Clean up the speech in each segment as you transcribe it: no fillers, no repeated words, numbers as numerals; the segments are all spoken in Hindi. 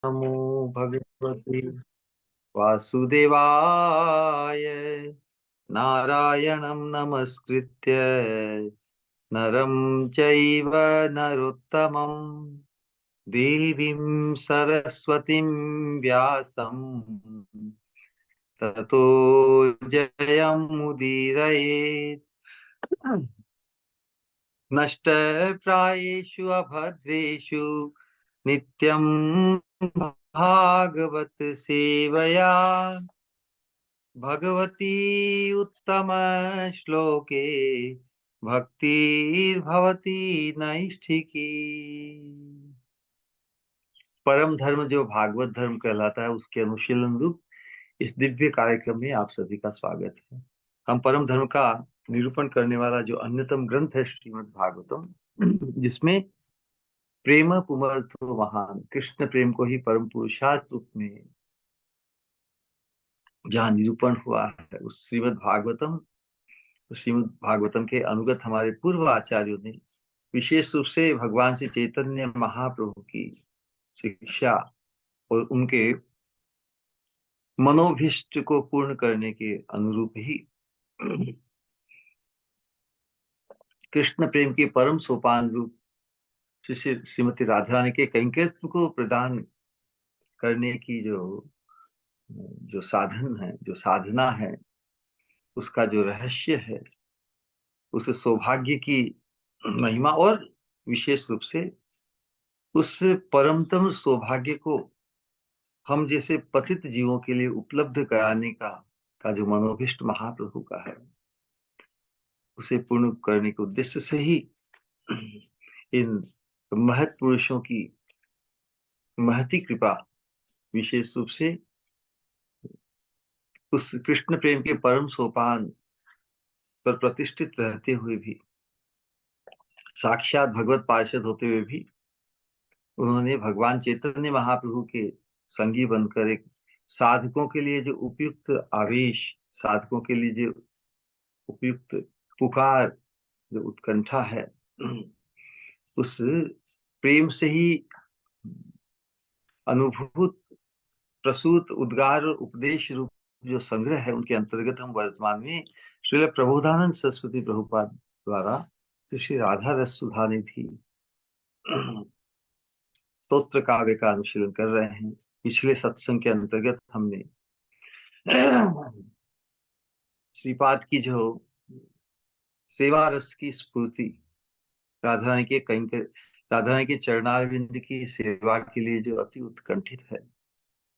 नमो भगवते वासुदेवाय। नारायणं नमस्कृत्य नरं चैव नरोत्तमं देवीं सरस्वतीं व्यासं ततो जयमुदीरयेत्। नष्टप्रायेषु अभद्रेषु नित्यं भागवत सेवया भगवती उत्तम श्लोके भक्तिर्भवती नैष्ठिकी। परम धर्म जो भागवत धर्म कहलाता है उसके अनुशीलन रूप इस दिव्य कार्यक्रम में आप सभी का स्वागत है। हम परम धर्म का निरूपण करने वाला जो अन्यतम ग्रंथ है श्रीमद् भागवतम, जिसमें प्रेम पुमर्तो महान, कृष्ण प्रेम को ही परम पुरुषार्थ रूप में जहाँ निरूपण हुआ है, उस श्रीमद् भागवतम के अनुगत हमारे पूर्व आचार्यों ने विशेष रूप से भगवान श्री चैतन्य महाप्रभु की शिक्षा और उनके मनोभिष्ट को पूर्ण करने के अनुरूप ही कृष्ण प्रेम के परम सोपान रूप श्रीमती राधा रानी के कैंकर्तव्य को प्रदान करने की जो जो साधन है, जो साधना है, उसका जो रहस्य है, उस सौभाग्य की महिमा और विशेष रूप से उस परमतम सौभाग्य को हम जैसे पतित जीवों के लिए उपलब्ध कराने का जो मनोभिष्ट महाप्रभु का है, उसे पूर्ण करने के उद्देश्य से ही इन महत् पुरुषों की महती कृपा विशेष रूप से उस कृष्ण प्रेम के परम सोपान पर प्रतिष्ठित रहते हुए भी, साक्षात भगवत पार्षद होते हुए भी, उन्होंने भगवान चैतन्य महाप्रभु के संगी बनकर एक साधकों के लिए जो उपयुक्त आवेश, साधकों के लिए जो उपयुक्त पुकार, जो उत्कंठा है, उस प्रेम से ही अनुभूत प्रसूत उद्गार और उपदेश रूप जो संग्रह है, उनके अंतर्गत हम वर्तमान में श्रील प्रबोधानंद सरस्वती प्रभुपाद द्वारा श्री राधा रस सुधा निधि स्तोत्र काव्य का अनुशीलन कर रहे हैं। पिछले सत्संग के अंतर्गत हमने श्रीपाद की जो सेवा रस की स्फूर्ति, राधा रानी के कैंकर, राधा रानी के चरणारविंद की सेवा के लिए जो अति उत्कंठित है,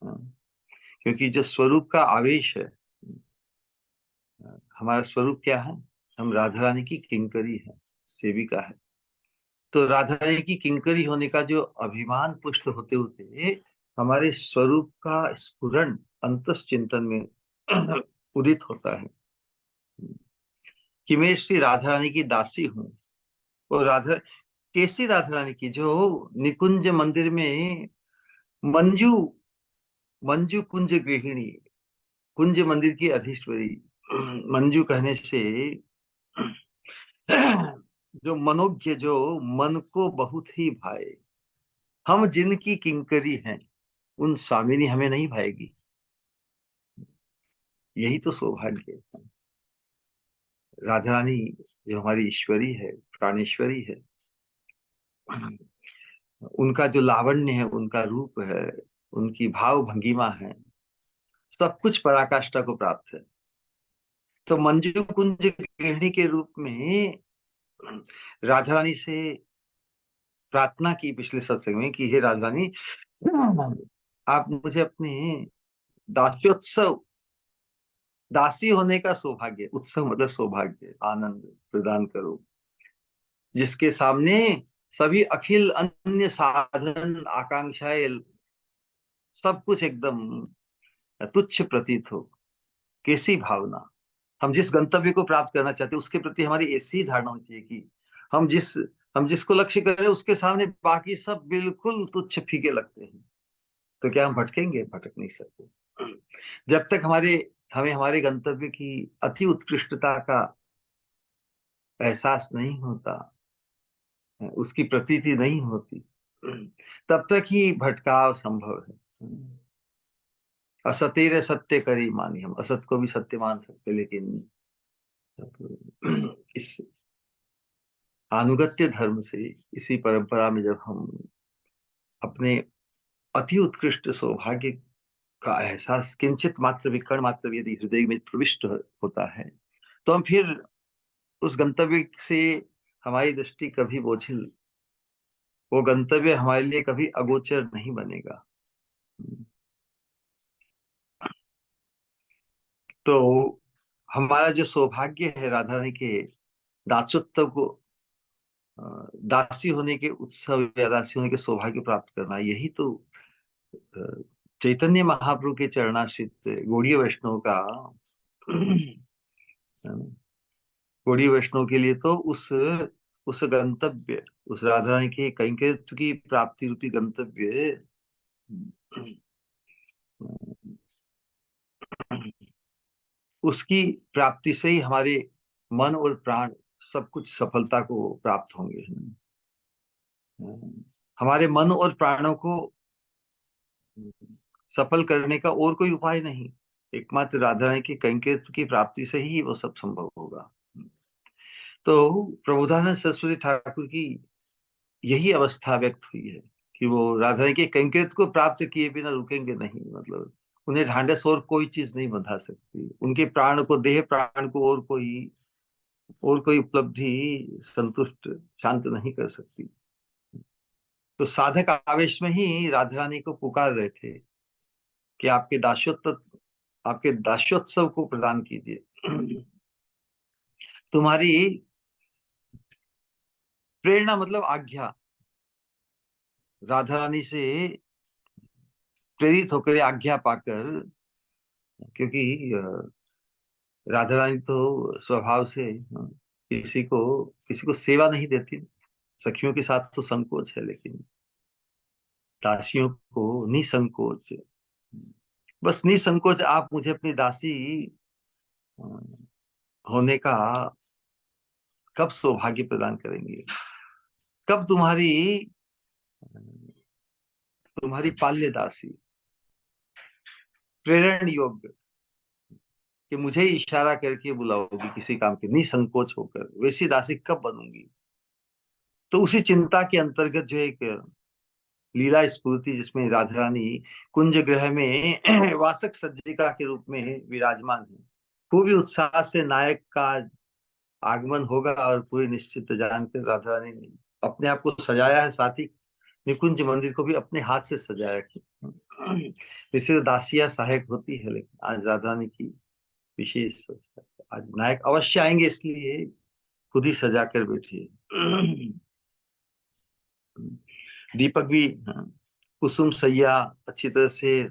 क्योंकि जो स्वरूप का आवेश है, हमारा स्वरूप क्या है, हम राधा रानी की किंकरी है, सेविका है। तो राधा रानी की किंकरी होने का जो अभिमान पुष्ट होते होते हमारे स्वरूप का स्फुरण अंतस चिंतन में उदित होता है कि मैं श्री राधा रानी की दासी हूँ। और राधा कैसी राधा रानी की, जो निकुंज मंदिर में मंजू मंजू कुंज गृहिणी, कुंज मंदिर की अधीश्वरी, मंजू कहने से जो मनोज्ञ, जो मन को बहुत ही भाए, हम जिनकी किंकरी हैं उन स्वामिनी हमें नहीं भाएगी। यही तो सौभाग्य है। राधा रानी जो हमारी ईश्वरी है, प्राणेश्वरी है, उनका जो लावण्य है, उनका रूप है, उनकी भाव भंगिमा है, सब कुछ पराकाष्ठा को प्राप्त है। तो मंजू कुंज गृहिणी के रूप में राधा रानी से प्रार्थना की पिछले सत्संग में कि हे राधा रानी, आप मुझे अपने दास्योत्सव, दासी होने का सौभाग्य, उत्सव मतलब सौभाग्य, आनंद प्रदान करो, जिसके सामने सभी अखिल अन्य साधन आकांक्षाएं सब कुछ एकदम तुच्छ प्रतीत हो। कैसी भावना, हम जिस गंतव्य को प्राप्त करना चाहते हैं उसके प्रति हमारी ऐसी ही धारणा होनी चाहिए कि हम जिस हम जिसको लक्ष्य करें उसके सामने बाकी सब बिल्कुल तुच्छ फीके लगते हैं। तो क्या हम भटकेंगे? भटक नहीं सकते जब तक हमें हमारे गंतव्य की अति उत्कृष्टता का एहसास नहीं होता, उसकी प्रतीति नहीं होती, तब तक ही भटकाव संभव है। असतेर सत्य करी मानी, हम असत को भी सत्य मान सकते, लेकिन इस अनुगत्य धर्म से, इसी परंपरा में जब हम अपने अति उत्कृष्ट सौभाग्य का एहसास किंचित मात्र विकर्ण मात्र यदि हृदय में प्रविष्ट होता है, तो हम फिर उस गंतव्य से, हमारी दृष्टि कभी बोझिल, वो गंतव्य हमारे लिए कभी अगोचर नहीं बनेगा। तो हमारा जो सौभाग्य है राधा रानी के दासत्व को, दासी होने के उत्सव या दासी होने के सौभाग्य प्राप्त करना, यही तो चैतन्य महाप्रभु के चरणाश्रित गौड़ीय वैष्णव का, गौड़ीय वैष्णव के लिए तो उस गंतव्य, उस राधा रानी के कैंकर्य की प्राप्ति रूपी गंतव्य, उसकी प्राप्ति से ही हमारे मन और प्राण सब कुछ सफलता को प्राप्त होंगे। हमारे मन और प्राणों को सफल करने का और कोई उपाय नहीं, एकमात्र राधा रानी की कैंकर्य की प्राप्ति से ही वो सब संभव होगा। तो प्रबोधानंद सरस्वती ठाकुर की यही अवस्था व्यक्त हुई है कि वो राधा रानी के कैंकर्य को प्राप्त किए बिना रुकेंगे नहीं, मतलब उन्हें ढांढस और कोई चीज नहीं बंधा सकती, उनके प्राण को, देह प्राण को और कोई उपलब्धि संतुष्ट शांत नहीं कर सकती। तो साधक आवेश में ही राधा रानी को पुकार रहे थे कि आपके दास्योत्सव को प्रदान कीजिए। तुम्हारी प्रेरणा मतलब आज्ञा, राधा रानी से प्रेरित होकर आज्ञा पाकर, क्योंकि राधा रानी तो स्वभाव से किसी को सेवा नहीं देती, सखियों के साथ तो संकोच है, लेकिन दासियों को निसंकोच, बस निसंकोच आप मुझे अपनी दासी अ, होने का कब सौभाग्य प्रदान करेंगे, कब तुम्हारी पाल्य दासी, प्रेरण योग्य, कि मुझे इशारा करके बुलाओगी किसी काम के निसंकोच होकर, वैसी दासी कब बनूंगी। तो उसी चिंता के अंतर्गत जो एक लीला स्फूर्ति, जिसमें राधा रानी कुंज ग्रह में वासक सज्जिका के रूप में विराजमान है, खूबी उत्साह से नायक का आगमन होगा, और पूरी निश्चित जानकर राधा रानी ने अपने आप को सजाया है, साथ ही निकुंज मंदिर को भी अपने हाथ से सजाया है। जैसे दासियां सहायक होती है, लेकिन आज राधा रानी की विशेष अवस्था है। आज नायक अवश्य आएंगे, इसलिए खुद ही सजा कर बैठी है। दीपक भी, हाँ, कुसुम सैया अच्छी तरह से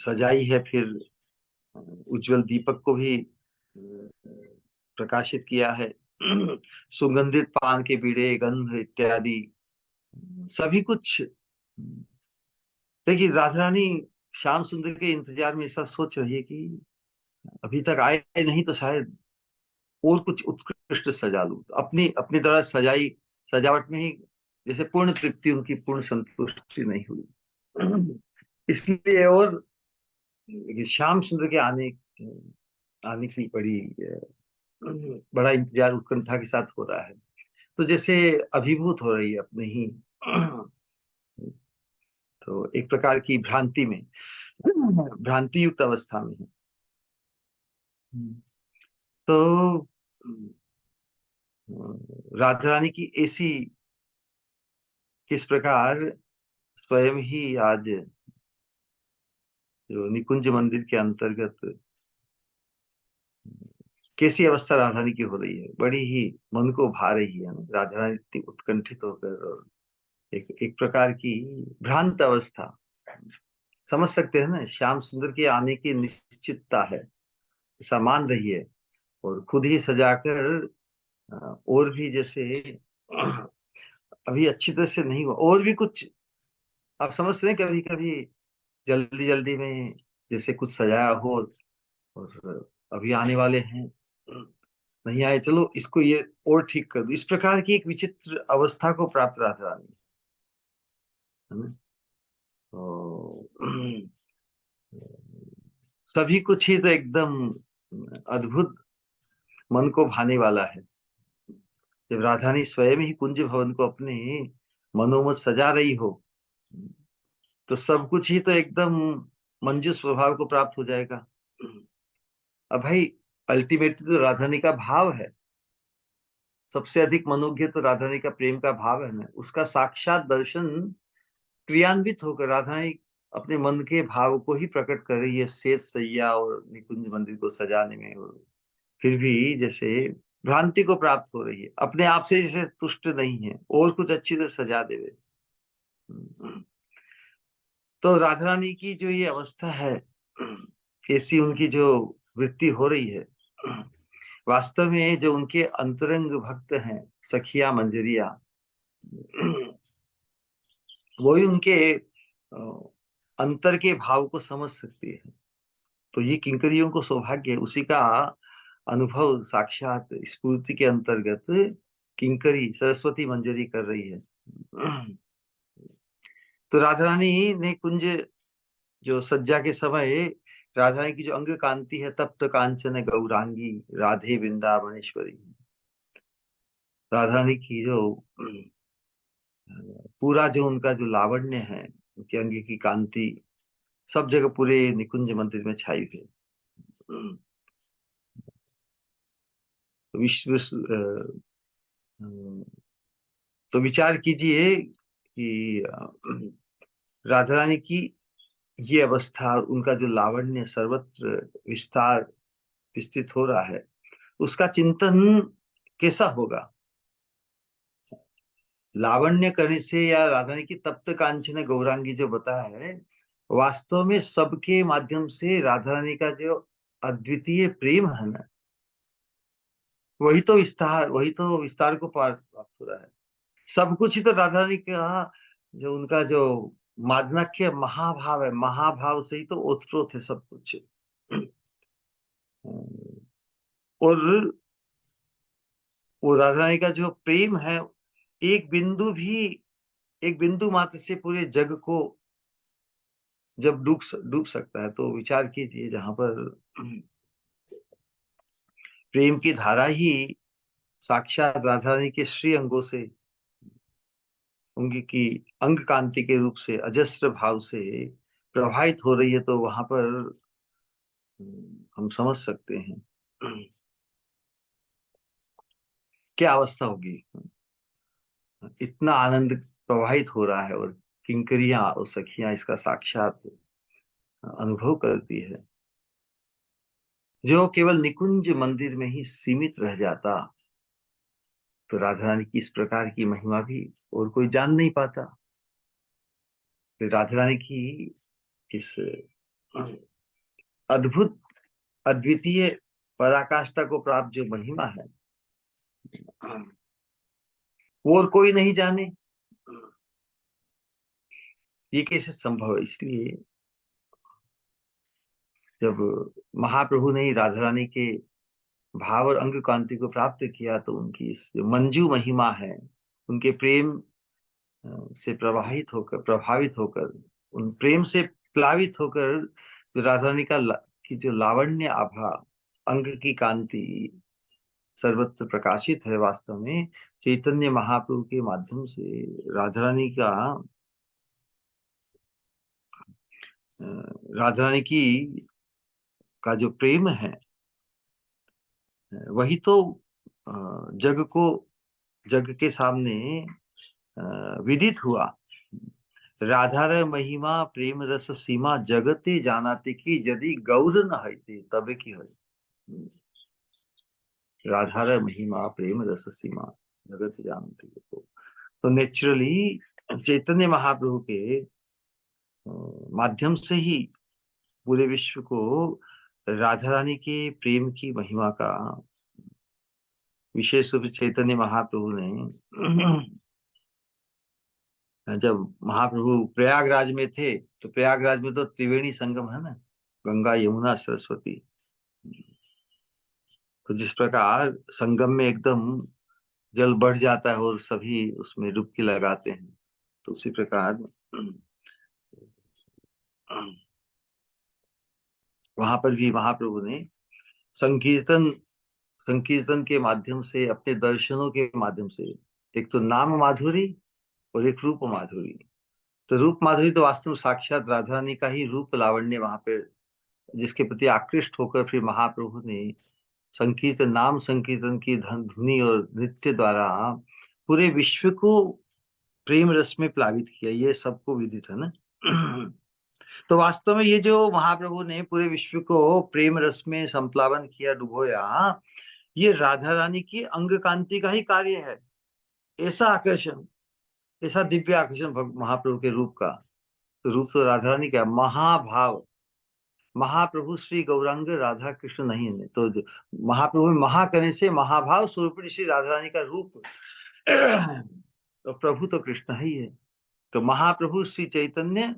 सजाई है, फिर उज्जवल दीपक को भी प्रकाशित किया है। सुगंधित पान के बीड़े, गंध इत्यादि सभी कुछ। देखिए राधा रानी श्याम सुंदर के इंतजार में ऐसा सोच रही है कि अभी तक आए नहीं, तो शायद और कुछ उत्कृष्ट सजा लूं, तो अपनी अपनी तरह सजाई, सजावट में ही जैसे पूर्ण तृप्ति, उनकी पूर्ण संतुष्टि नहीं हुई, इसलिए और श्याम सुंदर के आने आने की बड़ा इंतजार उत्कंठा के साथ हो रहा है। तो जैसे अभिभूत हो रही है अपने ही, तो एक प्रकार की भ्रांति में, भ्रांति युक्त अवस्था में है। तो राधा रानी की ऐसी, किस प्रकार स्वयं ही आज जो निकुंज मंदिर के अंतर्गत कैसी अवस्था राधा रानी की हो रही है, बड़ी ही मन को भा रही है ना, राधा रानी इतनी उत्कंठित होकर, और एक एक प्रकार की भ्रांत अवस्था, समझ सकते हैं ना, श्याम सुंदर के आने की निश्चितता है, ऐसा मान रही है, और खुद ही सजाकर, और भी जैसे अभी अच्छी तरह से नहीं हुआ, और भी कुछ आप समझते हैं, कभी कभी जल्दी जल्दी में जैसे कुछ सजाया हो, और अभी आने वाले हैं, नहीं आए, चलो इसको ये और ठीक कर दो, इस प्रकार की एक विचित्र अवस्था को प्राप्त राधा रानी। है ना। तो सभी कुछ ही तो एकदम अद्भुत, मन को भाने वाला है। जब राधारानी स्वयं ही कुंज भवन को अपने मनोमत सजा रही हो, तो सब कुछ ही तो एकदम मंजू स्वभाव को प्राप्त हो जाएगा। अब भाई, अल्टीमेटली तो राधारानी का भाव है। सबसे अधिक मनोज्ञ तो राधारानी का प्रेम का भाव है ना, उसका साक्षात दर्शन क्रियान्वित होकर राधारानी अपने मन के भाव को ही प्रकट कर रही है, शेष सैया और निकुंज मंदिर को सजाने में। और फिर भी जैसे भ्रांति को प्राप्त हो रही है, अपने आप से जैसे तुष्ट नहीं है, और कुछ अच्छी तरह सजा देवे। तो राधा रानी की जो ये अवस्था है, ऐसी उनकी जो वृत्ति हो रही है, वास्तव में जो उनके अंतरंग भक्त हैं, सखिया मंजरिया, वो ही उनके अंतर के भाव को समझ सकती है। तो ये किंकरियों को सौभाग्य है, उसी का अनुभव साक्षात स्फूर्ति के अंतर्गत किंकरी सरस्वती मंजरी कर रही है। तो राधा रानी ने कुंज जो सज्जा के समय, राधा रानी की जो अंग कांति है, तप्त कांचन गौरांगी राधे वृंदावनेश्वरी, राधा रानी की जो पूरा जो उनका जो लावण्य है, उनके अंग की कांति सब जगह पूरे निकुंज मंदिर में छाई हुई है। विश्व तो विचार कीजिए कि राधा रानी की ये अवस्था, उनका जो लावण्य सर्वत्र विस्तार विस्तृत हो रहा है, उसका चिंतन कैसा होगा। लावण्य करने से, या राधा रानी की तप्त कांचन गौरांगी जो बताया है, वास्तव में सबके माध्यम से राधा रानी का जो अद्वितीय प्रेम है ना, वही तो विस्तार को प्राप्त हो रहा है। सब कुछ ही तो राधा रानी का जो उनका जो मादनाख्य महाभाव है, महाभाव से ही तो ओतप्रोत है सब कुछ। और वो राधा रानी का जो प्रेम है, एक बिंदु भी, एक बिंदु मात्र से पूरे जग को जब डूब सकता है, तो विचार कीजिए, जहां पर प्रेम की धारा ही साक्षात राधा रानी के श्री अंगों से, उनकी की अंग कांति के रूप से अजस्र भाव से प्रवाहित हो रही है, तो वहां पर हम समझ सकते हैं क्या अवस्था होगी। इतना आनंद प्रवाहित हो रहा है, और किंकरियां और सखियां इसका साक्षात अनुभव करती है। जो केवल निकुंज मंदिर में ही सीमित रह जाता, तो राधा रानी की इस प्रकार की महिमा भी और कोई जान नहीं पाता। तो राधा रानी की इस अद्भुत अद्वितीय पराकाष्ठा को प्राप्त जो महिमा है, वो और कोई नहीं जाने। ये कैसे संभव है। इसलिए जब महाप्रभु ने राधा रानी के भाव और अंग कांति को प्राप्त किया, तो उनकी इस जो मंजू महिमा है, उनके प्रेम से प्रभावित होकर, उन प्रेम से प्लावित होकर, जो राधा रानी की जो लावण्य आभा, अंग की कांति सर्वत्र प्रकाशित है, वास्तव में चैतन्य महाप्रभु के माध्यम से राधा रानी का राधा रानी की का जो प्रेम है, वही तो जग के सामने विदित हुआ। राधार महिमा प्रेम रस सीमा जगते जानाते की, यदि गौर न हईते तबे की हई। राधार महिमा प्रेम रस सीमा जगत जानते तो नेचुरली चैतन्य महाप्रभु के माध्यम से ही पूरे विश्व को राधा रानी के प्रेम की महिमा का विशेष रूप से चैतन्य महाप्रभु ने जब महाप्रभु प्रयागराज में थे, तो प्रयागराज में तो त्रिवेणी संगम है ना, गंगा यमुना सरस्वती। तो जिस प्रकार संगम में एकदम जल बढ़ जाता है और सभी उसमें डुबकी लगाते हैं, तो उसी प्रकार वहां पर भी महाप्रभु ने संकीर्तन संकीर्तन के माध्यम से, अपने दर्शनों के माध्यम से, एक तो नाम माधुरी और एक रूप माधुरी। तो रूप माधुरी तो वास्तव में साक्षात राधा रानी का ही रूप लावण्य वहां पे, जिसके प्रति आकृष्ट होकर फिर महाप्रभु ने संकीर्तन, नाम संकीर्तन की धन धुनी और नृत्य द्वारा पूरे विश्व को प्रेम रस में प्लावित किया। ये सबको विदित है ना। तो वास्तव में ये जो महाप्रभु ने पूरे विश्व को प्रेम रस में संप्लावन किया, डुबोया, ये राधा रानी की अंग कांति का ही कार्य है। ऐसा आकर्षण, ऐसा दिव्य आकर्षण महाप्रभु के रूप का। तो रूप तो राधा रानी का महाभाव, महाप्रभु श्री गौरांग राधा कृष्ण नहीं है। तो महाप्रभु में महा करने से महाभाव स्वरूप श्री राधा रानी का रूप। तो प्रभु तो कृष्ण ही है। तो महाप्रभु श्री चैतन्य,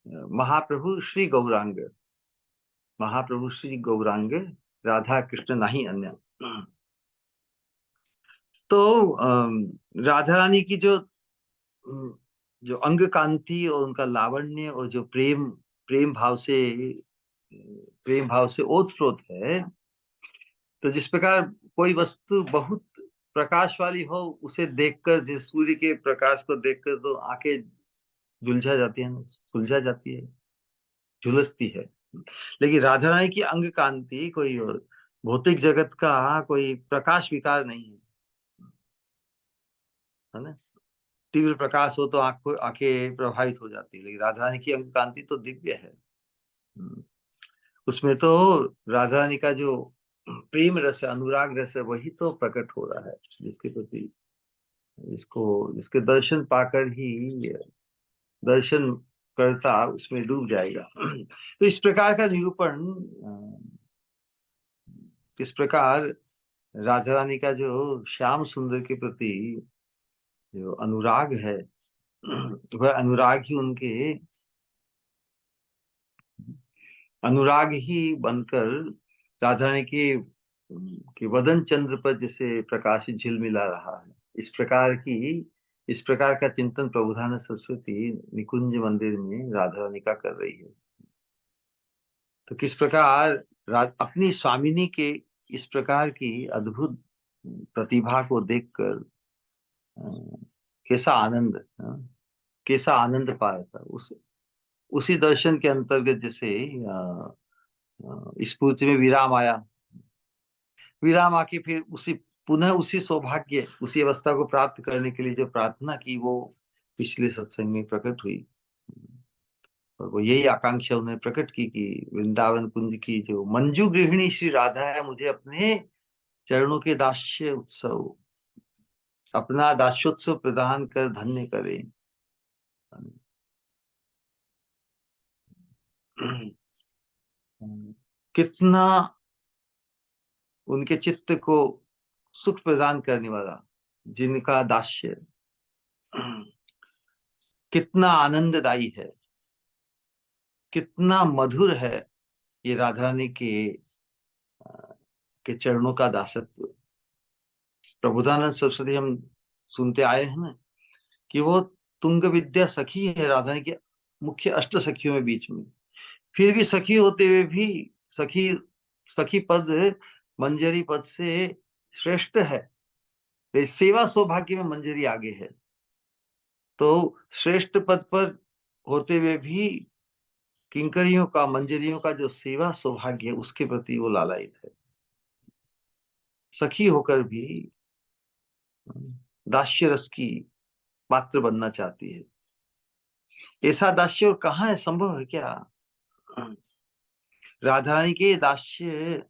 महाप्रभु श्री गौरांग, महाप्रभु श्री गौरांग राधा कृष्ण नहीं अन्य। तो राधा रानी की जो जो अंग कांति और उनका लावण्य और जो प्रेम प्रेम भाव से ओतप्रोत है। तो जिस प्रकार कोई वस्तु बहुत प्रकाश वाली हो, उसे देखकर, जिस सूर्य के प्रकाश को देखकर तो आंखें झुलझा जाती है ना, सुलझा जाती है, झुलसती है। लेकिन राधा रानी की अंग कांति कोई भौतिक जगत का कोई प्रकाश विकार नहीं है ना। तीव्र प्रकाश हो तो आंखें प्रभावित हो जाती है, लेकिन राधा रानी की अंग कांति तो दिव्य है। उसमें तो राधा रानी का जो प्रेम रस है, अनुराग रस है, वही तो प्रकट हो रहा है, जिसके प्रति जिसके दर्शन पाकर ही दर्शन करता उसमें डूब जाएगा। तो इस प्रकार का निरूपण, इस प्रकार राधा रानी का जो श्याम सुंदर के प्रति जो अनुराग है, वह अनुराग ही बनकर राधा रानी के वदन चंद्र पर जैसे प्रकाश झिलमिला रहा है। इस प्रकार का चिंतन प्रबोधानंद सरस्वती निकुंज मंदिर में राधा रानी का कर रही है। तो किस प्रकार अपनी स्वामिनी के इस प्रकार की अद्भुत प्रतिभा को देखकर कैसा आनंद, कैसा आनंद पाया था। उसी दर्शन के अंतर्गत जैसे इस पूर्ति में विराम आया, विराम आके फिर पुनः उसी सौभाग्य, उसी अवस्था को प्राप्त करने के लिए जो प्रार्थना की, वो पिछले सत्संग में प्रकट हुई। और वो यही आकांक्षा उन्होंने प्रकट की कि वृंदावन कुंज की जो मंजू गृहिणी श्री राधा है, मुझे अपने चरणों के दास्य उत्सव, अपना दास्योत्सव प्रदान कर धन्य करे। कितना उनके चित्त को सुख प्रदान करने वाला, जिनका दास्य कितना आनंददायी है, कितना मधुर है, ये राधा रानी के चरणों का दासत्व। प्रबोधानंद सरस्वती हम सुनते आए हैं ना कि वो तुंग विद्या सखी है राधा रानी के मुख्य अष्ट सखियों में बीच में। फिर भी सखी होते हुए भी सखी सखी पद मंजरी पद से श्रेष्ठ है। तो सेवा सौभाग्य में मंजरी आगे है। तो श्रेष्ठ पद पर होते हुए भी किंकरियों का, मंजरियों का जो सेवा सौभाग्य है, उसके प्रति वो लालायित है। सखी होकर भी दास्य रस की पात्र बनना चाहती है। ऐसा दास्य और कहाँ है, संभव है क्या? राधा रानी के दास्य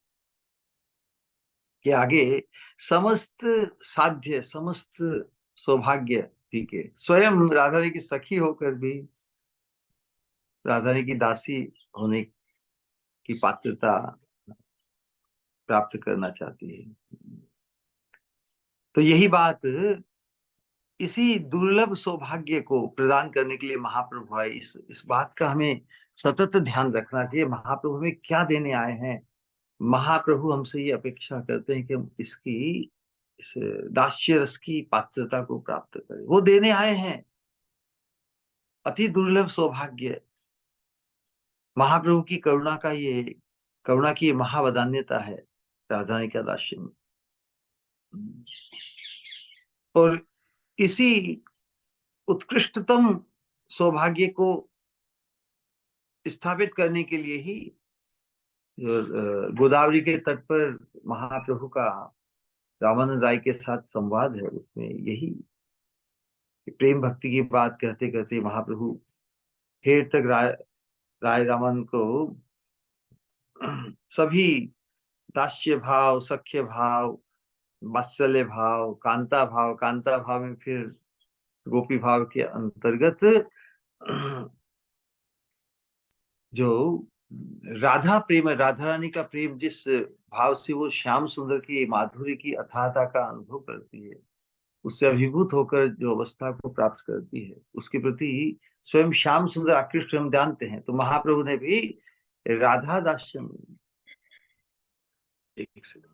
के आगे समस्त साध्य, समस्त सौभाग्य, ठीक है, स्वयं राधा रानी की सखी होकर भी राधा रानी की दासी होने की पात्रता प्राप्त करना चाहती है। तो यही बात, इसी दुर्लभ सौभाग्य को प्रदान करने के लिए महाप्रभु आए। इस बात का हमें सतत ध्यान रखना चाहिए। महाप्रभु हमें क्या देने आए हैं? महाप्रभु हमसे ये अपेक्षा करते हैं कि हम इसकी इस दास्य रस की पात्रता को प्राप्त करे। वो देने आए हैं, अति दुर्लभ सौभाग्य, महाप्रभु की करुणा का ये, करुणा की ये महावदान्यता है राधा रानी का दास्य में। और इसी उत्कृष्टतम सौभाग्य को स्थापित करने के लिए ही जो गोदावरी के तट पर महाप्रभु का रामानंद राय के साथ संवाद है, उसमें यही प्रेम भक्ति की बात कहते कहते महाप्रभु फिर तक राय रामन को सभी दास्य भाव, सख्य भाव, वात्सल्य भाव, कांता भाव में फिर गोपी भाव के अंतर्गत जो राधा प्रेम, राधा रानी का प्रेम जिस भाव से वो श्याम सुंदर की माधुरी की अथाहता का अनुभव करती है, उससे अभिभूत होकर जो अवस्था को प्राप्त करती है, उसके प्रति स्वयं श्याम सुंदर आकृष्ट हम जानते हैं। तो महाप्रभु ने भी राधा दास्यम, एक सेकंड,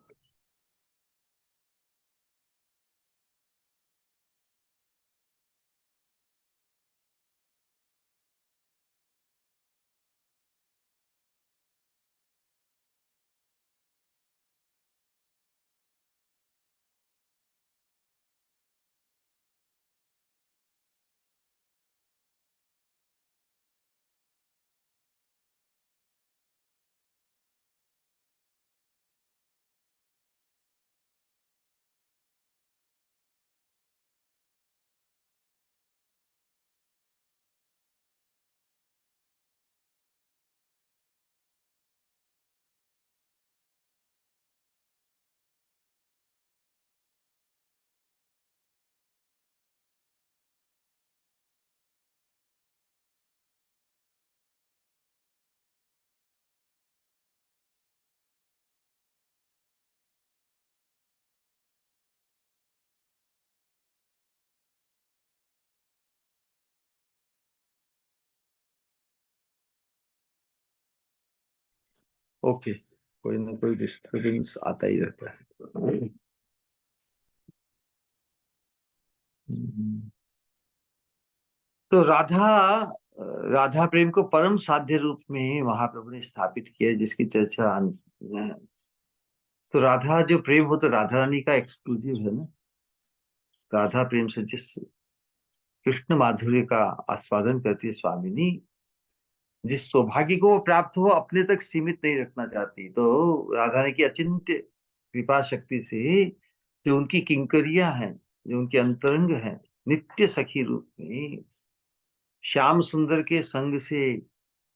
ओके, कोई ना कोई डिस्टर्बेंस आता ही रहता है। तो राधा प्रेम को परम साध्य रूप में महाप्रभु ने स्थापित किया, जिसकी चर्चा तो राधा जो प्रेम हो तो राधा रानी का एक्सक्लूसिव है ना। राधा प्रेम से जिस कृष्ण माधुर्य का आस्वादन करती है स्वामिनी, जिस सौभाग्य को वो प्राप्त हो अपने तक सीमित नहीं रखना चाहती, तो राधा रानी की अचिंत्य कृपा शक्ति से जो उनकी किंकरियां हैं, जो उनके अंतरंग हैं, नित्य सखी रूप में श्याम सुंदर के संग से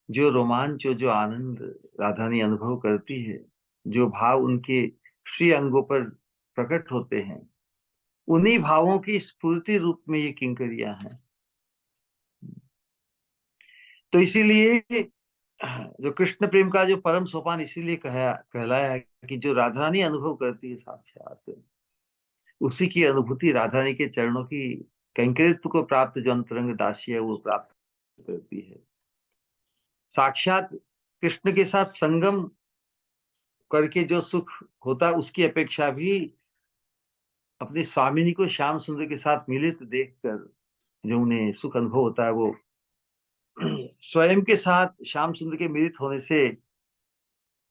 जो रोमांच, जो आनंद राधा रानी अनुभव करती है, जो भाव उनके श्री अंगों पर प्रकट होते हैं, उन्हीं भावों की स्फूर्ति रूप में ये किंकरियां हैं। तो इसीलिए जो कृष्ण प्रेम का जो परम सोपान इसीलिए कहलाया है कि जो राधा रानी अनुभव करती है साक्षात, उसी की अनुभूति राधा रानी के चरणों की कैंकरित्व को प्राप्त जो अंतरंग दासी है वो प्राप्त करती है। साक्षात कृष्ण के साथ संगम करके जो सुख होता है, उसकी अपेक्षा भी अपनी स्वामिनी को श्याम सुंदर के साथ मिलित देखकर जो उन्हें सुख अनुभव होता है, वो स्वयं के साथ श्याम सुंदर के मिलित होने से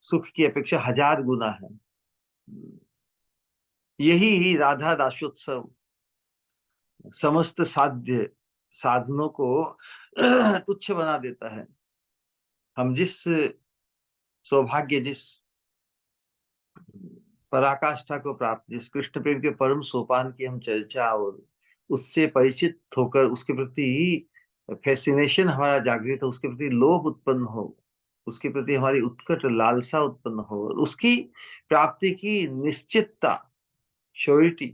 सुख की अपेक्षा 1000 गुना है। यही राधा दासोत्सव समस्त साध्य साधनों को तुच्छ बना देता है। हम जिस सौभाग्य, जिस पराकाष्ठा को प्राप्त, जिस कृष्ण प्रेम के परम सोपान की हम चर्चा और उससे परिचित होकर उसके प्रति फैसिनेशन हमारा जागृत हो, उसके प्रति लोभ उत्पन्न हो, उसके प्रति हमारी उत्कट लालसा उत्पन्न हो, और उसकी प्राप्ति की निश्चितता, श्योरिटी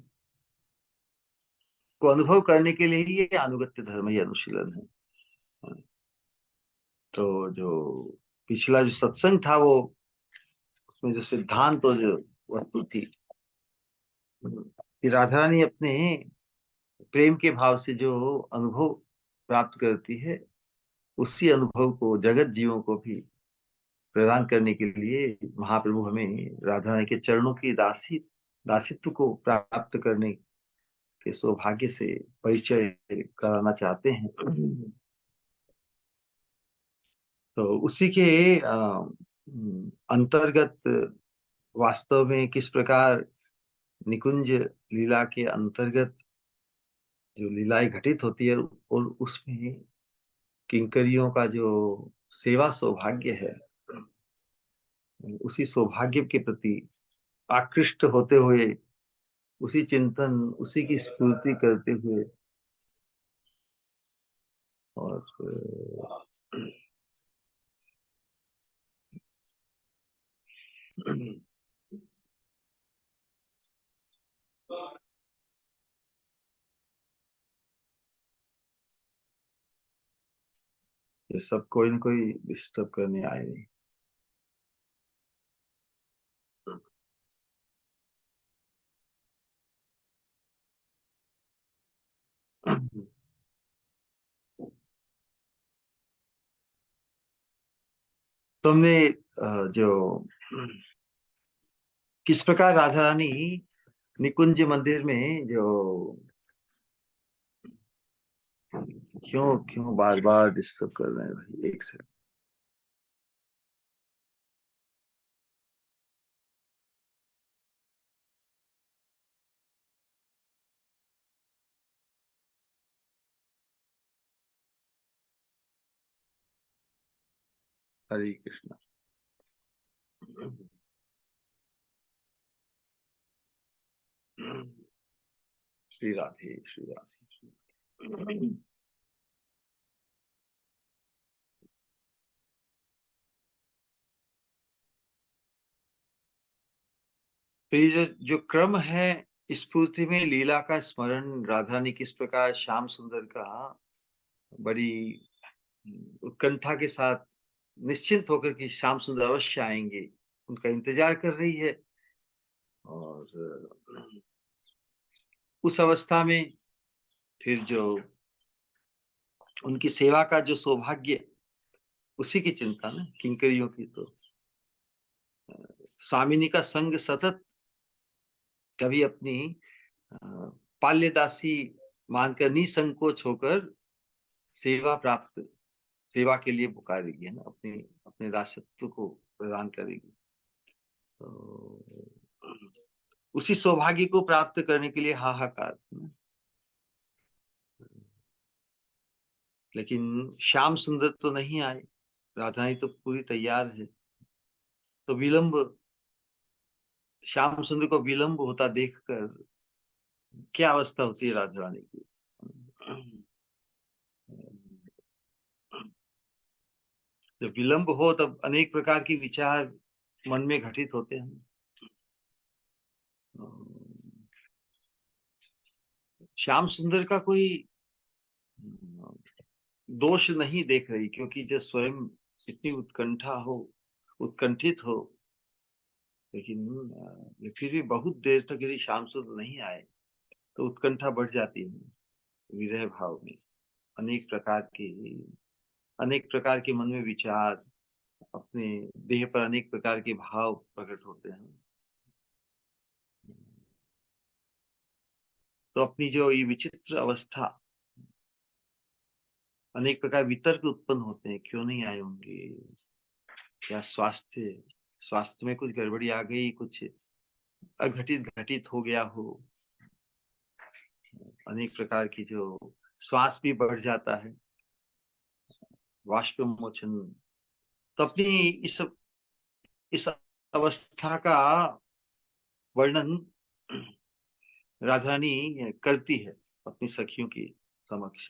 को अनुभव करने के लिए ही ये अनुगत्य धर्म ही अनुशीलन है। तो जो पिछला जो सत्संग था, वो उसमें जो सिद्धांत और जो वस्तु थी कि राधा रानी अपने प्रेम के भाव से जो अनुभव प्राप्त करती है, उसी अनुभव को जगत जीवों को भी प्रदान करने के लिए महाप्रभु हमें राधा रानी के चरणों की दासी दासित्व को प्राप्त करने के सौभाग्य से परिचय कराना चाहते हैं। तो उसी के अंतर्गत वास्तव में किस प्रकार निकुंज लीला के अंतर्गत जो लीलाएं घटित होती है और उसमें किंकरियों का जो सेवा सौभाग्य है, उसी सौभाग्य के प्रति आकृष्ट होते हुए, उसी चिंतन, उसी की स्फूर्ति करते हुए, और ये सब कोई ना कोई डिस्टर्ब करने आए नहीं। तुमने जो किस प्रकार राधा रानी निकुंज मंदिर में जो क्यों क्यों बार बार डिस्टर्ब कर रहे हैं भाई, एक से। हरे कृष्णा। श्री राधे श्री राधे श्री राधे। तो ये जो क्रम है, स्फूर्ति में लीला का स्मरण, राधा ने किस प्रकार श्याम सुंदर का बड़ी उत्कंठा के साथ निश्चिंत होकर कि श्याम सुंदर अवश्य आएंगे, उनका इंतजार कर रही है। और उस अवस्था में फिर जो उनकी सेवा का जो सौभाग्य, उसी की चिंता ना किंकरियों की। तो स्वामिनी का संग सतत, कभी अपनी पाल्यदासी मानकर निसंकोच होकर सेवा प्राप्त, सेवा के लिए पुकारेगी, है ना, अपने अपने दासत्व को प्रदान करेगी। तो उसी सौभाग्य को प्राप्त करने के लिए हाहाकार। लेकिन श्याम सुंदर तो नहीं आए, राधारानी तो पूरी तैयार है। तो विलंब, श्याम सुंदर को विलंब होता देखकर क्या अवस्था होती है राधारानी की। जब विलंब हो तब अनेक प्रकार के विचार मन में घटित होते हैं। श्याम सुंदर का कोई दोष नहीं देख रही, क्योंकि जो स्वयं इतनी उत्कंठा हो, उत्कंठित हो, लेकिन फिर भी बहुत देर तक यदि श्याम सुंदर नहीं आए तो उत्कंठा बढ़ जाती है। विरह भाव में अनेक प्रकार के, अनेक प्रकार के मन में विचार, अपने देह पर अनेक प्रकार के भाव प्रकट होते हैं। तो अपनी जो ये विचित्र अवस्था, अनेक प्रकार वितर्क उत्पन्न होते हैं, क्यों नहीं आए होंगे, क्या स्वास्थ्य, स्वास्थ्य में कुछ गड़बड़ी आ गई, कुछ अघटित घटित हो गया हो। अनेक प्रकार की जो श्वास भी बढ़ जाता है, वाष्प मोचन। तो अपनी इस अवस्था का वर्णन राधारानी करती है अपनी सखियों की समक्ष,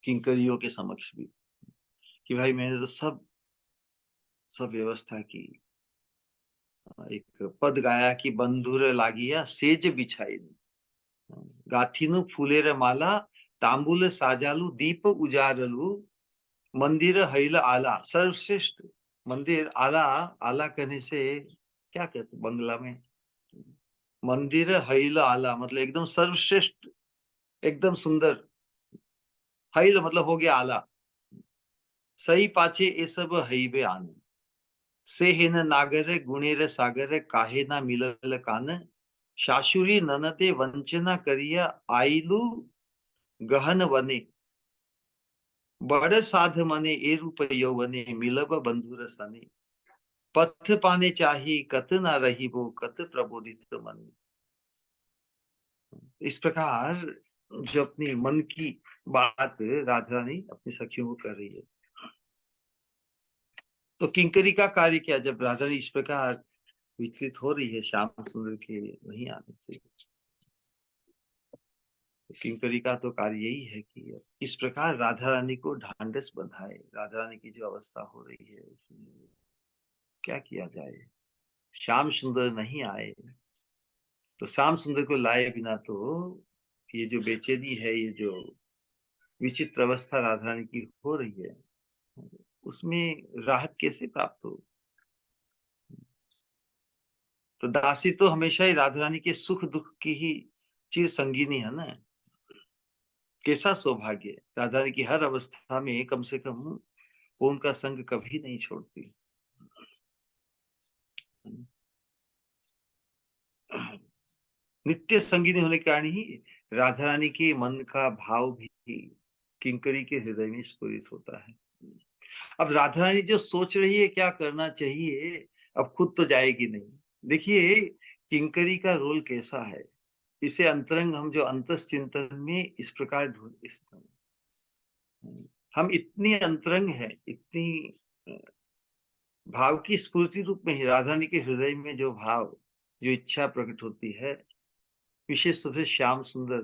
किंकरियों के समक्ष भी, कि भाई मैंने तो सब व्यवस्था की। एक पद गाया कि बंधुर लागिया सेज बिछाई, गाथिनु फूलेर माला, तांबूल साजालू, दीप उजारलू, मंदिर हैल आला। सर्वश्रेष्ठ मंदिर, आला, आला कहने से क्या कहते बंगला में, मंदिर हैल आला मतलब एकदम सर्वश्रेष्ठ, एकदम सुंदर। हैल मतलब हो गया आला। सही पाचे ये सब हईबे आनंद, से हेन नागर गुणेर सागर काहे ना मिलल कान शाशुरी ननदे वंचना करिया आइलू गहन वने बड़ साध मने ए रूप यौवने मिलब बंधुर सने पथ पाने चाही कत ना रही वो कत प्रबोधित मन। इस प्रकार जो अपनी मन की बात राधा रानी अपनी सखियों को कर रही है, तो किंकरी का कार्य क्या, जब राधा रानी इस प्रकार विचलित हो रही है श्याम सुंदर के नहीं आने से, तो किंकरी का तो कार्य यही है कि इस प्रकार राधा रानी को ढांढस बंधाए। राधा रानी की जो अवस्था हो रही है उसमें क्या किया जाए, श्याम सुंदर नहीं आए, तो श्याम सुंदर को लाए बिना तो ये जो बेचैनी है, ये जो विचित्र अवस्था राधा रानी की हो रही है, उसमें राहत कैसे प्राप्त हो। तो दासी तो हमेशा ही राधा रानी के सुख दुख की ही चिर संगिनी है ना। कैसा सौभाग्य, राधा रानी की हर अवस्था में कम से कम वो उनका संग कभी नहीं छोड़ती। नित्य संगिनी होने के कारण ही राधा रानी के मन का भाव भी किंकरी के हृदय में स्फुरित होता है। अब राधा रानी जो सोच रही है क्या करना चाहिए, अब खुद तो जाएगी नहीं। देखिए किंकरी का रोल कैसा है, इसे अंतरंग हम जो अंतस चिंतन में इस प्रकार हम इतनी अंतरंग है, इतनी भाव की स्फूर्ति रूप में ही राधा रानी के हृदय में जो भाव, जो इच्छा प्रकट होती है, विशेष रूप से श्याम सुंदर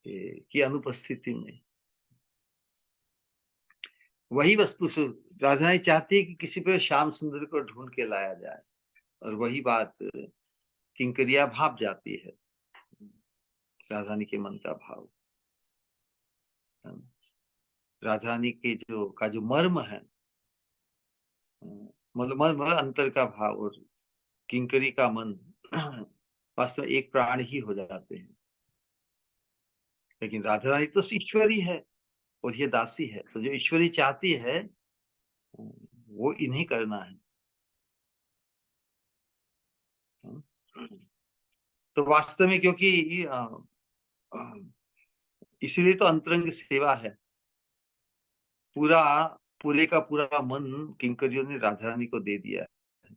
की अनुपस्थिति में, वही वस्तु से राधा रानी चाहती है कि किसी पर श्याम सुंदर को ढूंढ के लाया जाए, और वही बात किंकरिया भाप जाती है, राधा रानी के मन का भाव। राधा रानी के जो मर्म है, मतलब मर्म अंतर का भाव और किंकरी का मन वास्तव में एक प्राण ही हो जाते हैं। लेकिन राधा रानी तो ईश्वरी है और ये दासी है, तो जो ईश्वरी चाहती है वो इन्हें करना है। तो वास्तव में क्योंकि इसीलिए तो अंतरंग सेवा है। पूरा पूरे का पूरा मन किंकरियों ने राधा रानी को दे दिया है।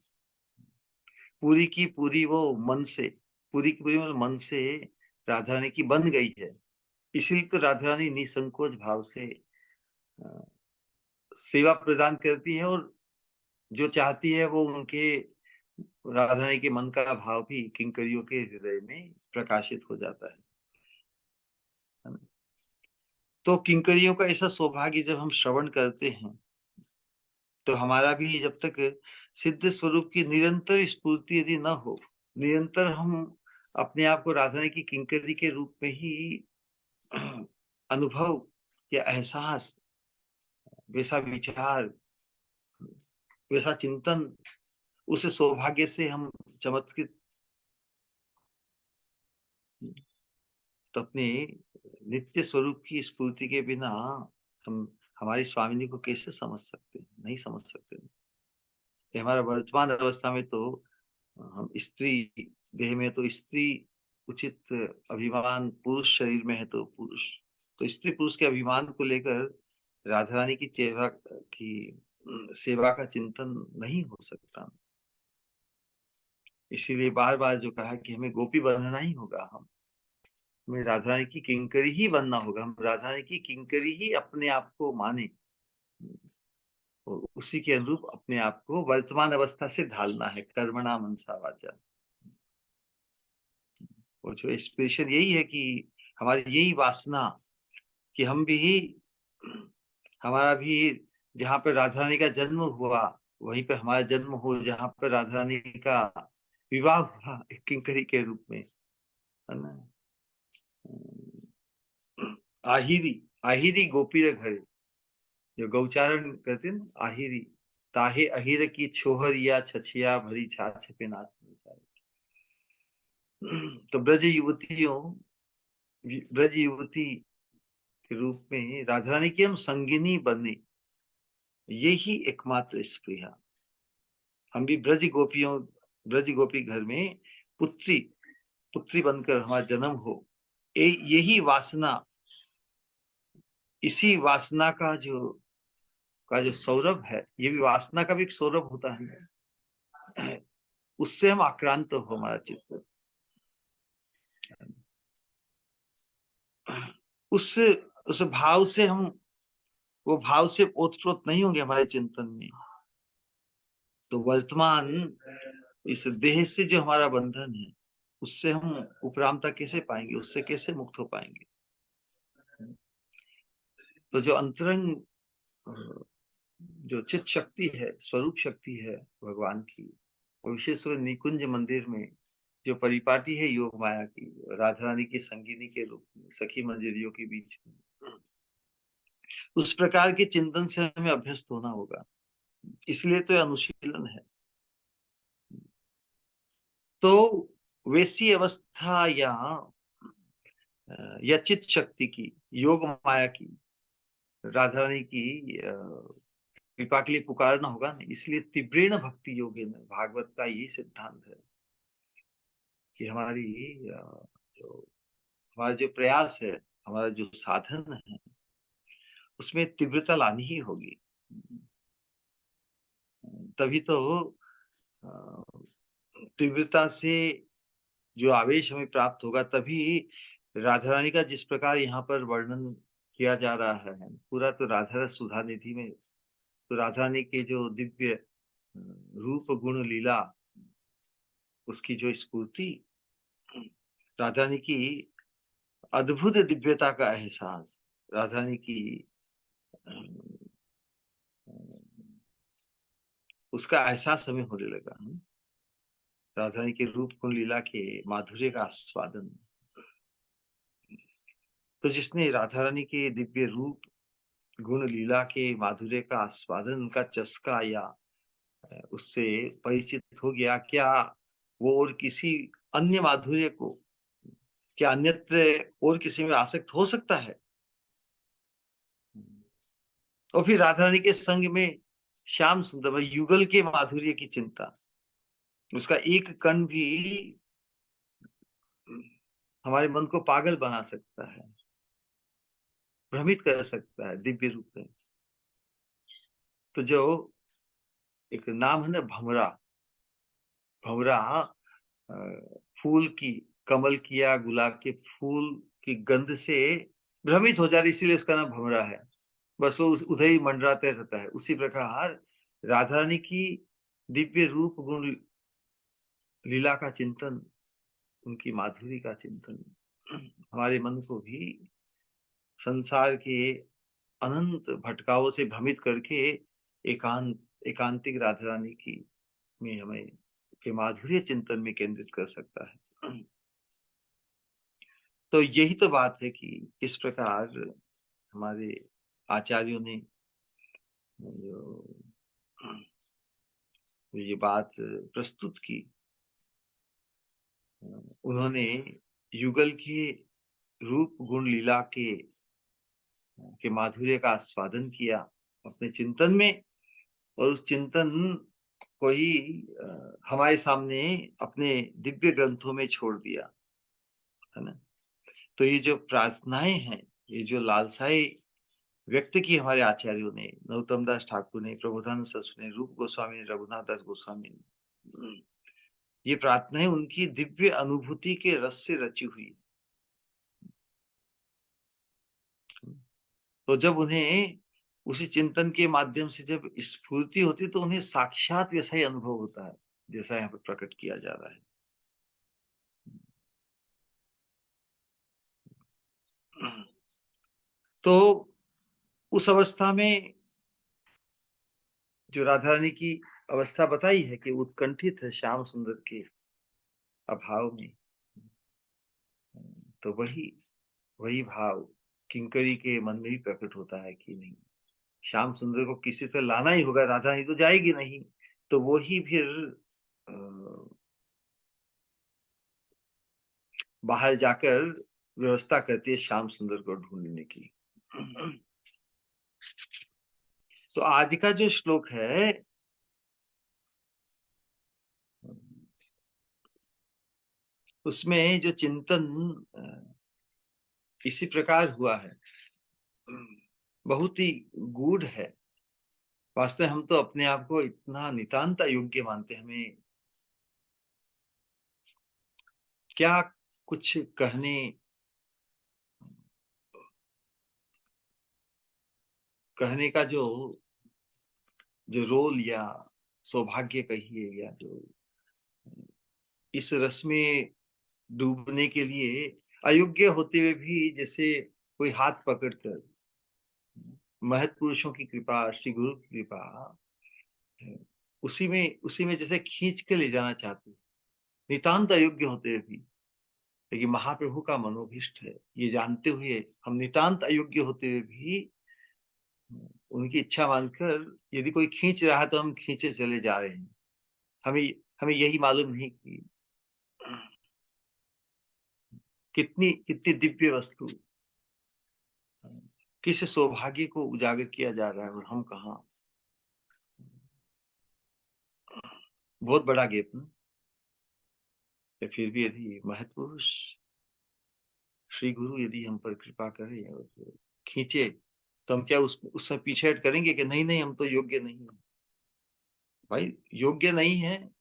पूरी की पूरी वो मन से, पूरी की पूरी वो मन से राधा रानी की बन गई है। इसलिए तो राधा रानी निसंकोच भाव से सेवा प्रदान करती है, और जो चाहती है वो उनके राधा रानी के मन का भाव भी किंकरियों के हृदय में प्रकाशित हो जाता है ना? तो किंकरियों का ऐसा सौभाग्य जब हम श्रवण करते हैं, तो हमारा भी जब तक सिद्ध स्वरूप की निरंतर स्फूर्ति यदि न हो, निरंतर हम अपने आप को राधा रानी की किंकरी के रूप में ही अनुभव या एहसास, वैसा विचार, वैसा चिंतन, उस सौभाग्य से हम चमत्कृत, तो अपने नित्य स्वरूप की स्फूर्ति के बिना हम हमारी स्वामिनी को कैसे समझ सकते हैं, नहीं समझ सकते। हमारा वर्तमान अवस्था में तो हम स्त्री देह में तो स्त्री उचित अभिमान, पुरुष शरीर में है तो पुरुष, तो स्त्री पुरुष के अभिमान को लेकर राधा रानी की सेवा का चिंतन नहीं हो सकता। इसीलिए बार बार जो कहा कि हमें गोपी बनना ही होगा, हमें राधा रानी की किंकरी ही बनना होगा, हम राधा रानी की किंकरी ही अपने आप को माने, और उसी के अनुरूप अपने आप को वर्तमान अवस्था से ढालना है, कर्मणा मनसा वाचा। और जो इंस्पिरेशन यही है कि हमारी यही वासना कि हम भी, हमारा भी जहाँ पे राधा रानी का जन्म हुआ वहीं पे हमारा जन्म हो, जहाँ पे राधा रानी का विवाह हुआ एक किंकरी के रूप में, है ना। आहिरी आहिरी गोपी रे घरे, जो गौचारण कहते हैं ना, आहिरी ताहे अहिर की छोहर या छछिया भरी छाछ पे नाच। तो ब्रज युवती के रूप में राधा रानी की हम संगिनी बने, यही एकमात्र स्पृहा। हम भी ब्रज गोपी घर में पुत्री पुत्री बनकर हमारा जन्म हो, यही वासना, इसी वासना का जो सौरभ है, ये भी वासना का भी एक सौरभ होता है, उससे हम आक्रांत हो, हमारा चित्त उस उस भाव से हम, वो भाव से ओतप्रोत नहीं होंगे हमारे चिंतन में, तो वर्तमान इस देह से जो हमारा बंधन है, उससे हम उपरामता कैसे पाएंगे, उससे कैसे मुक्त हो पाएंगे। तो जो अंतरंग जो चित शक्ति है, स्वरूप शक्ति है भगवान की, वो विशेष रूप निकुंज मंदिर में जो परिपाटी है योग माया की, राधा रानी की संगिनी के रूप में सखी मंजरियों के बीच में, उस प्रकार के चिंतन से हमें अभ्यस्त होना होगा। इसलिए तो अनुशीलन है। तो वैसी अवस्था या चित शक्ति की, योग माया की, राधा रानी की कृपा के लिए पुकारना होगा ना। इसलिए तीव्रेण भक्ति योगेन, भागवत का यही सिद्धांत है कि जो हमारा जो प्रयास है, हमारा जो साधन है, उसमें तीव्रता लानी ही होगी। तभी तो तीव्रता से जो आवेश हमें प्राप्त होगा, तभी राधा रानी का जिस प्रकार यहाँ पर वर्णन किया जा रहा है, पूरा तो राधा रस सुधा निधि में, तो राधा रानी के जो दिव्य रूप गुण लीला, उसकी जो स्फूर्ति, राधा रानी की अद्भुत दिव्यता का एहसास, राधा रानी की उसका एहसास हमें होने लगा। राधा रानी के रूप गुण लीला के माधुर्य का आस्वादन। तो जिसने राधा रानी के दिव्य रूप गुण लीला के माधुर्य का आस्वादन का चस्का या उससे परिचित हो गया, क्या वो और किसी अन्य माधुर्य को, क्या अन्यत्र और किसी में आसक्त हो सकता है? और फिर राधा रानी के संग में श्याम सुंदर युगल के माधुर्य की चिंता, उसका एक कण भी हमारे मन को पागल बना सकता है, भ्रमित कर सकता है दिव्य रूप में। तो जो एक नाम है ना भंवरा, भंवरा फूल की, कमल की या गुलाब के फूल की गंध से भ्रमित हो जाती, इसीलिए उसका नाम भंवरा है। बस वो उधर ही मंडराते रहता है। उसी प्रकार राधा रानी की दिव्य रूप गुण लीला का चिंतन, उनकी माधुरी का चिंतन हमारे मन को भी संसार के अनंत भटकावों से भ्रमित करके एकांतिक राधा रानी की में हमें के माधुर्य चिंतन में केंद्रित कर सकता है। तो यही तो बात है कि किस प्रकार हमारे आचार्यों ने जो ये बात प्रस्तुत की, उन्होंने युगल के रूप गुण लीला के माधुर्य का आस्वादन किया अपने चिंतन में, और उस चिंतन को ही हमारे सामने अपने दिव्य ग्रंथों में छोड़ दिया, है ना। तो ये जो प्रार्थनाएं हैं, ये जो लालसाएं व्यक्त की हमारे आचार्यों ने, नरोत्तम दास ठाकुर ने, प्रबोधानंद सरस्वती ने, रूप गोस्वामी ने, रघुनाथ दास गोस्वामी ने, ये प्रार्थनाएं उनकी दिव्य अनुभूति के रस से रची हुई। तो जब उन्हें उसी चिंतन के माध्यम से जब स्फूर्ति होती, तो उन्हें साक्षात वैसा ही अनुभव होता है जैसा यहाँ पर प्रकट किया जा रहा है। तो उस अवस्था में जो राधा रानी की अवस्था बताई है कि उत्कंठित है श्याम सुंदर के अभाव में, तो वही भाव किंकरी के मन में भी प्रकट होता है कि नहीं, श्याम सुंदर को किसी तरह लाना ही होगा, राधा रानी तो जाएगी नहीं। तो वो ही फिर बाहर जाकर व्यवस्था करती है श्याम सुंदर को ढूंढने की। तो आज का जो श्लोक है, उसमें जो चिंतन इसी प्रकार हुआ है, बहुत ही गूढ़ है। वास्तव में हम तो अपने आप को इतना नितांत अयोग्य मानते हैं, हमें क्या कुछ कहने का जो जो रोल या सौभाग्य कहिए, या जो इस रस में डूबने के लिए अयोग्य होते हुए भी जैसे कोई हाथ पकड़कर, महत पुरुषों की कृपा, श्री गुरु की कृपा, उसी में जैसे खींच के ले जाना चाहती है, नितांत अयोग्य होते हुए भी। लेकिन महाप्रभु का मनोभीष्ट है, ये जानते हुए हम नितांत अयोग्य होते हुए भी उनकी इच्छा मानकर, यदि कोई खींच रहा है तो हम खींचे चले जा रहे हैं। हमें हमें यही मालूम नहीं कि कितनी कितनी दिव्य वस्तु, किस सौभाग्य को उजागर किया जा रहा है, और हम कहाँ। बहुत बड़ा गैप ना। फिर भी यदि महत्पुरुष श्री गुरु यदि हम पर कृपा करे और खींचे, तो हम क्या उसमें पीछे हट करेंगे कि नहीं नहीं हम तो योग्य नहीं है? भाई योग्य नहीं है,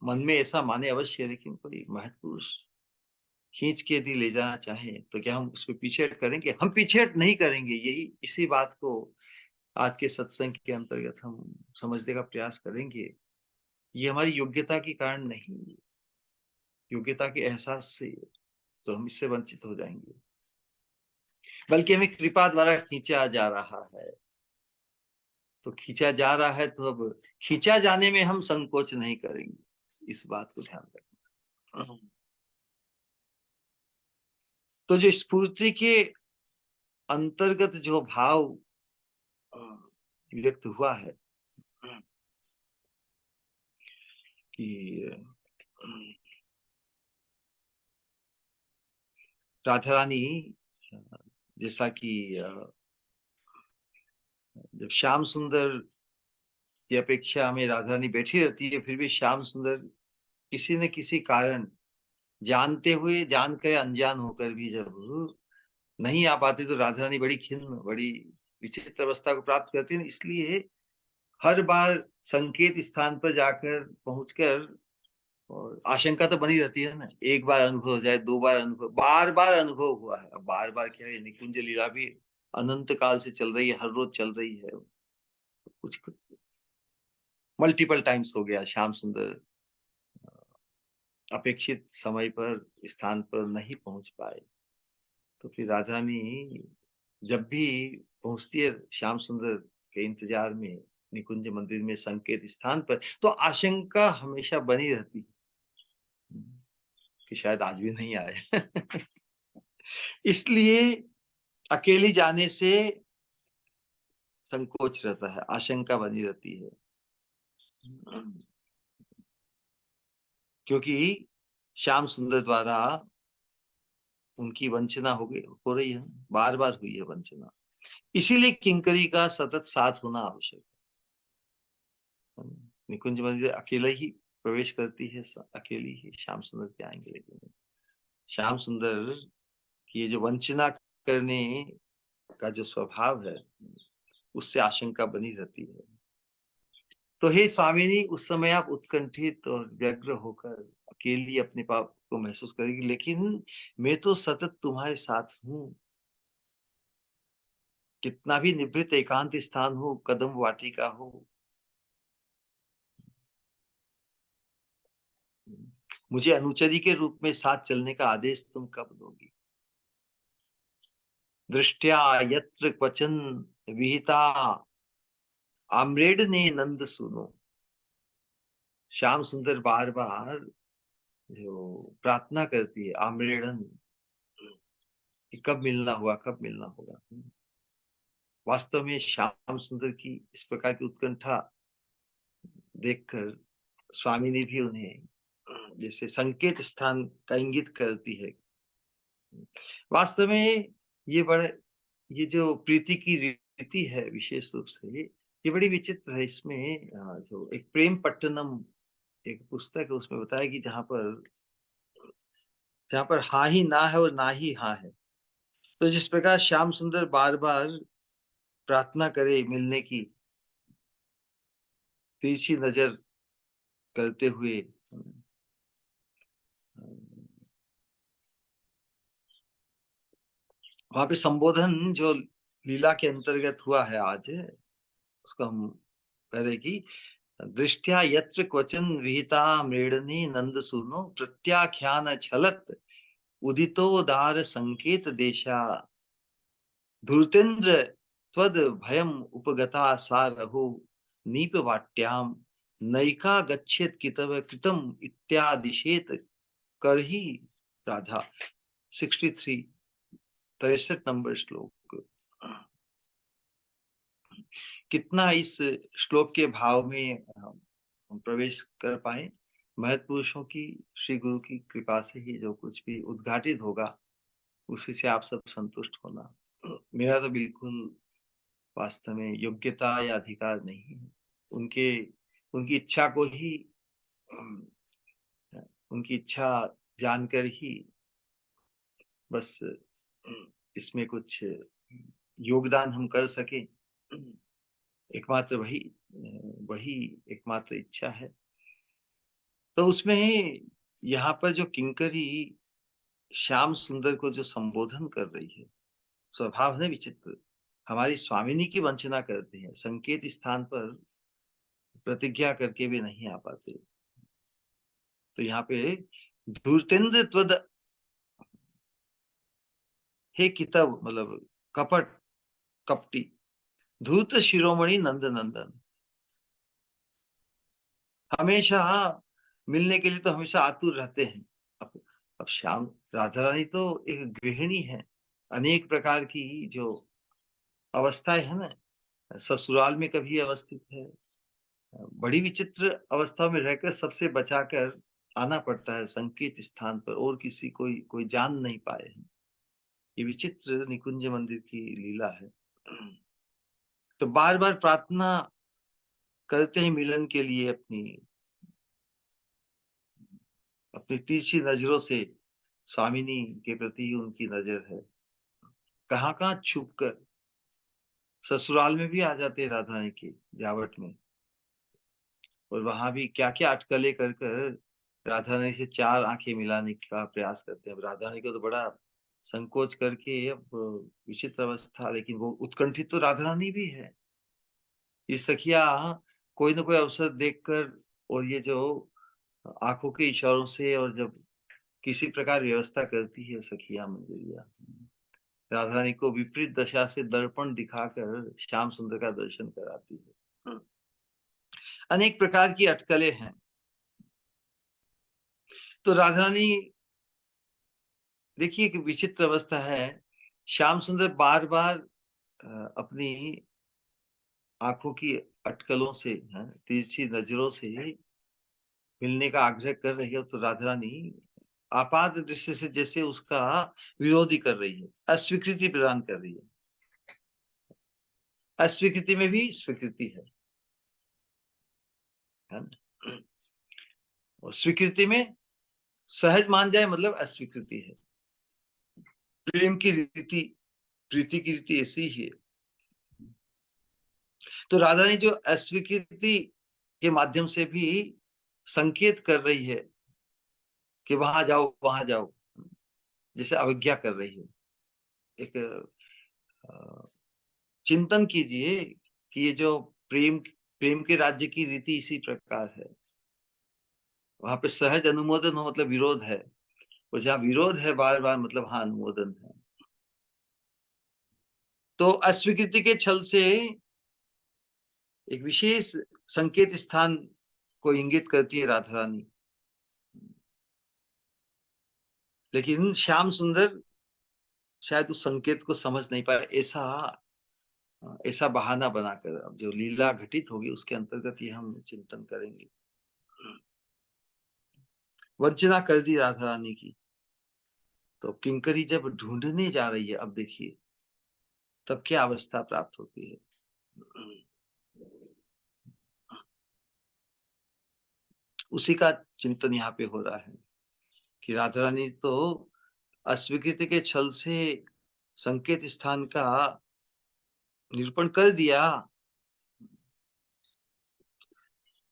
मन में ऐसा माने अवश्य, लेकिन कोई महत्पुरुष खींच के यदि ले जाना चाहे तो क्या हम उसको पीछे हट करेंगे? हम पीछे हट नहीं करेंगे। यही इसी बात को आज के सत्संग के अंतर्गत हम समझने का प्रयास करेंगे। ये हमारी योग्यता के कारण नहीं, योग्यता के एहसास से तो हम इससे वंचित हो जाएंगे, बल्कि हमें कृपा द्वारा खींचा जा रहा है। तो खींचा जा रहा है तो अब खींचा जाने में हम संकोच नहीं करेंगे, इस बात को ध्यान रखना। तो जो स्फूर्ति के अंतर्गत जो भाव व्यक्त हुआ है कि राधा रानी, जैसा कि जब श्याम सुंदर की अपेक्षा में राधा रानी बैठी रहती है, फिर भी श्याम सुंदर किसी न किसी कारण, जानते हुए जानकर अनजान होकर भी जब नहीं आ पाते, तो राधा रानी बड़ी खिन्न, बड़ी विचित्र अवस्था को प्राप्त करती है। इसलिए हर बार संकेत स्थान पर जाकर पहुंचकर, और आशंका तो बनी रहती है ना, एक बार अनुभव हो जाए, दो बार अनुभव, बार बार अनुभव हुआ है। अब बार बार क्या है, निकुंज लीला भी अनंत काल से चल रही है, हर रोज चल रही है। कुछ कुछ मल्टीपल टाइम्स हो गया, श्याम सुंदर अपेक्षित समय पर स्थान पर नहीं पहुंच पाए। तो फिर राधा रानी जब भी पहुंचती है श्याम सुंदर के इंतजार में निकुंज मंदिर में संकेत स्थान पर, तो आशंका हमेशा बनी रहती है कि शायद आज भी नहीं आए। इसलिए अकेली जाने से संकोच रहता है, आशंका बनी रहती है, क्योंकि श्याम सुंदर द्वारा उनकी वंचना हो रही है, बार बार हुई है वंचना। इसीलिए किंकरी का सतत साथ होना आवश्यक है। निकुंज मंदिर अकेले ही प्रवेश करती है, अकेली ही श्याम सुंदर के आएंगे, लेकिन श्याम सुंदर की ये जो वंचना करने का जो स्वभाव है, उससे आशंका बनी रहती है। तो हे स्वामिनी, उस समय आप उत्कंठित और व्यग्र होकर अकेली अपने पाप को महसूस करेगी, लेकिन मैं तो सतत तुम्हारे साथ हूँ। कितना भी निवृत्त एकांत स्थान हो, कदम वाटिका हो, मुझे अनुचरी के रूप में साथ चलने का आदेश तुम कब दोगी? दृष्टया यत्र क्वचन विहिता आम्रेड ने नंद सुनो। श्याम सुंदर बार बार जो प्रार्थना करती है आम्रेडन, कि कब मिलना हुआ, कब मिलना होगा। वास्तव में श्याम सुंदर की इस प्रकार की उत्कंठा देखकर स्वामी ने भी उन्हें जैसे संकेत स्थान का इंगित करती है। वास्तव में ये बड़े, ये जो प्रीति की रीति है विशेष रूप से, ये बड़ी विचित्र है। इसमें जो एक प्रेम पट्टनम एक पुस्तक है, उसमें बताया कि जहाँ पर जहाँ पर हाँ ही ना है और ना ही हाँ है। तो जिस प्रकार श्याम सुंदर बार बार प्रार्थना करे मिलने की, तिरछी नजर करते हुए, वहां पे संबोधन जो लीला के अंतर्गत हुआ है आज, उसको हम कह रहे कि दृष्टया यत्र क्वचन विहिता मृडने नंद सुनो प्रत्याख्यान छलत उदितोदार संकेत देशा धूर्तेन्द्र त्वद भयम उपगता सा रहो नीपवाट्याम नैका गच्छेत कितव कृतम इत्यादिशेत करही राधा। 63, 63 नंबर श्लोक। कितना इस श्लोक के भाव में हम प्रवेश कर पाए, महत पुरुषों की, श्री गुरु की कृपा से ही जो कुछ भी उद्घाटित होगा उसी से आप सब संतुष्ट होना। मेरा तो बिल्कुल वास्तव में योग्यता या अधिकार नहीं है। उनके उनकी इच्छा को ही, उनकी इच्छा जानकर ही बस इसमें कुछ योगदान हम कर सके, एकमात्र वही वही एकमात्र इच्छा है। तो उसमें यहाँ पर जो किंकरी श्याम सुंदर को जो संबोधन कर रही है, स्वभाव है विचित्र। हमारी स्वामिनी की वंचना करते हैं, संकेत स्थान पर प्रतिज्ञा करके भी नहीं आ पाते। तो यहाँ पे धूर्तेन्द्र त्वद, हे कितव मतलब कपट, कपटी, धूर्त शिरोमणि नंद नंदन, हमेशा मिलने के लिए तो हमेशा आतुर रहते हैं। अब श्याम, राधा रानी तो एक गृहिणी है, अनेक प्रकार की जो अवस्थाएं है ना, ससुराल में कभी अवस्थित है, बड़ी विचित्र अवस्था में रहकर सबसे बचाकर आना पड़ता है संकेत स्थान पर, और किसी कोई जान नहीं पाए हैं। ये विचित्र निकुंज मंदिर की लीला है। तो बार बार प्रार्थना करते हैं मिलन के लिए, अपनी अपनी तिरछी नजरों से स्वामिनी के प्रति उनकी नजर है। कहाँ कहाँ छुप कर ससुराल में भी आ जाते हैं राधा रानी की जावट में, और वहां भी क्या क्या अटकलें कर कर राधा रानी से चार आंखें मिलाने का प्रयास करते हैं। अब राधा रानी को तो बड़ा संकोच करके, अब विचित्र अवस्था, लेकिन वो उत्कंठित तो राधा रानी भी है। ये सखिया कोई ना कोई अवसर देखकर, और ये जो आंखों के इशारों से, और जब किसी प्रकार व्यवस्था करती है सखिया मंजरिया, राधा रानी को विपरीत दशा से दर्पण दिखाकर श्याम सुंदर का दर्शन कराती है। अनेक प्रकार की अटकलें हैं। तो राधा रानी, देखिए एक विचित्र अवस्था है, श्याम सुंदर बार बार अपनी आंखों की अटकलों से, तिरछी नजरों से मिलने का आग्रह कर रही है, तो राधा रानी आपात दृष्टि से जैसे उसका विरोध ही कर रही है, अस्वीकृति प्रदान कर रही है। अस्वीकृति में भी स्वीकृति है ना? और स्वीकृति में सहज मान जाए मतलब अस्वीकृति है। प्रेम की रीति, प्रीति की रीति ऐसी ही है। तो राधा ने जो अस्वीकृति के माध्यम से भी संकेत कर रही है कि वहां जाओ वहां जाओ, जैसे अवज्ञा कर रही है। एक चिंतन कीजिए कि ये जो प्रेम प्रेम के राज्य की रीति इसी प्रकार है। वहां पे सहज अनुमोदन हो मतलब विरोध है, और जहाँ विरोध है बार बार मतलब हाँ अनुमोदन है। तो अस्वीकृति के छल से एक विशेष संकेत स्थान को इंगित करती है राधा रानी, लेकिन श्याम सुंदर शायद उस संकेत को समझ नहीं पाए। ऐसा ऐसा बहाना बनाकर अब जो लीला घटित होगी उसके अंतर्गत ये हम चिंतन करेंगे। वंचना कर दी राधा रानी की, तो किंकरी जब ढूंढने जा रही है, अब देखिए तब क्या अवस्था प्राप्त होती है। उसी का चिंतन यहाँ पे हो रहा है कि राधा रानी तो अस्वीकृति के छल से संकेत स्थान का निरूपण कर दिया,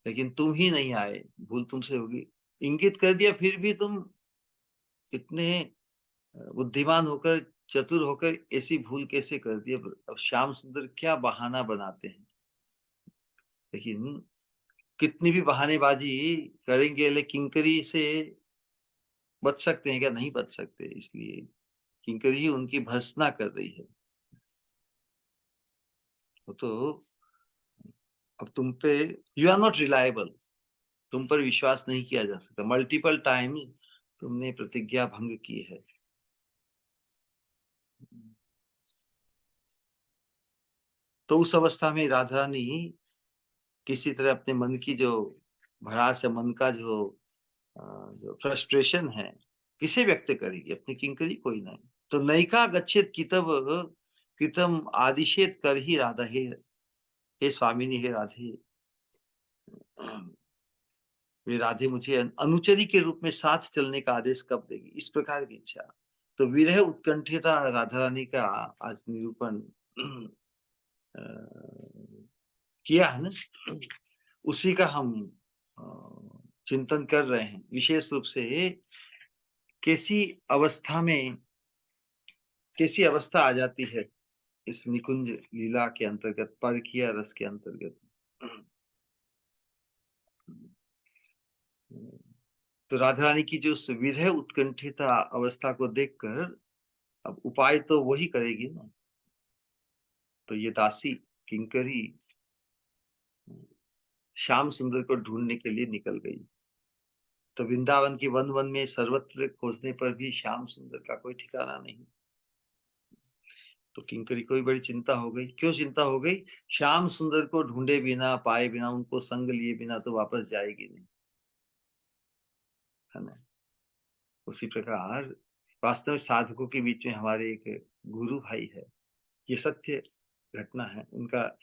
लेकिन तुम ही नहीं आए, भूल तुमसे होगी। इंगित कर दिया, फिर भी तुम इतने बुद्धिमान होकर, चतुर होकर ऐसी भूल कैसे कर दी? अब श्याम सुंदर क्या बहाना बनाते हैं, लेकिन कितनी भी बहानेबाजी करेंगे, लेकिन किंकरी से बच सकते हैं क्या? नहीं बच सकते, इसलिए किंकरी ही उनकी भर्त्सना कर रही है। वो तो अब तुम पे, यू आर नॉट रिलायबल, तुम पर विश्वास नहीं किया जा सकता। मल्टीपल टाइम तुमने प्रतिज्ञा भंग की है। तो उस अवस्था में राधा रानी किसी तरह अपने मन की जो भड़ास है, मन का जो फ्रस्ट्रेशन है, किसे व्यक्त करेगी? अपनी किंकरी, कोई नहीं। तो नैका गच्छेत कितव कृतम आदिशेत कर ही राधा, हे स्वामिनी, हे राधे, वे राधे मुझे अनुचरी के रूप में साथ चलने का आदेश कब देगी? इस प्रकार की इच्छा। तो विरह उत्कंठिता राधा रानी का आज निरूपण किया है ना, उसी का हम चिंतन कर रहे हैं। विशेष रूप से कैसी अवस्था में, कैसी अवस्था आ जाती है इस निकुंज लीला के अंतर्गत, परकीय रस के अंतर्गत। तो राधा रानी की जो विरह उत्कंठिता अवस्था को देखकर अब उपाय तो वही करेगी ना। तो ये दासी किंकरी श्याम सुंदर को ढूंढने के लिए निकल गई। तो वृंदावन की वन वन में सर्वत्र खोजने पर भी श्याम सुंदर का कोई ठिकाना नहीं। तो किंकरी को भी बड़ी चिंता हो गई। क्यों चिंता हो गई? श्याम सुंदर को ढूंढे बिना, पाए बिना, उनको संग लिए बिना तो वापस जाएगी नहीं, है ना। उसी प्रकार वास्तव में साधकों के बीच में हमारे एक गुरु भाई है, ये सत्य घटना है। उनका,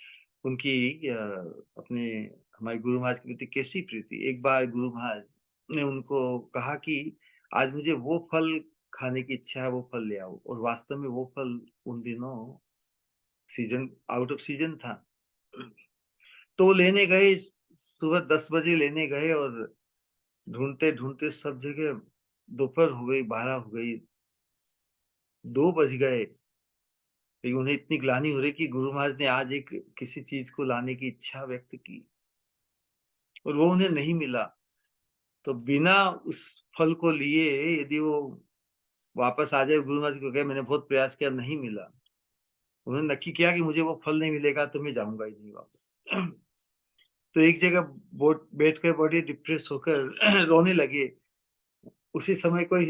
उनकी अपने हमारे गुरु महाराज के प्रति कैसी प्रीति। एक बार गुरु महाराज ने उनको कहा कि आज मुझे वो फल खाने की इच्छा है, वो फल ले आओ। और वास्तव में वो फल उन दिनों सीजन, आउट ऑफ सीजन था। तो वो लेने गए, सुबह 10 बजे लेने गए, और ढूंढते ढूंढते सब जगह दोपहर हो गई, 12 हो गई, 2 बज गए। लेकिन उन्हें इतनी ग्लानि हो रही कि गुरु महाराज ने आज एक किसी चीज को लाने की इच्छा व्यक्त की, और वो उन्हें नहीं मिला। तो बिना उस फल को लिए यदि वो वापस आ जाए, गुरु महाराज को कहे मैंने बहुत प्रयास किया, नहीं मिला, उन्होंने नक्की किया कि मुझे वो फल नहीं मिलेगा तो मैं जाऊंगा ही नहीं वापस। तो एक जगह बैठ कर बड़ी डिप्रेस होकर रोने लगे। उसी समय कोई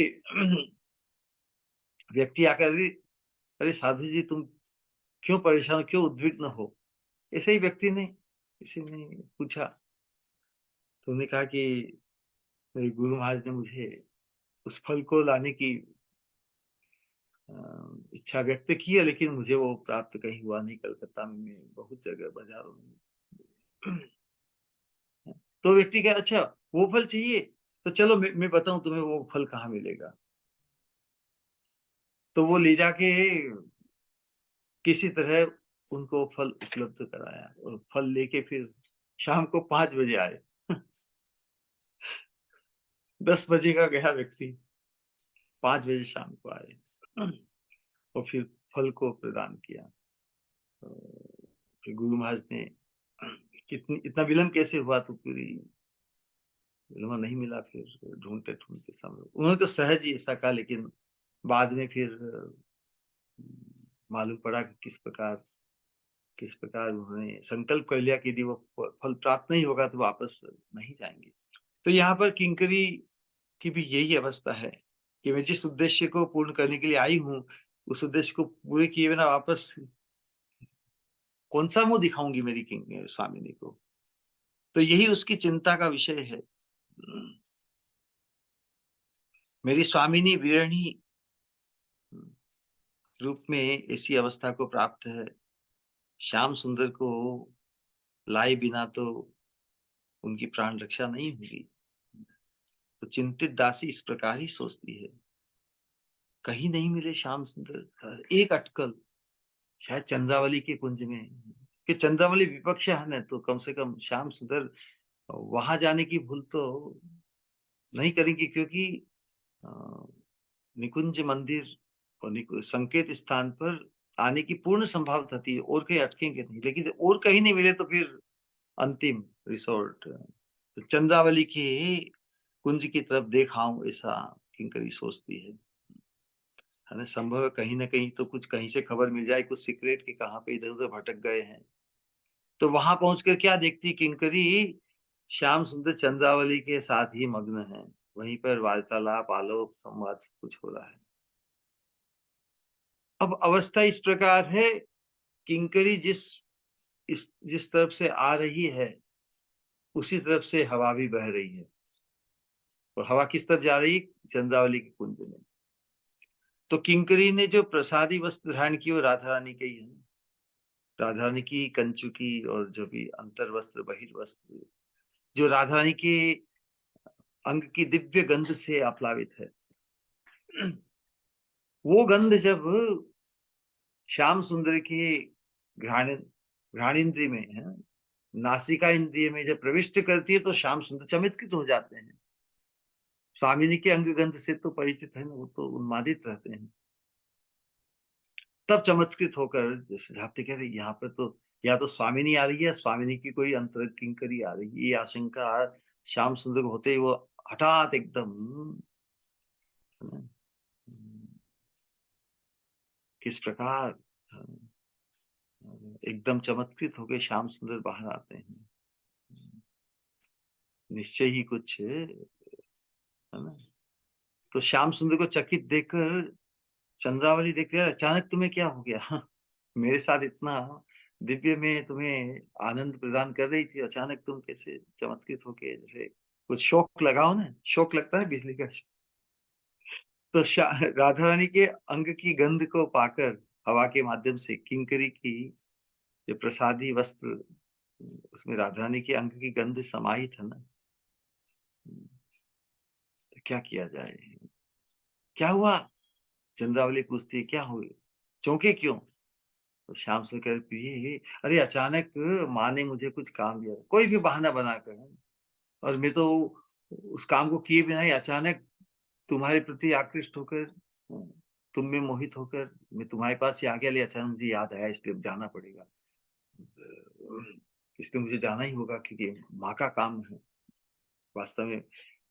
व्यक्ति आकर, अरे अरे साधु जी, तुम क्यों परेशान हो, क्यों उद्विग्न हो? ऐसे ही व्यक्ति ने, किसी ने पूछा। तो उन्होंने कहा कि मेरे गुरु महाराज ने मुझे उस फल को लाने की इच्छा व्यक्त की है, लेकिन मुझे वो प्राप्त कहीं हुआ नहीं। कलकत्ता में मैं बहुत जगह बाजारों में। तो व्यक्ति कहा अच्छा वो फल चाहिए, तो चलो मैं बताऊं तुम्हें वो फल कहाँ मिलेगा। तो वो ले जाके किसी तरह उनको फल उपलब्ध कराया, और फल लेके फिर शाम को 5 बजे आए। 10 बजे का गया व्यक्ति, 5 बजे शाम को आए, और फिर फल को प्रदान किया। तो फिर गुरु महाराज ने, कितनी इतना विलम्ब कैसे हुआ? तो पूरी विलम्ब नहीं मिला। फिर ढूंढते ढूंढते समय उन्होंने तो सहज ही ऐसा कहा, लेकिन बाद में फिर मालूम पड़ा कि किस प्रकार उन्होंने संकल्प कर लिया कि यदि वो फल प्राप्त नहीं होगा तो वापस नहीं जाएंगे। तो यहाँ पर किंकरी की भी यही अवस्था है कि मैं जिस उद्देश्य को पूर्ण करने के लिए आई हूँ, उस उद्देश्य को पूरे किए बिना वापस कौन सा मुंह दिखाऊंगी मेरी किंग स्वामिनी को? तो यही उसकी चिंता का विषय है। मेरी स्वामिनी वीरणी रूप में ऐसी अवस्था को प्राप्त है, श्याम सुंदर को लाए बिना तो उनकी प्राण रक्षा नहीं होगी। तो चिंतित दासी इस प्रकार ही सोचती है, कहीं नहीं मिले श्याम सुंदर, एक अटकल शायद चंद्रावली के कुंज में, कि चंद्रावली विपक्ष है ना, तो कम से कम श्याम सुंदर वहां जाने की भूल तो नहीं करेंगी, क्योंकि अ, निकुंज मंदिर और संकेत स्थान पर आने की पूर्ण संभावना थी, और कहीं अटकेंगे नहीं, लेकिन और कहीं नहीं मिले तो फिर अंतिम रिसोर्ट तो चंद्रावली के कुंज की तरफ देखाऊं, ऐसा किंकरी सोचती है ना। संभव है कहीं ना कहीं तो कुछ कहीं से खबर मिल जाए, कुछ सीक्रेट की, कहाँ पे इधर उधर भटक गए हैं। तो वहां पहुंचकर क्या देखती किंकरी, श्याम सुंदर चंद्रावली के साथ ही मग्न है, वहीं पर वार्तालाप आलोक संवाद सब कुछ हो रहा है। अब अवस्था इस प्रकार है, किंकरी जिस तरफ से आ रही है, उसी तरफ से हवा भी बह रही है। और हवा किस तरफ जा रही है? चंद्रावली के कुंज में। तो किंकरी ने जो प्रसादी वस्त्र धारण की वो राधा रानी के ही है, राधा रानी की कंचुकी, और जो भी अंतर वस्त्र बहिर्वस्त्र जो राधा रानी के अंग की दिव्य गंध से आप्लावित है, वो गंध जब श्याम सुंदर की घ्राण घ्राणेन्द्रिय में है, नासिका इंद्रिय में जब प्रविष्ट करती है, तो श्याम सुंदर चमत्कृत हो जाते हैं। स्वामिनी के अंग गंध से तो परिचित है ना, वो तो उन्मादित रहते हैं। तब चमत्कृत होकर जैसे झापते कह रहे, यहाँ पर तो या तो स्वामिनी आ रही है, स्वामिनी की कोई अंतर किंकरी आ रही है, ये आशंका श्याम सुंदर होते ही वो हठात एकदम किस प्रकार एकदम चमत्कृत होकर श्याम सुंदर बाहर आते हैं। निश्चय ही कुछ है ना। तो श्याम सुंदर को चकित देखकर चंद्रावली देखते हैं, अचानक तुम्हें क्या हो गया? मेरे साथ इतना दिव्य में तुम्हें आनंद प्रदान कर रही थी, अचानक तुम कैसे चमत्कृत होके, जैसे कुछ शौक लगाओ ना, शौक लगता है बिजली का। तो राधा रानी के अंग की गंध को पाकर हवा के माध्यम से किंकरी की जो प्रसादी वस्त्र, उसमें राधा रानी के अंग की गंध समाहित है ना। तो क्या किया जाए? क्या हुआ? चंद्रावली पूछती है, क्या हुई, चौंके क्यों? तो श्याम से कहती है, अरे अचानक माँ ने मुझे कुछ काम दिया, कोई भी बहाना बनाकर, और मैं तो उस काम को किए बिना ही अचानक तुम्हारे प्रति आकृष्ट होकर, तुम में मोहित होकर मैं तुम्हारे पास ही आ गया, ले अचानक मुझे याद आया, इसलिए जाना पड़ेगा, इसलिए मुझे जाना ही होगा, क्योंकि माँ का काम है। वास्तव में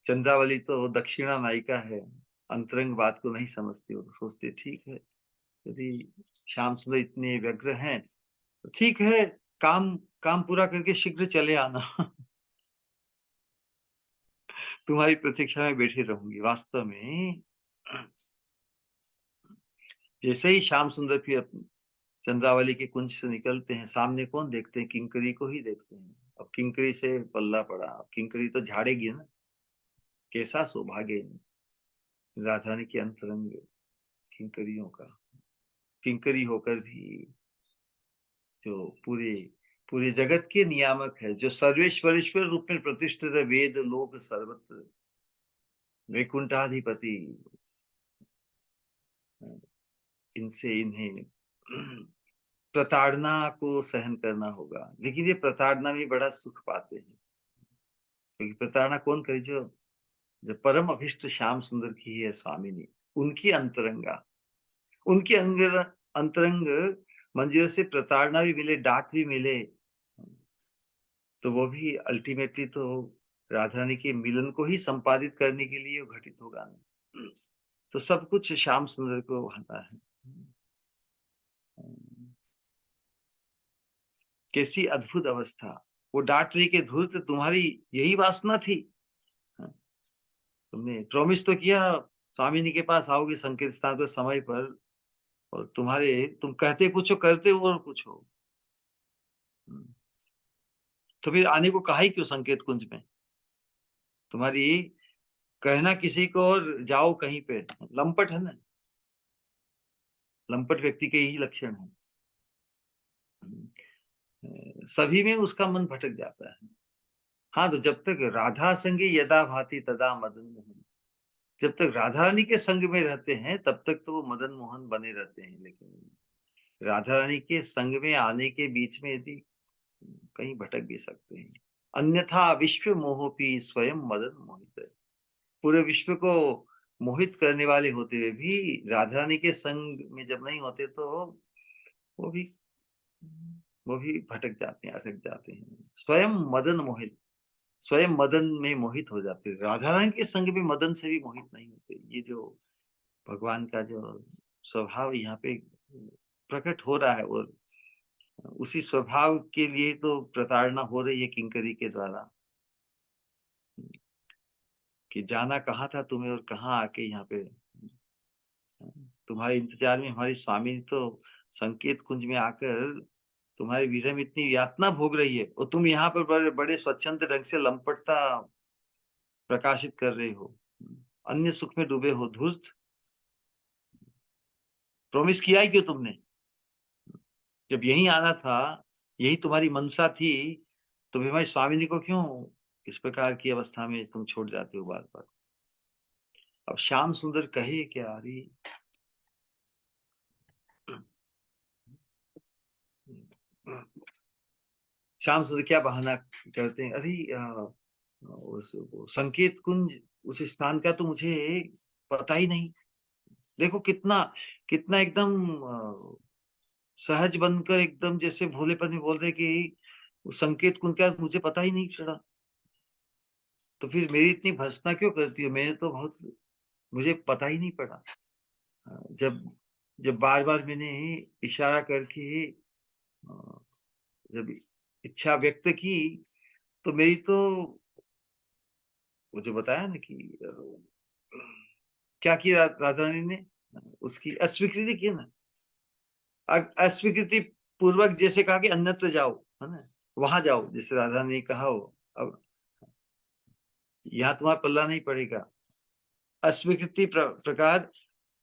चंद्रावली तो दक्षिणा नायिका है, अंतरंग बात को नहीं समझती, वो तो सोचती ठीक है, यदि श्याम सुंदर इतने व्यग्र हैं तो ठीक है, काम काम पूरा करके शीघ्र चले आना। तुम्हारी प्रतीक्षा में बैठी रहूंगी। वास्तव में जैसे ही श्याम सुंदर फिर चंद्रावली के कुंज से निकलते हैं, सामने कौन देखते हैं? किंकरी को ही देखते हैं। अब किंकरी से पल्ला पड़ा, अब किंकरी तो झाड़ेगी ना। कैसा सौभाग्य राधा रानी के अंतरंग किंकरियों का, किंकरी होकर भी जो पूरे पूरे जगत के नियामक है, जो सर्वेश्वरेश्वर रूप में प्रतिष्ठित है, वेद लोक सर्वत्र वैकुंठाधिपति, इनसे इन्हें प्रताड़ना को सहन करना होगा। लेकिन ये प्रताड़ना में बड़ा सुख पाते हैं, क्योंकि प्रताड़ना कौन करे? जो परम अभिष्ट श्याम सुंदर की है स्वामिनी, उनकी अंतरंगा, उनके अंतरंग मंजिल से प्रताड़ना भी मिले, डांट भी मिले, तो वो भी अल्टीमेटली तो राधा रानी के मिलन को ही संपादित करने के लिए घटित होगा ना। तो सब कुछ श्याम सुंदर को आता है। कैसी अद्भुत अवस्था! वो डांट रही कि धूर्त, तुम्हारी यही वासना थी, तुमने प्रॉमिस तो किया स्वामिनी के पास आओगे संकेत स्थान पर समय पर, और तुम कहते कुछ हो, करते हो और कुछ हो। तो फिर आने को कहा ही क्यों संकेत कुंज में? तुम्हारी कहना किसी को और जाओ कहीं पे, लंपट है ना। लंपट व्यक्ति के यही लक्षण है, सभी में उसका मन भटक जाता है। हाँ, तो जब तक राधा संगे यदा भाति तदा मदन मोहन, जब तक राधा रानी के संग में रहते हैं तब तक तो वो मदन मोहन बने रहते हैं, लेकिन राधा रानी के संग में आने के बीच में यदि कहीं भटक भी सकते हैं। अन्यथा विश्व मोहोपी स्वयं मदन मोहित, पूरे विश्व को मोहित करने वाले होते हुए भी राधा रानी के संग में जब नहीं होते तो वो भी वो भी भटक जाते हैं, अटक जाते हैं। स्वयं मदन मोहित, स्वयं मदन में मोहित हो जाते हैं। राधा रानी के संग में मदन से भी मोहित नहीं होते। ये जो भगवान का जो स्वभाव यहाँ पे प्रकट हो रहा है, और उसी स्वभाव के लिए तो प्रताड़ना हो रही है किंकरी के द्वारा, कि जाना कहाँ था तुम्हें और कहाँ आके यहाँ पे तुम्हारे इंतजार में हमारी स्वामी तो संकेत कुंज में आकर तुम्हारे विरह में इतनी यातना भोग रही है, और तुम यहाँ पर बड़े बड़े स्वच्छंद ढंग से लंपटता प्रकाशित कर रहे हो, अन्य सुख में डूबे हो। धूर्त, प्रॉमिस किया है क्यों तुमने? जब यही आना था, यही तुम्हारी मनसा थी, तो फिर हमारी स्वामिनी को क्यों इस प्रकार की अवस्था में तुम छोड़ जाते हो बार बार? अब श्याम सुंदर कहे क्या? अरे श्याम सुंदर क्या बहाना करते हैं? अरे वो संकेत कुंज, उस स्थान का तो मुझे पता ही नहीं। देखो कितना कितना एकदम सहज बनकर, एकदम जैसे भोलेपन में बोल रहे कि वो संकेत कुंज का मुझे पता ही नहीं चला। तो फिर मेरी इतनी भर्त्सना क्यों करती हो? मैंने तो बहुत, मुझे पता ही नहीं पड़ा। जब जब बार बार मैंने इशारा करके जब इच्छा व्यक्त की, तो मेरी तो, मुझे बताया ना कि क्या किया राधा रानी ने, उसकी अस्वीकृति की ना। अस्वीकृति पूर्वक जैसे कहा कि अन्यत्र जाओ, है ना, वहां जाओ, जैसे राधा रानी ने कहा हो, अब यहाँ तुम्हारा पल्ला नहीं पड़ेगा। अस्वीकृति प्रकार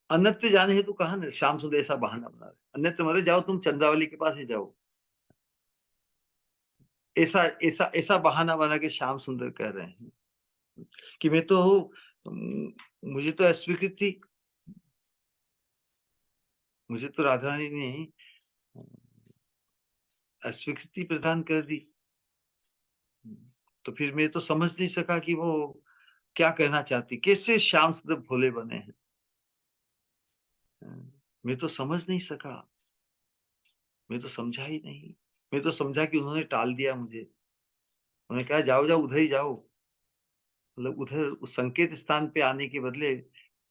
अन्यत्र जाने हेतु कहा ना, श्याम सुंदर ऐसा बहाना बना रहे, अन्यत्र मतलब जाओ तुम चंद्रावली के पास ही जाओ, ऐसा ऐसा ऐसा बहाना बना के श्याम सुंदर कह रहे हैं कि मैं तो मुझे तो अस्वीकृत थी, मुझे तो राधा रानी ने अस्वीकृति प्रदान कर दी। तो फिर मैं तो समझ नहीं सका कि वो क्या कहना चाहती, कैसे श्याम सुंदर भोले बने हैं। मैं तो समझ नहीं सका, मैं तो समझा ही नहीं। मैं तो समझा कि उन्होंने टाल दिया मुझे, उन्होंने कहा जाओ जाओ उधर ही जाओ, मतलब उधर उस संकेत स्थान पे आने के बदले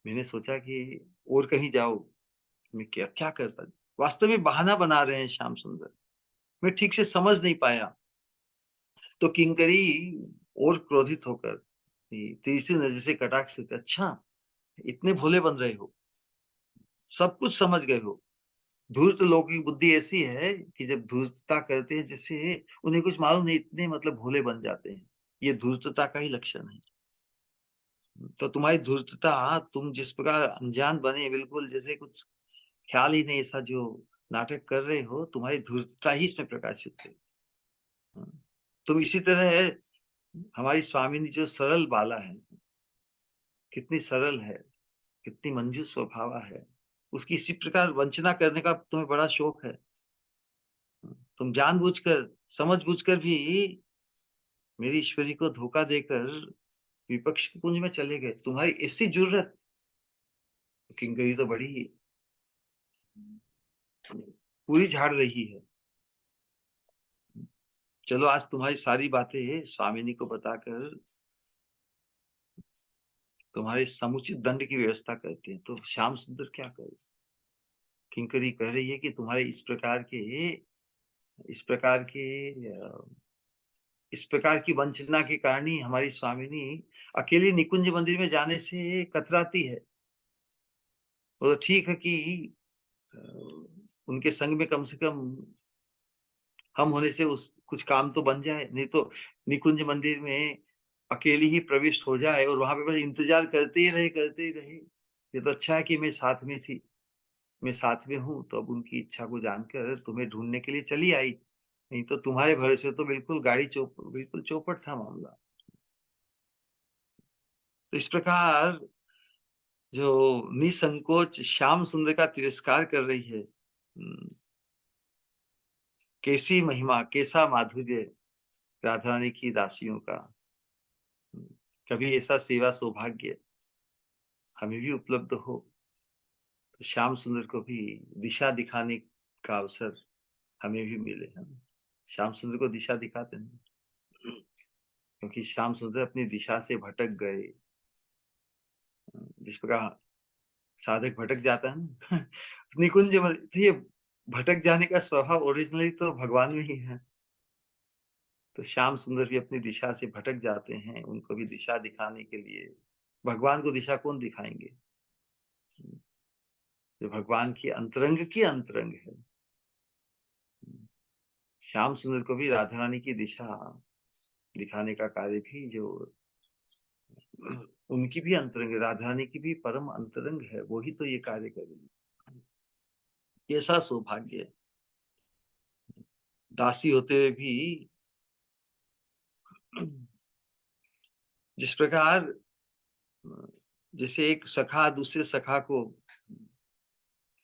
मैंने सोचा कि और कहीं जाओ। मैं क्या क्या करता, वास्तव में बहाना बना रहे हैं श्याम सुंदर। मैं ठीक से समझ नहीं पाया। तो किंकरी और क्रोधित होकर तीसरी नजर से कटाक्ष से, अच्छा इतने भोले बन रहे हो, सब कुछ समझ गए हो। धूर्त लोगों की बुद्धि ऐसी है कि जब धूर्तता करते हैं, जैसे उन्हें कुछ मालूम नहीं, इतने मतलब भोले बन जाते हैं। ये धूर्तता का ही लक्षण है। तो तुम्हारी धूर्तता, तुम जिस प्रकार अनजान बने, बिल्कुल जैसे कुछ ख्याल ही नहीं, ऐसा जो नाटक कर रहे हो, तुम्हारी धूर्तता ही इसमें प्रकाशित है। तुम इसी तरह, हमारी स्वामिनी जो सरल बाला है, कितनी सरल है, कितनी मंजूर स्वभाव है, उसकी इसी प्रकार वंचना करने का तुम्हें बड़ा शौक है। तुम जानबूझकर, समझबूझकर भी मेरी ईश्वरी को धोखा देकर विपक्ष के कुंज में चले गए। तुम्हारी ऐसी जुर्रत, किंकरी तो बड़ी पूरी झाड़ रही है। चलो आज तुम्हारी सारी बातें स्वामिनी को बताकर तुम्हारे समुचित दंड की व्यवस्था करते हैं। तो श्याम सुंदर क्या करे? किंकरी कह रही है कि तुम्हारे अ, इस प्रकार की वंचना के कारण ही हमारी स्वामिनी अकेली निकुंज मंदिर में जाने से कतराती है। वो तो ठीक है कि अ, उनके संग में कम से कम हम होने से उस कुछ काम तो बन जाए, नहीं तो निकुंज मंदिर में अकेली ही प्रविष्ट हो जाए और वहां पे बस इंतजार करते ही रहे। ये तो अच्छा है कि मैं साथ में थी, मैं साथ में हूँ, तो अब उनकी इच्छा को जानकर तुम्हें ढूंढने के लिए चली आई। नहीं तो तुम्हारे भरोसे तो बिल्कुल बिल्कुल चौपट था मामला। तो इस प्रकार जो निसंकोच श्याम सुंदर का तिरस्कार कर रही है, कैसी महिमा, कैसा माधुर्य राधा रानी की दासियों का। कभी ऐसा सेवा सौभाग्य हमें भी उपलब्ध हो, तो श्याम सुंदर को भी दिशा दिखाने का अवसर हमें भी मिले। हम श्याम सुंदर को दिशा दिखाते हैं, क्योंकि श्याम सुंदर अपनी दिशा से भटक गए। जिस प्रकार साधक भटक जाता है ना निकुंज में, तो ये भटक जाने का स्वभाव ओरिजिनली तो भगवान में ही है। तो श्याम सुंदर भी अपनी दिशा से भटक जाते हैं, उनको भी दिशा दिखाने के लिए। भगवान को दिशा कौन दिखाएंगे, जो भगवान की अंतरंग है। श्याम सुंदर को भी राधा रानी की दिशा दिखाने का कार्य भी जो उनकी भी अंतरंग, राधा रानी की भी परम अंतरंग है, वो ही तो ये कार्य करेगी। कैसा सौभाग्य है, दासी होते हुए भी। जिस प्रकार जैसे एक सखा दूसरे सखा को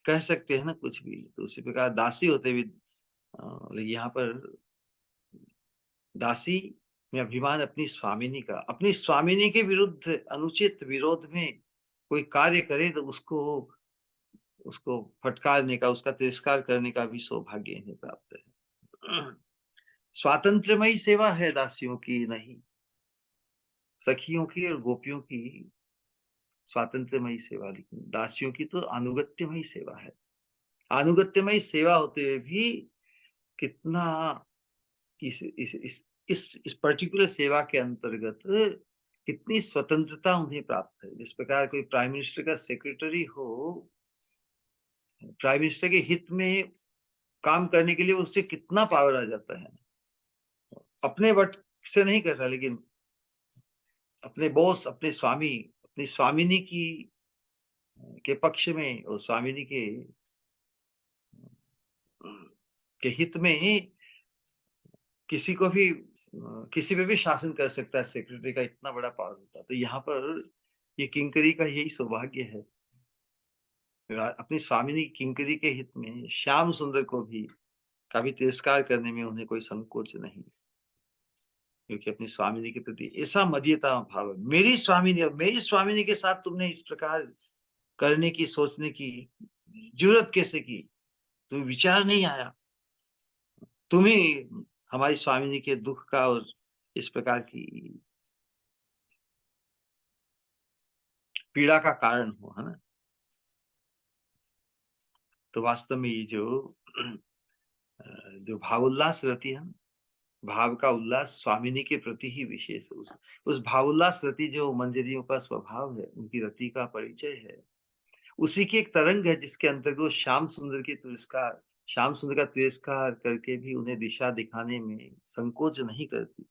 कह सकते हैं ना कुछ भी, तो उसी प्रकार दासी होते हुए यहाँ पर दासी में अभिमान अपनी स्वामिनी का, अपनी स्वामिनी के विरुद्ध अनुचित विरोध में कोई कार्य करे तो उसको उसको फटकारने का, उसका तिरस्कार करने का भी सौभाग्य इन्हें प्राप्त है। स्वातंत्रमयी सेवा है दासियों की, नहीं सखियों की और गोपियों की स्वातंत्रमयी सेवा, लेकिन दासियों की तो अनुगत्यमयी सेवा है। अनुगत्यमयी सेवा होते हुए भी कितना इस पर्टिकुलर सेवा के अंतर्गत कितनी स्वतंत्रता उन्हें प्राप्त है। जिस प्रकार कोई प्राइम मिनिस्टर का सेक्रेटरी हो, प्राइम मिनिस्टर के हित में काम करने के लिए उससे कितना पावर आ जाता है। अपने वट से नहीं कर रहा, लेकिन अपने बॉस, अपने स्वामी, अपनी स्वामिनी की के पक्ष में और स्वामिनी के हित में किसी को भी किसी पे भी शासन कर सकता है। सेक्रेटरी का इतना बड़ा पावर होता है। तो यहाँ पर ये किंकरी का यही सौभाग्य है, अपनी स्वामिनी किंकरी के हित में श्याम सुंदर को भी कभी तिरस्कार करने में उन्हें कोई संकोच नहीं, क्योंकि अपनी स्वामिनी के प्रति ऐसा मदीयता भाव है। मेरी स्वामिनी के साथ तुमने इस प्रकार करने की, सोचने की जरूरत कैसे की, तुम्हें विचार नहीं आया। तुम ही हमारी स्वामिनी के दुख का और इस प्रकार की पीड़ा का कारण हो, है ना। तो वास्तव में ये जो भाव उल्लास रहती है ना, भाव का उल्लास स्वामिनी के प्रति ही विशेष, उस भाव उल्लास रति जो मंजरियों का स्वभाव है, उनकी रति का परिचय है। उसी की एक तरंग है जिसके अंतर्गत श्याम सुंदर का तिरस्कार करके भी उन्हें दिशा दिखाने में संकोच नहीं करती।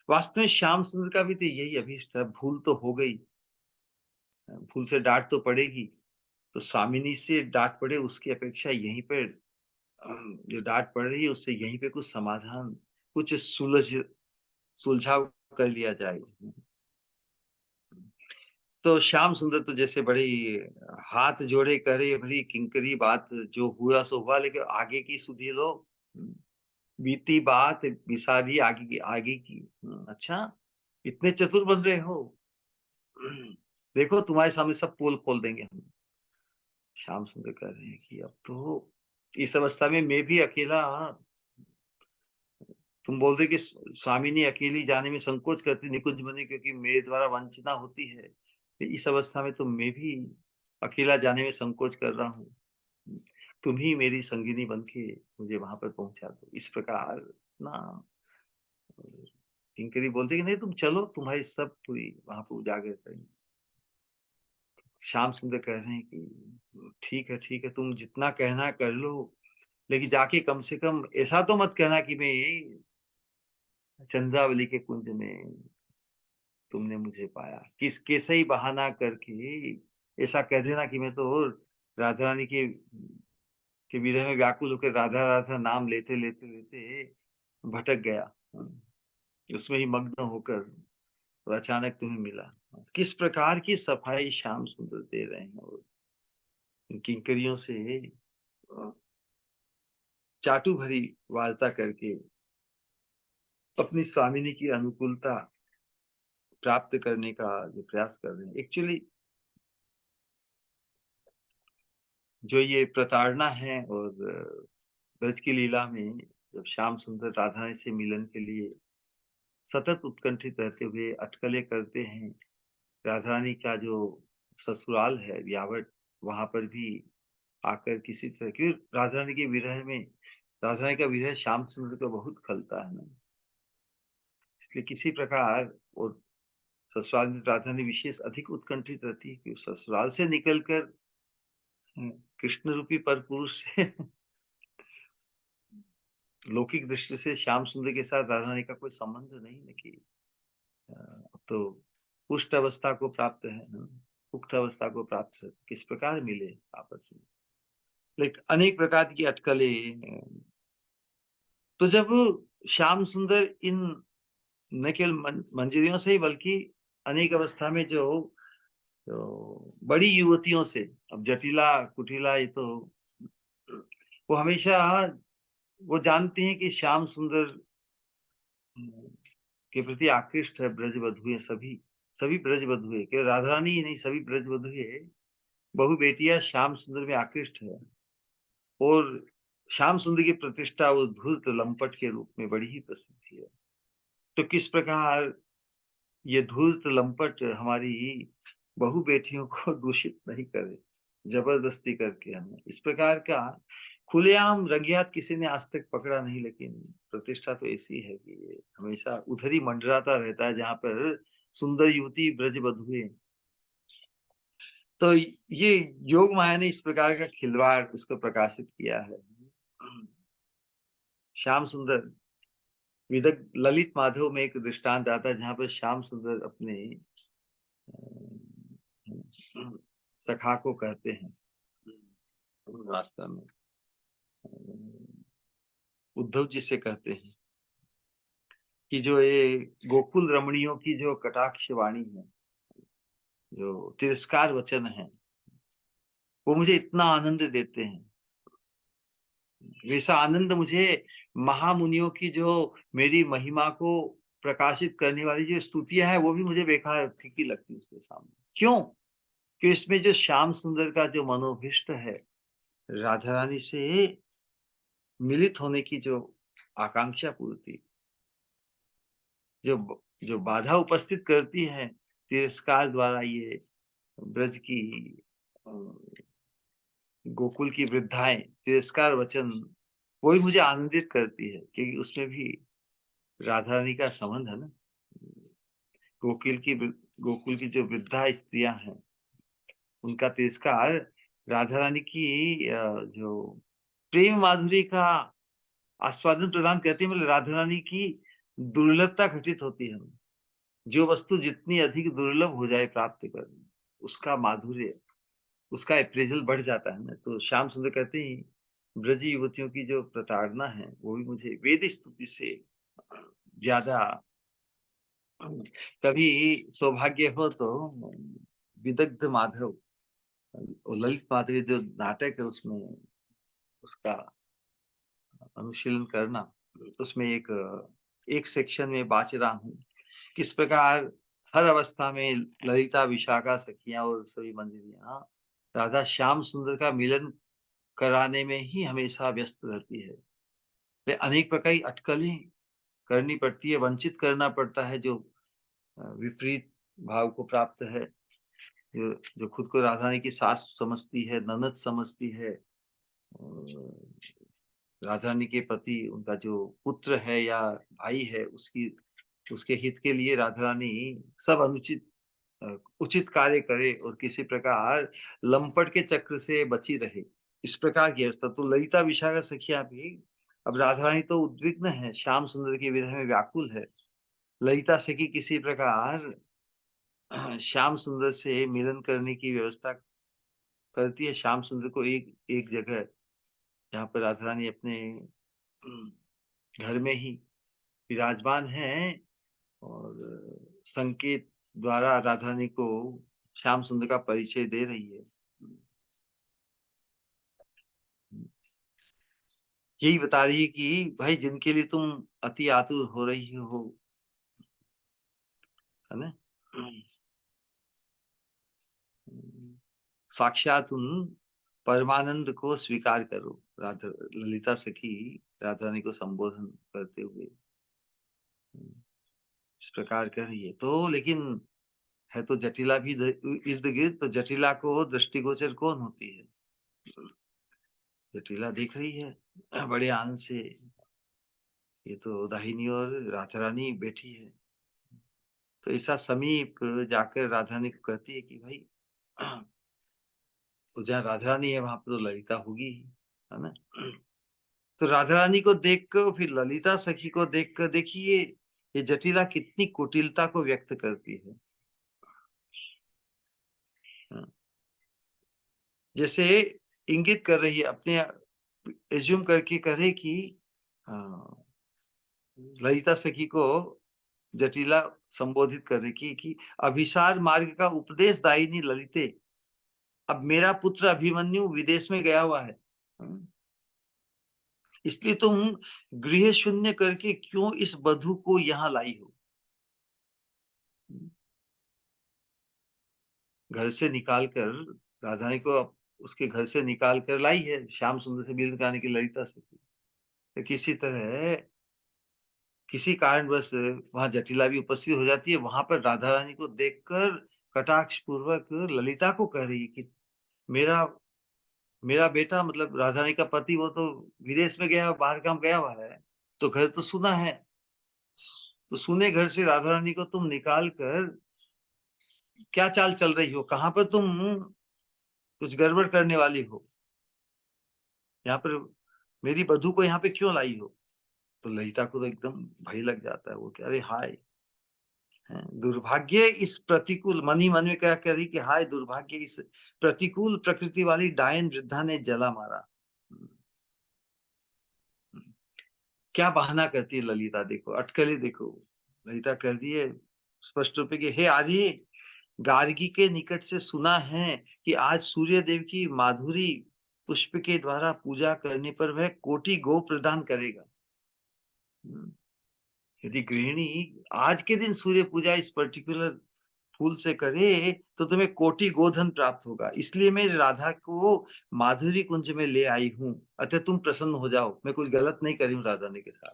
वास्तव में श्याम सुंदर का भी तो यही अभीष्ट है। भूल तो हो गई, भूल से डांट तो पड़ेगी, तो स्वामिनी से डांट पड़े उसकी अपेक्षा यहीं पर जो डांट पड़ रही है उससे यहीं पे कुछ समाधान, कुछ सुलझाव कर लिया जाए। तो श्याम सुंदर तो जैसे बड़ी हाथ जोड़े करे, बड़ी किंकरी बात, जो हुआ सो हुआ, लेकिन आगे की सुधी लो, बीती बात बिसारी आगे की। अच्छा, इतने चतुर बन रहे हो, देखो तुम्हारे सामने सब पोल खोल देंगे हम। श्याम सुंदर कह रहे हैं कि अब तो इस अवस्था में मैं भी अकेला, तुम बोल रहे कि स्वामिनी अकेली जाने में संकोच करती निकुंज बने क्योंकि मेरे द्वारा वंचना होती है, तो इस अवस्था में तो मैं भी अकेला जाने में संकोच कर रहा हूँ। तुम ही मेरी संगिनी बन के मुझे वहां पर पहुंचा दो। इस प्रकार ना किंकरी बोलते कि नहीं तुम चलो, तुम्हारी सब पूरी वहां पर उजागर करेंगे। श्याम सुंदर कह रहे हैं कि ठीक है तुम जितना कहना कर लो, लेकिन जाके कम से कम ऐसा तो मत कहना कि मैं चंद्रावली के कुंज में तुमने मुझे पाया। कैसे ही बहाना करके ऐसा कह देना कि मैं तो राधा रानी के विरह में व्याकुल होकर राधा राधा नाम लेते लेते लेते भटक गया, उसमें ही मग्न होकर और अचानक तुम्हें मिला। किस प्रकार की सफाई श्याम सुंदर दे रहे हैं, और किंकरियों से चाटू भरी वार्ता करके अपनी स्वामिनी की अनुकूलता प्राप्त करने का जो प्रयास कर रहे हैं। एक्चुअली जो ये प्रताड़ना है, और ब्रज की लीला में जब श्याम सुंदर राधा रानी से मिलन के लिए सतत उत्कंठित रहते हुए अटकलें करते हैं, राधा रानी का जो ससुराल है व्यावट, वहां पर भी आकर किसी तरह, क्योंकि राधा रानी के विरह में, राधा रानी का विरह श्याम सुंदर को बहुत खलता है ना, इसलिए किसी प्रकार, और ससुराल में राधा रानी विशेष अधिक उत्कंठित रहती है कि ससुराल से निकलकर कृष्ण रूपी पर पुरुष से लौकिक दृष्टि से श्याम सुंदर के साथ राधा रानी का कोई संबंध नहीं है कि अब तो पुष्ट अवस्था को प्राप्त है ना, पुख्त अवस्था को प्राप्त है, किस प्रकार मिले आपस में, लेकिन अनेक प्रकार की अटकलें। तो जब श्याम सुंदर इन न केवल मंजरियों से ही बल्कि अनेक अवस्था में जो बड़ी युवतियों से, अब जटिला कुटिला, ये तो वो हमेशा वो जानते हैं कि श्याम सुंदर के प्रति आकृष्ट है ब्रज बधुए, सभी सभी ब्रज बधुए, केवल राधा रानी ही नहीं, सभी ब्रज बधुए बहु बेटियां श्याम सुंदर में आकृष्ट है। और श्याम सुंदर की प्रतिष्ठा उस धूर्त लंपट के रूप में बड़ी ही प्रसिद्धि है। तो किस प्रकार ये धूर्त लंपट हमारी बहु बेटियों को दूषित नहीं करे जबरदस्ती करके, हमें इस प्रकार का खुलेआम रंगियात किसी ने आज तक पकड़ा नहीं, लेकिन प्रतिष्ठा तो ऐसी है कि ये हमेशा उधर ही मंडराता रहता है जहां पर सुंदर युवती ब्रज बधुए। तो ये योग माया ने इस प्रकार का खिलवाड़ उसको प्रकाशित किया है। श्याम सुंदर विदग्ध ललित माधव में एक दृष्टांत आता है जहां पर श्याम सुंदर अपने सखा को कहते हैं, वास्तव में उद्धव जी से कहते हैं कि जो ये गोकुल रमणियों की जो कटाक्ष वाणी है, जो तिरस्कार वचन है, वो मुझे इतना आनंद देते हैं, वैसा आनंद मुझे महामुनियों की जो मेरी महिमा को प्रकाशित करने वाली जो स्तुतियां है, वो भी मुझे बेकार फीकी लगती है उसके सामने। क्यों? कि इसमें जो श्याम सुंदर का जो मनोभिष्ट है, राधा रानी से मिलित होने की जो आकांक्षा पूर्ति, जो जो बाधा उपस्थित करती है तिरस्कार द्वारा, ये ब्रज की गोकुल की वृद्धाएं तिरस्कार वचन, वो भी मुझे आनंदित करती है, क्योंकि उसमें भी राधा रानी का संबंध है ना। गोकुल की जो वृद्धा स्त्रियां हैं, उनका तिरस्कार राधा रानी की जो प्रेम माधुरी का आस्वादन प्रदान करती है, मतलब राधा रानी की दुर्लभता घटित होती है। जो वस्तु जितनी अधिक दुर्लभ हो जाए प्राप्त करना, उसका माधुर्य, उसका अप्रेजल बढ़ जाता है ना। तो श्याम सुंदर कहते हैं ब्रजी युवतियों की जो प्रताड़ना है, वो भी मुझे वेद स्तुति से ज्यादा, कभी सौभाग्य हो तो विदग्ध माधव और ललित माधव जो नाटक है, उसमें उसका अनुशीलन करना, उसमें एक सेक्शन में बाँच रहा हूँ किस प्रकार हर अवस्था में ललिता विशाखा सखियां और सभी मंजरियां राधा श्याम सुंदर का मिलन कराने में ही हमेशा व्यस्त रहती है। तो अनेक प्रकार की अटकलें करनी पड़ती है, वंचित करना पड़ता है, जो विपरीत भाव को प्राप्त है, जो खुद को राधा रानी की सास समझती है, ननद समझती है, राधा रानी के प्रति उनका जो पुत्र है या भाई है, उसके हित के लिए राधा रानी सब अनुचित उचित कार्य करे और किसी प्रकार लंपट के चक्र से बची रहे, इस प्रकार की अवस्था। तो ललिता विशाखा सखिया भी, अब राधा रानी तो उद्विग्न है, श्याम सुंदर के विरह में व्याकुल है। ललिता सखी किसी प्रकार श्याम सुंदर से मिलन करने की व्यवस्था करती है, श्याम सुंदर को एक एक जगह जहाँ पर राधा रानी अपने घर में ही विराजमान हैं और संकेत द्वारा राधा रानी को श्याम सुंदर का परिचय दे रही है। यही बता रही है कि भाई जिनके लिए तुम अति आतुर हो रही हो, है ना, साक्षात उन परमानंद को स्वीकार करो। राधा ललिता सखी राधा रानी को संबोधन करते हुए इस प्रकार कर रही है। तो लेकिन है तो जटिला भी इर्द गिर्द, तो जटिला को दृष्टिगोचर कौन होती है? जटिला दिख रही है बड़े आनंद से, ये तो दाहिनी और राधा रानी बैठी है। तो ऐसा समीप जाकर राधा रानी को कहती है कि भाई तो जहाँ राधा रानी है वहां पर तो ललिता होगी ही, है ना। तो राधा रानी को देखकर फिर ललिता सखी को देखकर देखिए ये जटिला कितनी कुटिलता को व्यक्त करती है। जैसे इंगित कर रही है, अपने एज्यूम करके कह रही कि ललिता सखी को जटिला संबोधित कर रही कि अभिसार मार्ग का उपदेश दायिनी ललिते, अब मेरा पुत्र अभिमन्यु विदेश में गया हुआ है, इसलिए तुम गृह शून्य करके क्यों इस बधू को यहाँ लाई हो? घर से निकाल कर राधा रानी को उसके घर से निकाल कर लाई है श्याम सुंदर से मिलन कराने की ललिता से। तो किसी तरह किसी कारणवश वहां जटिला भी उपस्थित हो जाती है। वहां पर राधा रानी को देखकर कटाक्ष पूर्वक ललिता को कह रही है कि मेरा मेरा बेटा, मतलब राधा रानी का पति, वो तो विदेश में गया, बाहर काम गया हुआ है, तो घर तो सुना है, तो सुने घर से राधा रानी को तुम निकाल कर क्या चाल चल रही हो? कहाँ पर तुम कुछ गड़बड़ करने वाली हो? यहाँ पर मेरी बधू को यहाँ पे क्यों लाई हो? तो ललिता को तो एकदम भय लग जाता है। वो कह रहे हाय, दुर्भाग्य इस प्रतिकूल, मन ही मन में क्या कह रही कि हाय दुर्भाग्य इस प्रतिकूल प्रकृति वाली डायन वृद्धा ने जला मारा। क्या बहाना करती है ललिता, देखो अटकले देखो। ललिता कह रही है स्पष्ट रूप से, हे आर्य, गार्गी के निकट से सुना है कि आज सूर्य देव की माधुरी पुष्प के द्वारा पूजा करने पर वह कोटि गो प्रदान करेगा। यदि गृहिणी आज के दिन सूर्य पूजा इस पर्टिकुलर फूल से करे तो तुम्हें कोटि गोधन प्राप्त होगा। इसलिए मैं राधा को माधुरी कुंज में ले आई हूँ, अतः तुम प्रसन्न हो जाओ। मैं कुछ गलत नहीं कर रही हूँ राधा रानी के साथ।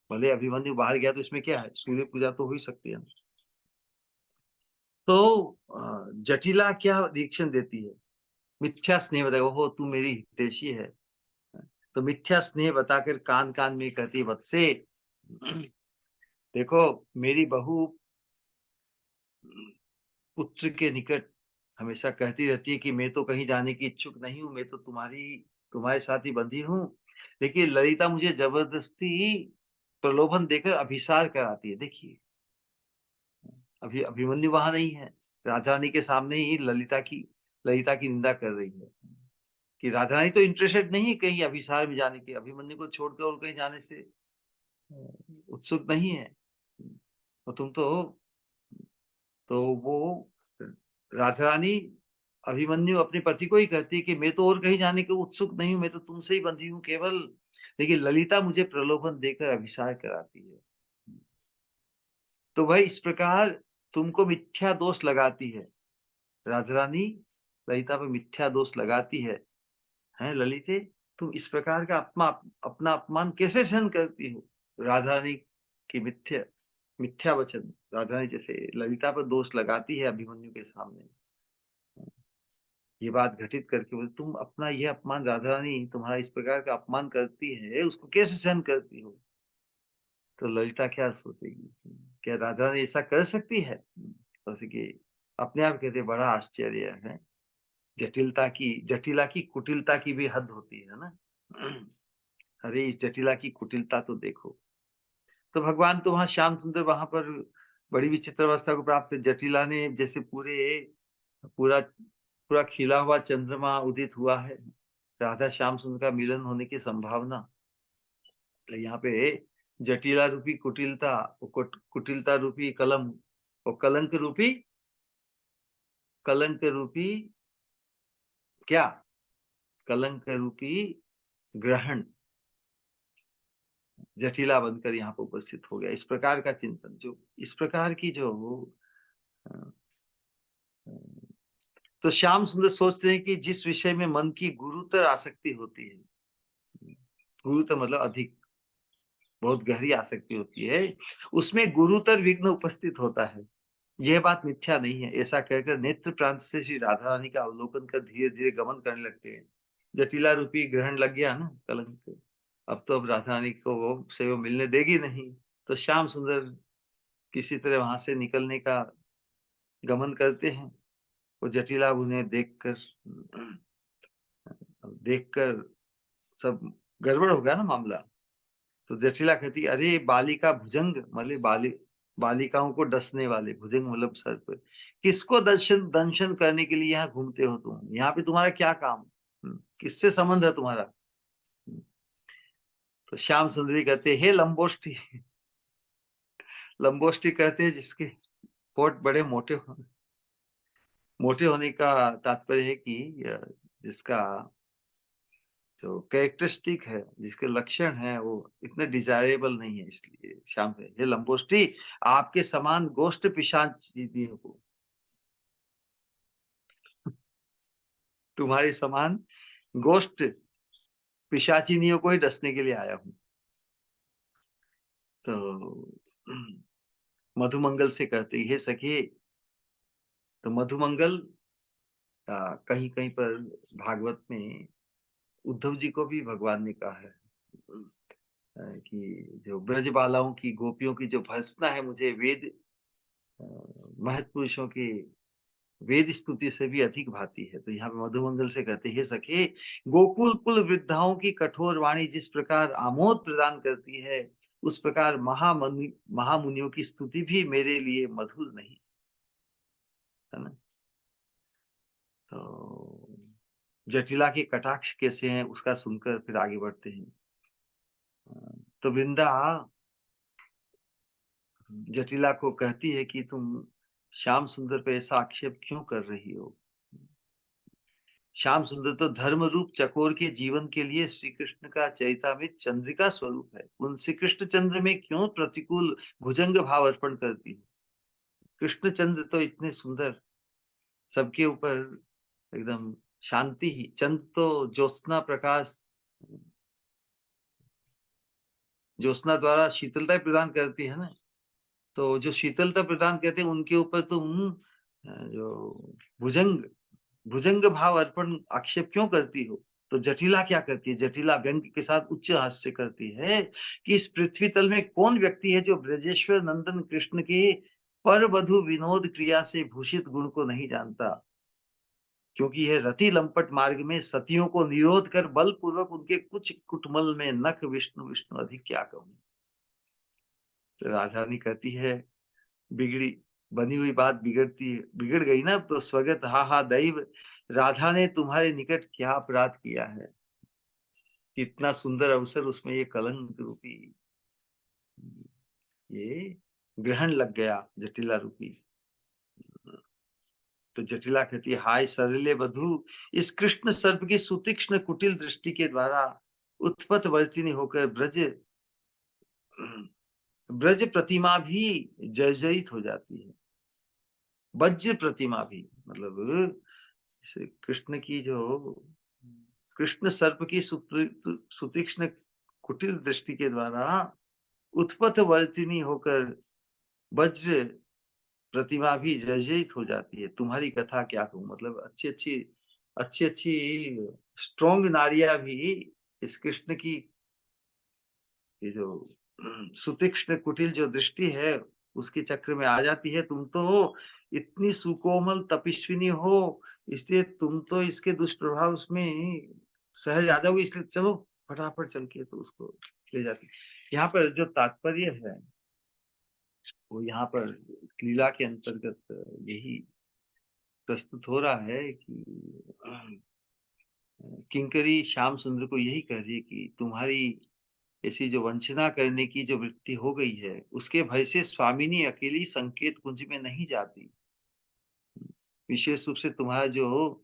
भले अभिमन्यु बाहर गया तो इसमें क्या है, सूर्य पूजा तो हो ही सकती है। तो जटिला क्या रिएक्शन देती है? मिथ्या स्नेह बताए, ओहो तू मेरी हितैषी है। तो मिथ्या स्नेह बताकर कान कान में कहती, वत्से देखो मेरी बहू पुत्र के निकट हमेशा कहती रहती है कि मैं तो कहीं जाने की इच्छुक नहीं हूँ, मैं तो तुम्हारे साथ ही बंधी हूँ। देखिए ललिता मुझे जबरदस्ती प्रलोभन देकर अभिसार कराती है। देखिए अभी अभिमन्यु वहां नहीं है, राधा रानी के सामने ही ललिता की निंदा कर रही है कि राधा रानी तो इंटरेस्टेड नहीं है कहीं अभिसार में जाने के, अभिमन्यु को छोड़कर और कहीं जाने से उत्सुक नहीं है। और तुम तो वो राधा रानी अभिमन्यु अपने पति को ही कहती है कि मैं तो और कहीं जाने के उत्सुक नहीं हूं, मैं तो तुमसे ही बंधी हूँ केवल। लेकिन ललिता मुझे प्रलोभन देकर अभिसार कराती है। तो भाई इस प्रकार तुमको मिथ्या दोष लगाती है राधा रानी, ललिता पे मिथ्या दोष लगाती है ललिते, तुम इस प्रकार का अपना अपमान कैसे सहन करती हो? राधा रानी की मिथ्या वचन राधा रानी जैसे ललिता पर दोष लगाती है अभिमन्यु के सामने। ये बात घटित करके बोले तुम अपना ये अपमान, राधा रानी तुम्हारा इस प्रकार का अपमान करती है, उसको कैसे सहन करती हो? तो ललिता क्या सोचेगी, क्या राधा रानी ऐसा कर सकती है? जैसे कि अपने आप कहते बड़ा आश्चर्य है, जटिला की कुटिलता की भी हद होती है ना। अरे इस जटिला की कुटिलता तो देखो। तो भगवान तो वहां श्याम सुंदर वहां पर बड़ी विचित्र अवस्था को प्राप्त है। जटिला ने जैसे पूरा पूरा खिला हुआ चंद्रमा उदित हुआ है, राधा श्याम सुंदर का मिलन होने की संभावना। तो यहाँ पे जटिला रूपी कुटिलता, कुटिलता रूपी कलम, और कलंक रूपी क्या, कलंक रूपी ग्रहण जटिला बनकर यहाँ पर उपस्थित हो गया। इस प्रकार का चिंतन, जो इस प्रकार की जो अ, तो श्याम सुंदर सोचते हैं कि जिस विषय में मन की गुरुतर आसक्ति होती है, गुरुतर मतलब अधिक, बहुत गहरी आसक्ति होती है, उसमें गुरुतर विघ्न उपस्थित होता है। यह बात मिथ्या नहीं है, ऐसा कहकर नेत्र प्रांत से श्री राधा रानी का अवलोकन कर धीरे धीरे गमन करने लगते हैं। जटिला रूपी ग्रहण लग गया ना, कलंक, अब राधा रानी को वो मिलने देगी नहीं। तो श्याम सुंदर किसी तरह वहां से निकलने का गमन करते हैं। वो जटिला उन्हें देखकर सब गड़बड़ हो गया ना मामला। तो जटिला कहती, अरे बालिका भुजंग, मतलब बालिकाओं को डसने वाले, भुजंग मतलब सर पे, किसको दर्शन दंशन करने के लिए यहाँ घूमते हो तुम, यहाँ पे तुम्हारा क्या काम, किससे संबंध है तुम्हारा। तो श्याम सुंदरी कहते, हे लंबोष्टी, लंबोष्टी कहते हैं जिसके होठ बड़े मोटे होने का तात्पर्य है कि जिसका जो कैरेक्टरिस्टिक है, जिसके लक्षण है, वो इतने डिजायरेबल नहीं है। इसलिए श्याम से, हे लंबोष्टी, आपके समान गोष्ठ पिशाचिनियों को, तुम्हारे समान गोष्ठ पिशाचिनियों को ही डसने के लिए आया हूं। तो मधुमंगल से कहते, हे सखी, तो मधुमंगल कहीं कहीं पर भागवत में उद्धव जी को भी भगवान ने कहा है कि जो ब्रज बालाओं की, गोपियों की जो भर्त्सना है, मुझे वेद महत्पुरुषों की वेद स्तुति से भी अधिक भाती है। तो यहाँ पे मधुमंगल से कहते हैं, सखे, गोकुल कुल वृद्धाओं की कठोर वाणी जिस प्रकार आमोद प्रदान करती है, उस प्रकार महामुनियों की स्तुति भी मेरे लिए मधुर नहीं, है ना। तो जटिला के कटाक्ष कैसे हैं उसका सुनकर फिर आगे बढ़ते हैं। तो वृंदा जटिला को कहती है कि तुम श्याम सुंदर पे ऐसा आक्षेप क्यों कर रही हो। श्याम सुंदर तो धर्म रूप चकोर के जीवन के लिए श्री कृष्ण का चैतामृत चंद्रिका स्वरूप है, उन श्री कृष्ण चंद्र में क्यों प्रतिकूल भुजंग भाव अर्पण करती हो। कृष्ण चंद्र तो इतने सुंदर, सबके ऊपर एकदम शांति ही, चंद्र तो ज्योत्सना प्रकाश, ज्योत्सना द्वारा शीतलता प्रदान करती है ना। तो जो शीतलता प्रदान करते हैं उनके ऊपर तुम जो भुजंग भुजंग भाव अर्पण आक्षेप क्यों करती हो। तो जटिला क्या करती है, जटिला व्यंग के साथ उच्च हास्य करती है कि इस पृथ्वी तल में कौन व्यक्ति है जो ब्रजेश्वर नंदन कृष्ण के पर वधु विनोद क्रिया से भूषित गुण को नहीं जानता, क्योंकि यह रति लंपट मार्ग में सतियों को निरोध कर बलपूर्वक उनके कुछ कुटमल में नख विष्णु विष्णु अधिक क्या कहूं। तो राधा रानी कहती है, बिगड़ी बनी हुई बात बिगड़ गई ना, तो स्वगत हा हा दैव, राधा ने तुम्हारे निकट क्या अपराध किया है, इतना सुंदर अवसर उसमें ये कलंक रूपी ये ग्रहण लग गया, जटिला रूपी। तो जटिला कहती है, हाय सरले वधु, इस कृष्ण सर्प की सुतीक्ष्ण कुटिल दृष्टि के द्वारा उत्पत वर्तिनी होकर ब्रज प्रतिमा भी जर्जरित हो जाती है। वज्र प्रतिमा भी मतलब कृष्ण की जो कृष्ण सर्प की सुतीक्ष्ण कुटिल दृष्टि के द्वारा उत्पथ वर्तिनी होकर वज्र प्रतिमा भी जर्जरित हो जाती है। तुम्हारी कथा क्या कहूँ, मतलब अच्छी अच्छी स्ट्रॉन्ग नारियां भी इस कृष्ण की ये जो सुतीक्ष्ण कुटिल जो दृष्टि है उसके चक्र में आ जाती है। तुम तो इतनी सुकोमल तपस्विनी हो, इसलिए तुम तो इसके दुष्प्रभाव उसमें सहज आ जाओगे, इसलिए चलो फटाफट चल के तो उसको ले जाती। यहाँ पर जो तात्पर्य है वो यहाँ पर लीला के अंतर्गत यही प्रस्तुत हो रहा है कि किंकरी श्याम सुंदर को यही कह रही है कि तुम्हारी ऐसी जो वंचना करने की जो वृत्ति हो गई है, उसके भय से स्वामिनी अकेली संकेत कुंज में नहीं जाती। विशेष रूप से तुम्हारा जो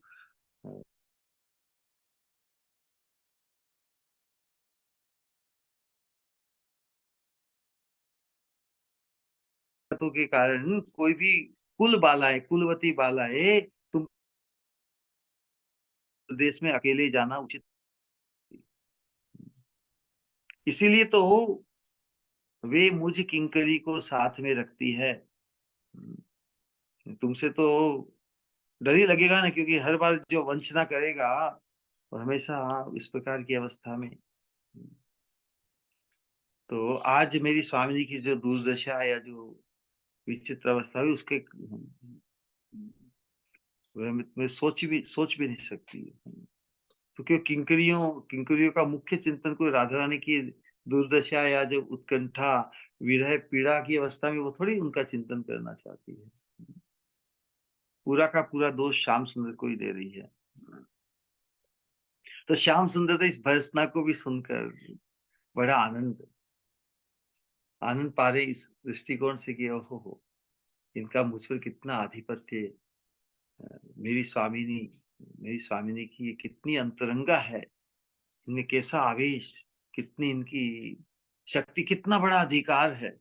के कारण कोई भी कुलवती बालाएं तुम देश में अकेले जाना उचित। इसीलिए तो वे मुझ किंकरी को साथ में रखती है। तुमसे तो डर ही लगेगा ना, क्योंकि हर बार जो वंचना करेगा और हमेशा इस प्रकार की अवस्था में। तो आज मेरी स्वामिनी की जो दुर्दशा या जो विचित्र अवस्था हुई, उसके वह मैं सोच भी नहीं सकती। तो क्यों किंकरियों का मुख्य चिंतन कोई राधा रानी की दुर्दशा या जो उत्कंठा, विरह पीड़ा की अवस्था में वो थोड़ी उनका चिंतन करना चाहती है। पूरा का पूरा दोष श्याम सुंदर को ही दे रही है। तो श्याम सुंदर तो इस भर्त्सना को भी सुनकर बड़ा आनंद आनंद पा रहे इस दृष्टिकोण से कि ओहो हो, इनका मुझ पर कितना आधिपत्य। मेरी स्वामिनी मेरी स्वामिनी की ये कितनी अंतरंगा है, इनमें कैसा आवेश, कितनी इनकी शक्ति, कितना बड़ा अधिकार है।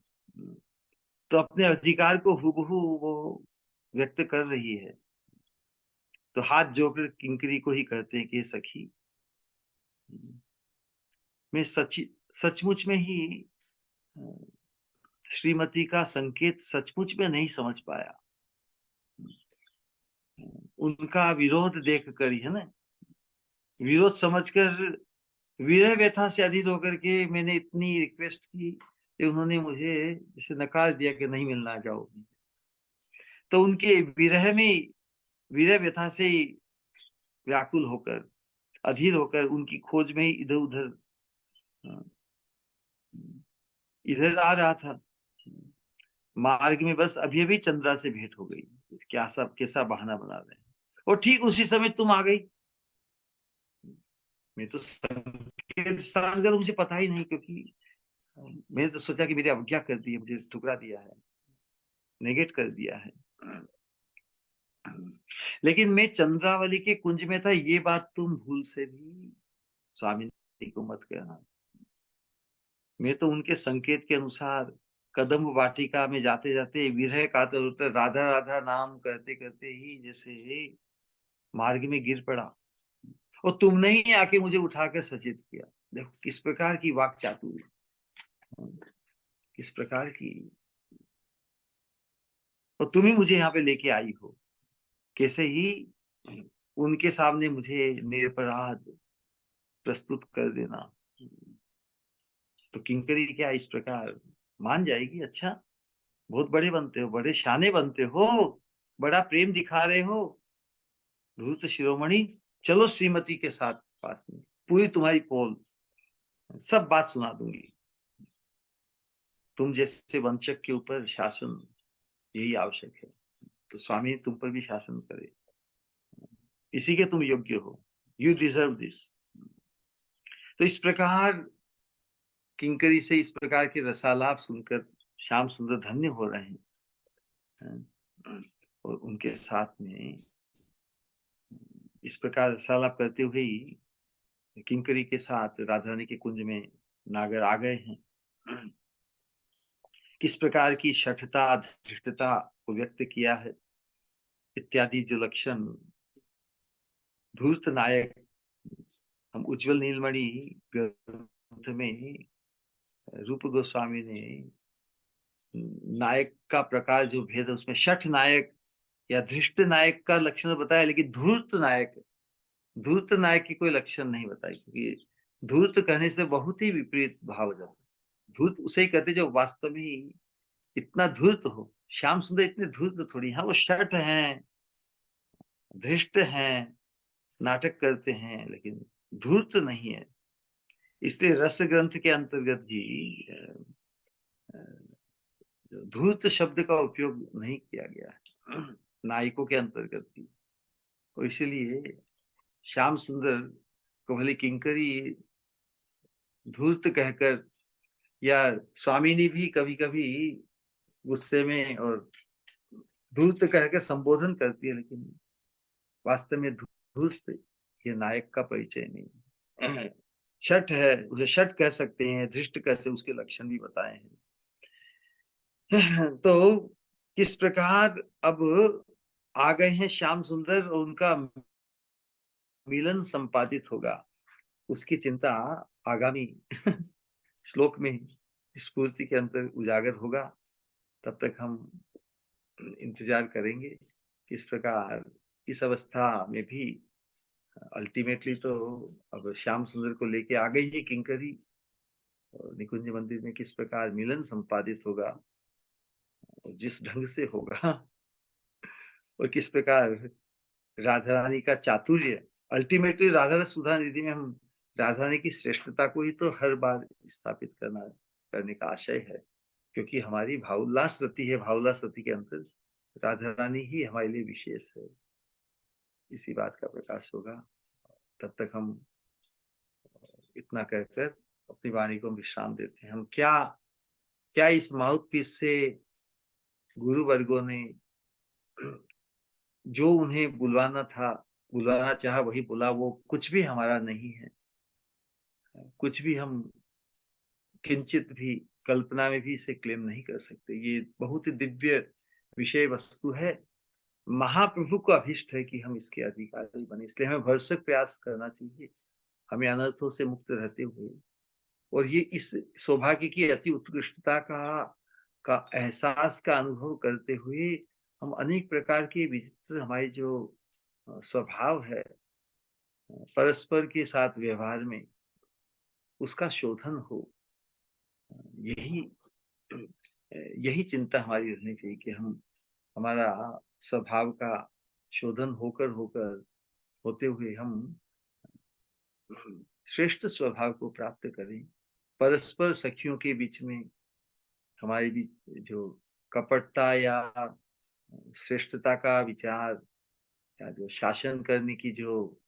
तो अपने अधिकार को हुबहू वो व्यक्त कर रही है। तो हाथ जोड़कर किंकरी को ही कहते हैं कि सखी, मैं सचमुच में ही श्रीमती का संकेत सचमुच में नहीं समझ पाया। उनका विरोध देख कर ही है ना, विरोध समझकर विरह व्यथा से अधीर होकर के मैंने इतनी रिक्वेस्ट की कि उन्होंने मुझे जैसे नकार दिया कि नहीं मिलना, जाओ। तो उनके विरह व्यथा से व्याकुल होकर, अधीर होकर उनकी खोज में ही इधर उधर इधर आ रहा था। मार्ग में बस अभी अभी चंद्रा से भेंट हो गई। क्या सब कैसा बहाना बना रहे हैं। और ठीक उसी समय तुम आ गई। मैं तो संकेत स्थान का तो मुझे पता ही नहीं, क्योंकि मैंने तो सोचा कि मेरी अवज्ञा कर दी है, मुझे ठुकरा दिया है, नेगेट कर दिया है। लेकिन मैं चंद्रावली के कुंज में था, ये बात तुम भूल से भी स्वामी को मत कहना। मैं तो उनके संकेत के अनुसार कदम वाटिका में जाते जाते विरह कातर उतर राधा राधा नाम करते करते ही जैसे मार्ग में गिर पड़ा, और तुमने ही आके मुझे उठाकर सचेत किया। देखो किस प्रकार की वाक चातुर्य, किस प्रकार की। और तुम ही मुझे यहाँ पे लेके आई हो, कैसे ही उनके सामने मुझे निरपराध प्रस्तुत कर देना। तो किंकरी क्या इस प्रकार मान जाएगी? अच्छा, बहुत बड़े बनते हो, बड़े शाने बनते हो, बड़ा प्रेम दिखा रहे हो धूर्त शिरोमणि, चलो श्रीमती के साथ पास में, पूरी तुम्हारी पोल, सब बात सुना दूंगी। तुम जैसे वंशक के ऊपर शासन यही आवश्यक है, तो स्वामी तुम पर भी शासन करे, इसी के तुम योग्य हो, यू डिजर्व दिस। तो इस प्रकार किंकरी से इस प्रकार के रसालाप सुनकर श्याम सुंदर धन्य हो रहे हैं। और उनके साथ में इस प्रकार रसालाप करते हुए ही किंकरी के साथ राधा रानी के कुंज में नागर आ गए हैं। किस प्रकार की शठता धृष्टता को व्यक्त किया है इत्यादि जो लक्षण धूर्त नायक, हम उज्जवल नीलमणि ग्रंथ में रूप गोस्वामी ने नायक का प्रकार जो भेद है उसमें शठ नायक या धृष्ट नायक का लक्षण बताया, लेकिन धूर्त नायक की कोई लक्षण नहीं बताई, क्योंकि धूर्त कहने से बहुत ही विपरीत भाव हो जाता है। धूर्त उसे ही कहते जो वास्तव में ही इतना धूर्त हो। श्याम सुंदर इतने धूर्त थोड़ी, हाँ वो शठ हैं, धृष्ट हैं, नाटक करते हैं, लेकिन धूर्त नहीं है। इसलिए रस ग्रंथ के अंतर्गत भी धूर्त शब्द का उपयोग नहीं किया गया है नायकों के अंतर्गत भी। और इसीलिए श्याम सुंदर को भले किंकरी धूर्त कहकर, या स्वामिनी भी कभी कभी गुस्से में और धूर्त कहकर संबोधन करती है, लेकिन वास्तव में धूर्त ये नायक का परिचय नहीं। शठ है, उसे शठ कह सकते हैं, धृष्ट कैसे, उसके लक्षण भी बताए हैं। तो किस प्रकार अब आ गए हैं श्याम सुंदर और उनका मिलन संपादित होगा, उसकी चिंता आगामी श्लोक में स्फूर्ति के अंतर उजागर होगा। तब तक हम इंतजार करेंगे किस प्रकार इस अवस्था में भी अल्टीमेटली तो अब श्याम सुंदर को लेके आ गई है किंकरी, और निकुंज मंदिर में किस प्रकार मिलन संपादित होगा, और जिस ढंग से होगा, और किस प्रकार राधा रानी का चातुर्य, अल्टीमेटली राधा सुधा निधि में हम राधा रानी की श्रेष्ठता को ही तो हर बार स्थापित करने का आशय है, क्योंकि हमारी भावोल्लास रति है, भावोल्लास रति के अंतर राधा रानी ही हमारे लिए विशेष है। इसी बात का प्रकाश होगा। तब तक हम इतना कहकर अपनी वाणी को विश्राम देते हैं। हम क्या क्या इस माउथ पीस से गुरु वर्गों ने जो उन्हें बुलवाना था, बुलवाना चाहा, वही बुला, वो कुछ भी हमारा नहीं है, कुछ भी हम किंचित भी कल्पना में भी इसे क्लेम नहीं कर सकते। ये बहुत ही दिव्य विषय वस्तु है। महाप्रभु को अभिष्ट है कि हम इसके अधिकारी बने, इसलिए हमें भरसक प्रयास करना चाहिए, हमें अनर्थों से मुक्त रहते हुए, और ये इस सौभाग्य की अति उत्कृष्टता का एहसास का अनुभव करते हुए हम अनेक प्रकार के विचित्र हमारे जो स्वभाव है परस्पर के साथ व्यवहार में, उसका शोधन हो। यही यही चिंता हमारी रहनी चाहिए कि हम हमारा स्वभाव का शोधन होकर होकर होते हुए हम श्रेष्ठ स्वभाव को प्राप्त करें। परस्पर सखियों के बीच में हमारे बीच जो कपटता या श्रेष्ठता का विचार, या जो शासन करने की जो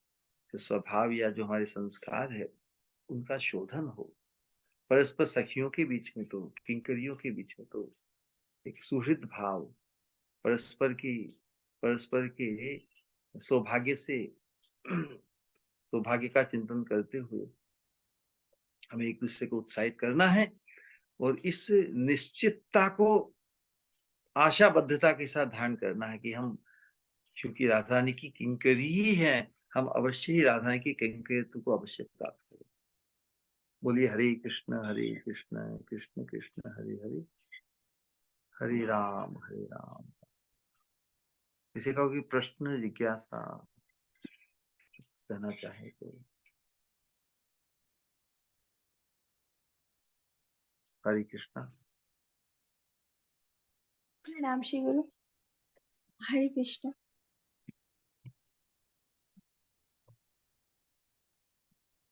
स्वभाव या जो हमारे संस्कार है, उनका शोधन हो। परस्पर सखियों के बीच में तो, किंकरियों के बीच में तो एक सुहृद भाव, परस्पर के सौभाग्य से सौभाग्य का चिंतन करते हुए हमें एक दूसरे को उत्साहित करना है, और इस निश्चितता को आशाबद्धता के साथ धारण करना है कि हम क्योंकि राधा रानी की किंकरी ही है, हम अवश्य ही राधा रानी की किंकरित्व को अवश्य प्राप्त करें। बोलिए हरे कृष्ण कृष्ण कृष्ण हरे हरे, हरे राम हरे राम। किसी का कोई प्रश्न, जिज्ञासा कहना चाहे तो? हरे कृष्णा। प्रणाम श्री गुरु। हरे कृष्ण।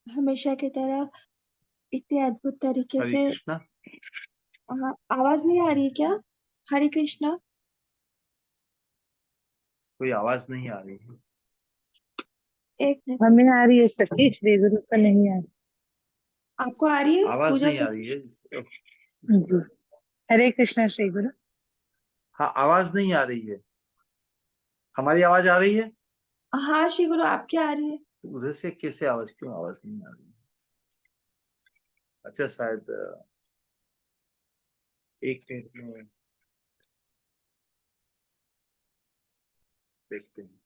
हमेशा की तरह इतने अद्भुत तरीके हरे से कृष्णा। आवाज नहीं आ रही है क्या? हरे कृष्ण। कोई आवाज नहीं आ रही है। एक मिनट। हमें आ रही है शक्ति, श्री गुरु को नहीं आ रही। आपको आ रही है आवाज पूजा नहीं से? आ रही है जी, हरे कृष्णा श्री गुरु। हाँ, आवाज नहीं आ रही है। हमारी आवाज आ रही है? हाँ श्री गुरु, आपकी आ रही है। तो उधर से कैसे आवाज, क्यों आवाज नहीं आ रही है? अच्छा, शायद एक मिनट में देखते हैं।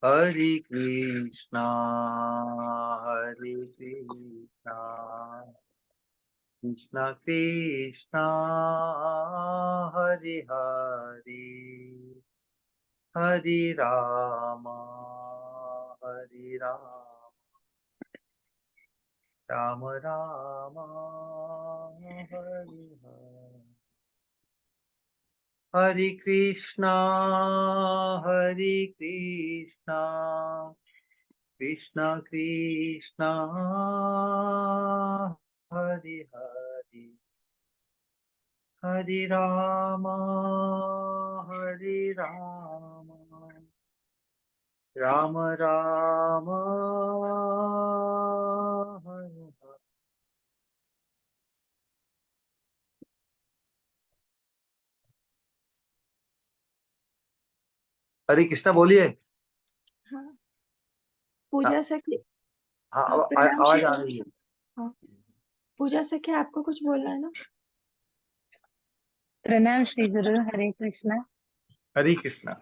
हरे कृष्णा कृष्णा कृष्णा हरे हरे, हरे राम हरे राम, राम राम हरे हरे। हरे कृष्णा कृष्णा कृष्णा हरे हरे, हरे राम राम राम हरे हरे। हरे कृष्णा बोलिए। हाँ, पूजा सखी। हाँ, हाँ, प्रणाम आवाज श्री आ गुरु। रही है। हाँ, पूजा सखी, आपको कुछ बोलना है ना? प्रणाम श्री गुरु। हरे कृष्णा। हरे कृष्णा।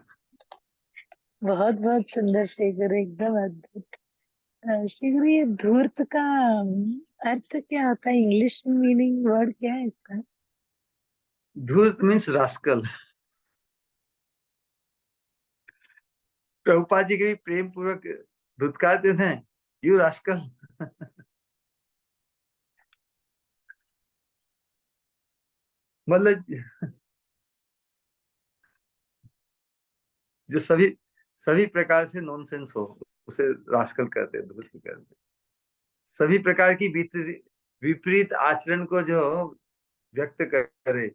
बहुत बहुत सुंदर श्री गुरु, एकदम अद्भुत। श्री गुरु, ये धूर्त का अर्थ क्या होता है? इंग्लिश मीनिंग वर्ड क्या है इसका? धूर्त मीन्स रास्कल। प्रभुपाद जी के भी प्रेम पूर्वक धुतकारते थे, यू रास्कल। मतलब जो सभी सभी प्रकार से नॉनसेंस हो, उसे रास्कल कहते हैं, धूर्त कहते हैं। सभी प्रकार की विपरीत आचरण को जो व्यक्त करे,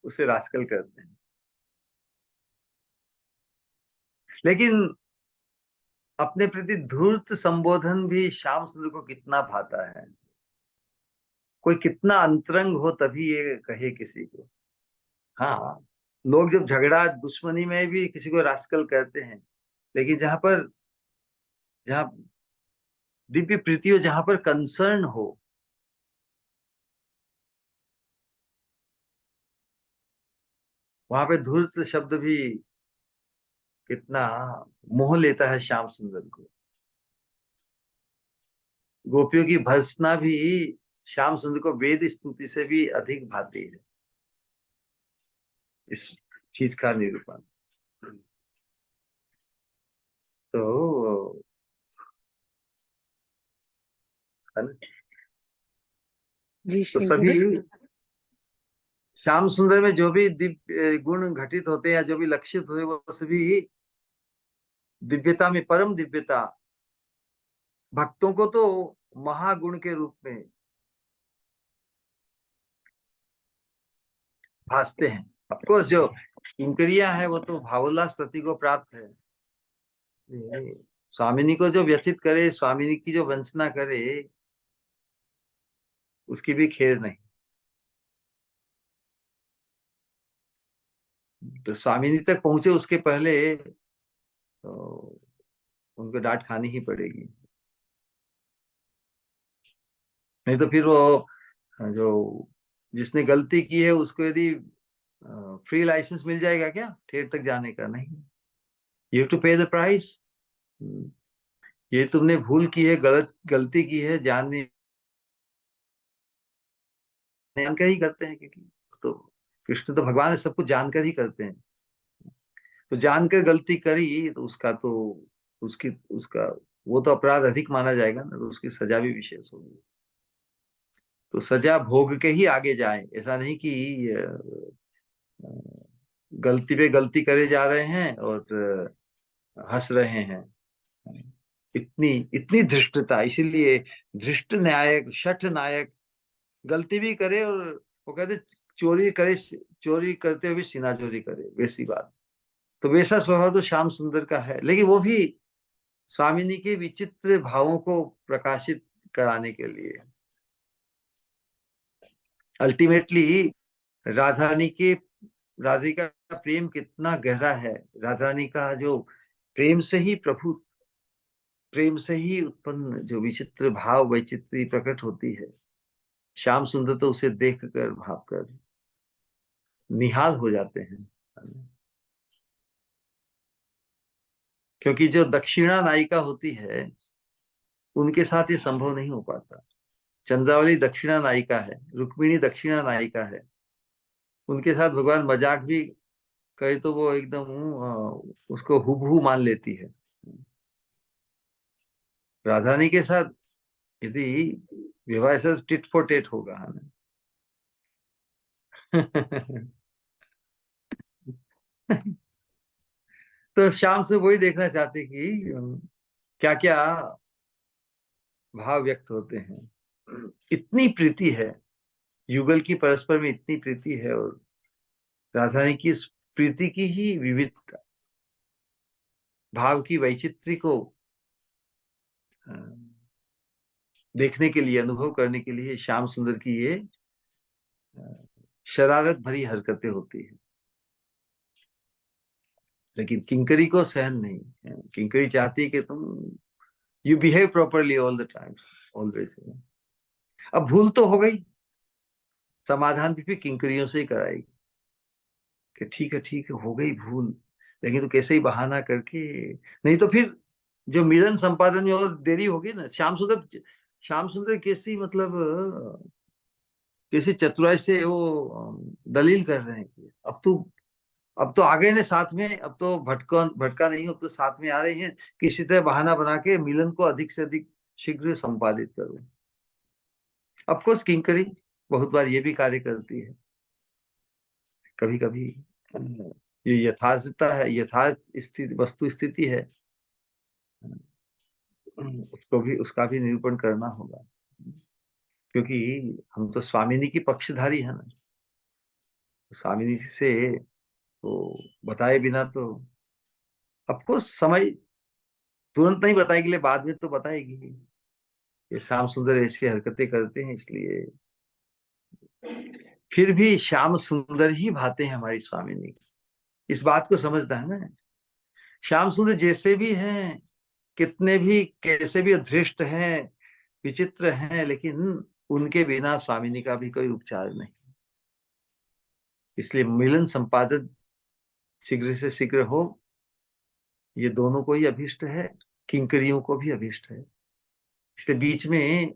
उसे रास्कल कहते हैं। लेकिन अपने प्रति धूर्त संबोधन भी श्याम सुंदर को कितना भाता है। कोई कितना अंतरंग हो तभी ये कहे किसी को। हाँ, लोग जब झगड़ा दुश्मनी में भी किसी को रास्कल कहते हैं, लेकिन जहाँ दिव्य प्रीति हो, जहां पर कंसर्न हो, वहां पे धूर्त शब्द भी कितना मोह लेता है श्याम सुंदर को। गोपियों की भर्त्सना भी श्याम सुंदर को वेद स्तुति से भी अधिक भाती है, इस चीज का निरूपण। तो है ना? जी तो श्री सभी गुरु। श्याम सुंदर में जो भी दिव्य गुण घटित होते हैं या जो भी लक्षित होते हैं, वो सभी दिव्यता में परम दिव्यता, भक्तों को तो महागुण के रूप में भासते हैं। ऑफकोर्स जो इंद्रियां है वो तो भावोल्लास रति को प्राप्त है। स्वामिनी को जो व्यथित करे, स्वामिनी की जो वंचना करे, उसकी भी खेर नहीं। तो स्वामिनी तक पहुंचे उसके पहले तो उनको डांट खानी ही पड़ेगी। नहीं तो फिर वो जो जिसने गलती की है उसको यदि फ्री लाइसेंस मिल जाएगा क्या ठेठ तक जाने का? नहीं, यू हैव टू पे द प्राइस। ये तुमने भूल की है, गलती की है, जानकर ही करते हैं, क्योंकि तो कृष्ण तो भगवान है, सब कुछ जानकर ही करते हैं। तो जानकर गलती करी तो उसका तो उसकी उसका वो तो अपराध अधिक माना जाएगा ना, तो उसकी सजा भी विशेष होगी। तो सजा भोग के ही आगे जाए, ऐसा नहीं कि गलती पे गलती करे जा रहे हैं और हंस रहे हैं। इतनी इतनी धृष्टता, इसीलिए धृष्ट न्यायक शठ नायक गलती भी करे और वो कहते चोरी करे, चोरी करते हुए सीना चोरी करे, वैसी बात। तो वैसा स्वभाव तो श्याम सुंदर का है, लेकिन वो भी स्वामिनी के विचित्र भावों को प्रकाशित कराने के लिए। अल्टीमेटली राधारानी के राधिका का प्रेम कितना गहरा है। राधारानी का जो प्रेम से ही प्रभु, प्रेम से ही उत्पन्न जो विचित्र भाव वैचित्री प्रकट होती है, श्याम सुंदर तो उसे देख कर भाव कर निहाल हो जाते हैं। क्योंकि जो दक्षिणा नायिका होती है उनके साथ ये संभव नहीं हो पाता। चंद्रावली दक्षिणा नायिका है, रुक्मिणी दक्षिणा नायिका है, उनके साथ भगवान मजाक भी कहे तो वो एकदम उसको हुबहू मान लेती है। राधारानी के साथ यदि विवाह ऐसा टिट फॉर टेट होगा, है ना? तो शाम से वही देखना चाहते कि क्या क्या भाव व्यक्त होते हैं। इतनी प्रीति है, युगल की परस्पर में इतनी प्रीति है, और राजधानी की इस प्रीति की ही विविधता, भाव की वैचित्र्य को अ, देखने के लिए, अनुभव करने के लिए श्याम सुंदर की ये शरारत भरी हरकतें होती है। लेकिन किंकरी को सहन नहीं है। किंकरी चाहती है कि तुम you behave properly all the time, always. अब भूल तो हो गई, समाधान भी फिर किंकरियों से ही कराएगी कि ठीक है हो गई भूल, लेकिन तो कैसे ही बहाना करके, नहीं तो फिर जो मिलन संपादन में और देरी होगी ना। श्याम सुंदर कैसी मतलब कैसी चतुराई से वो दलील कर रहे हैं कि अब तो आ गए ने साथ में, अब तो भटका नहीं, अब तो साथ में आ रहे हैं, किसी तरह बहाना बना के मिलन को अधिक से अधिक शीघ्र संपादित करो। ऑफकोर्स किंकरी बहुत बार ये भी कार्य करती है। कभी कभी ये यथार्थता है, यथार्थ स्थिति, वस्तु स्थिति है, उसको भी, उसका भी निरूपण करना होगा, क्योंकि हम तो स्वामिनी की पक्षधारी है ना। स्वामिनी से तो बताए बिना तो, ऑफकोर्स समय तुरंत नहीं बताएगी, ले बाद में तो बताएगी। ये श्याम सुंदर ऐसी हरकतें करते हैं, इसलिए फिर भी श्याम सुंदर ही भाते हैं हमारी स्वामिनी। इस बात को समझना है ना। श्याम सुंदर जैसे भी हैं, कितने भी कैसे भी अधृष्ट हैं, विचित्र हैं, लेकिन उनके बिना स्वामिनी का भी कोई उपचार नहीं। इसलिए मिलन संपादन शीघ्र से शीघ्र हो, ये दोनों को ही अभिष्ट है, किंकरियों को भी अभिष्ट है। इसलिए बीच में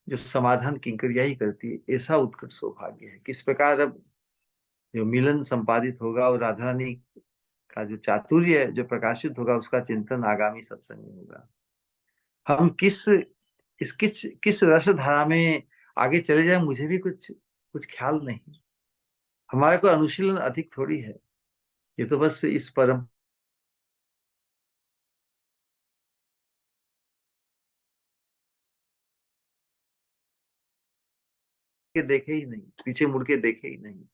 जो समाधान किंकरिया ही करती है, ऐसा उत्कट सौभाग्य है। किस प्रकार अब जो मिलन संपादित होगा और राधा रानी का जो चातुर्य जो प्रकाशित होगा, उसका चिंतन आगामी सत्संग में होगा। हम किस रस धारा में आगे चले जाए, मुझे भी कुछ कुछ ख्याल नहीं। हमारा कोई अनुशीलन अधिक थोड़ी है, ये तो बस इस परम के देखे ही नहीं, पीछे मुड़ के देखे ही नहीं।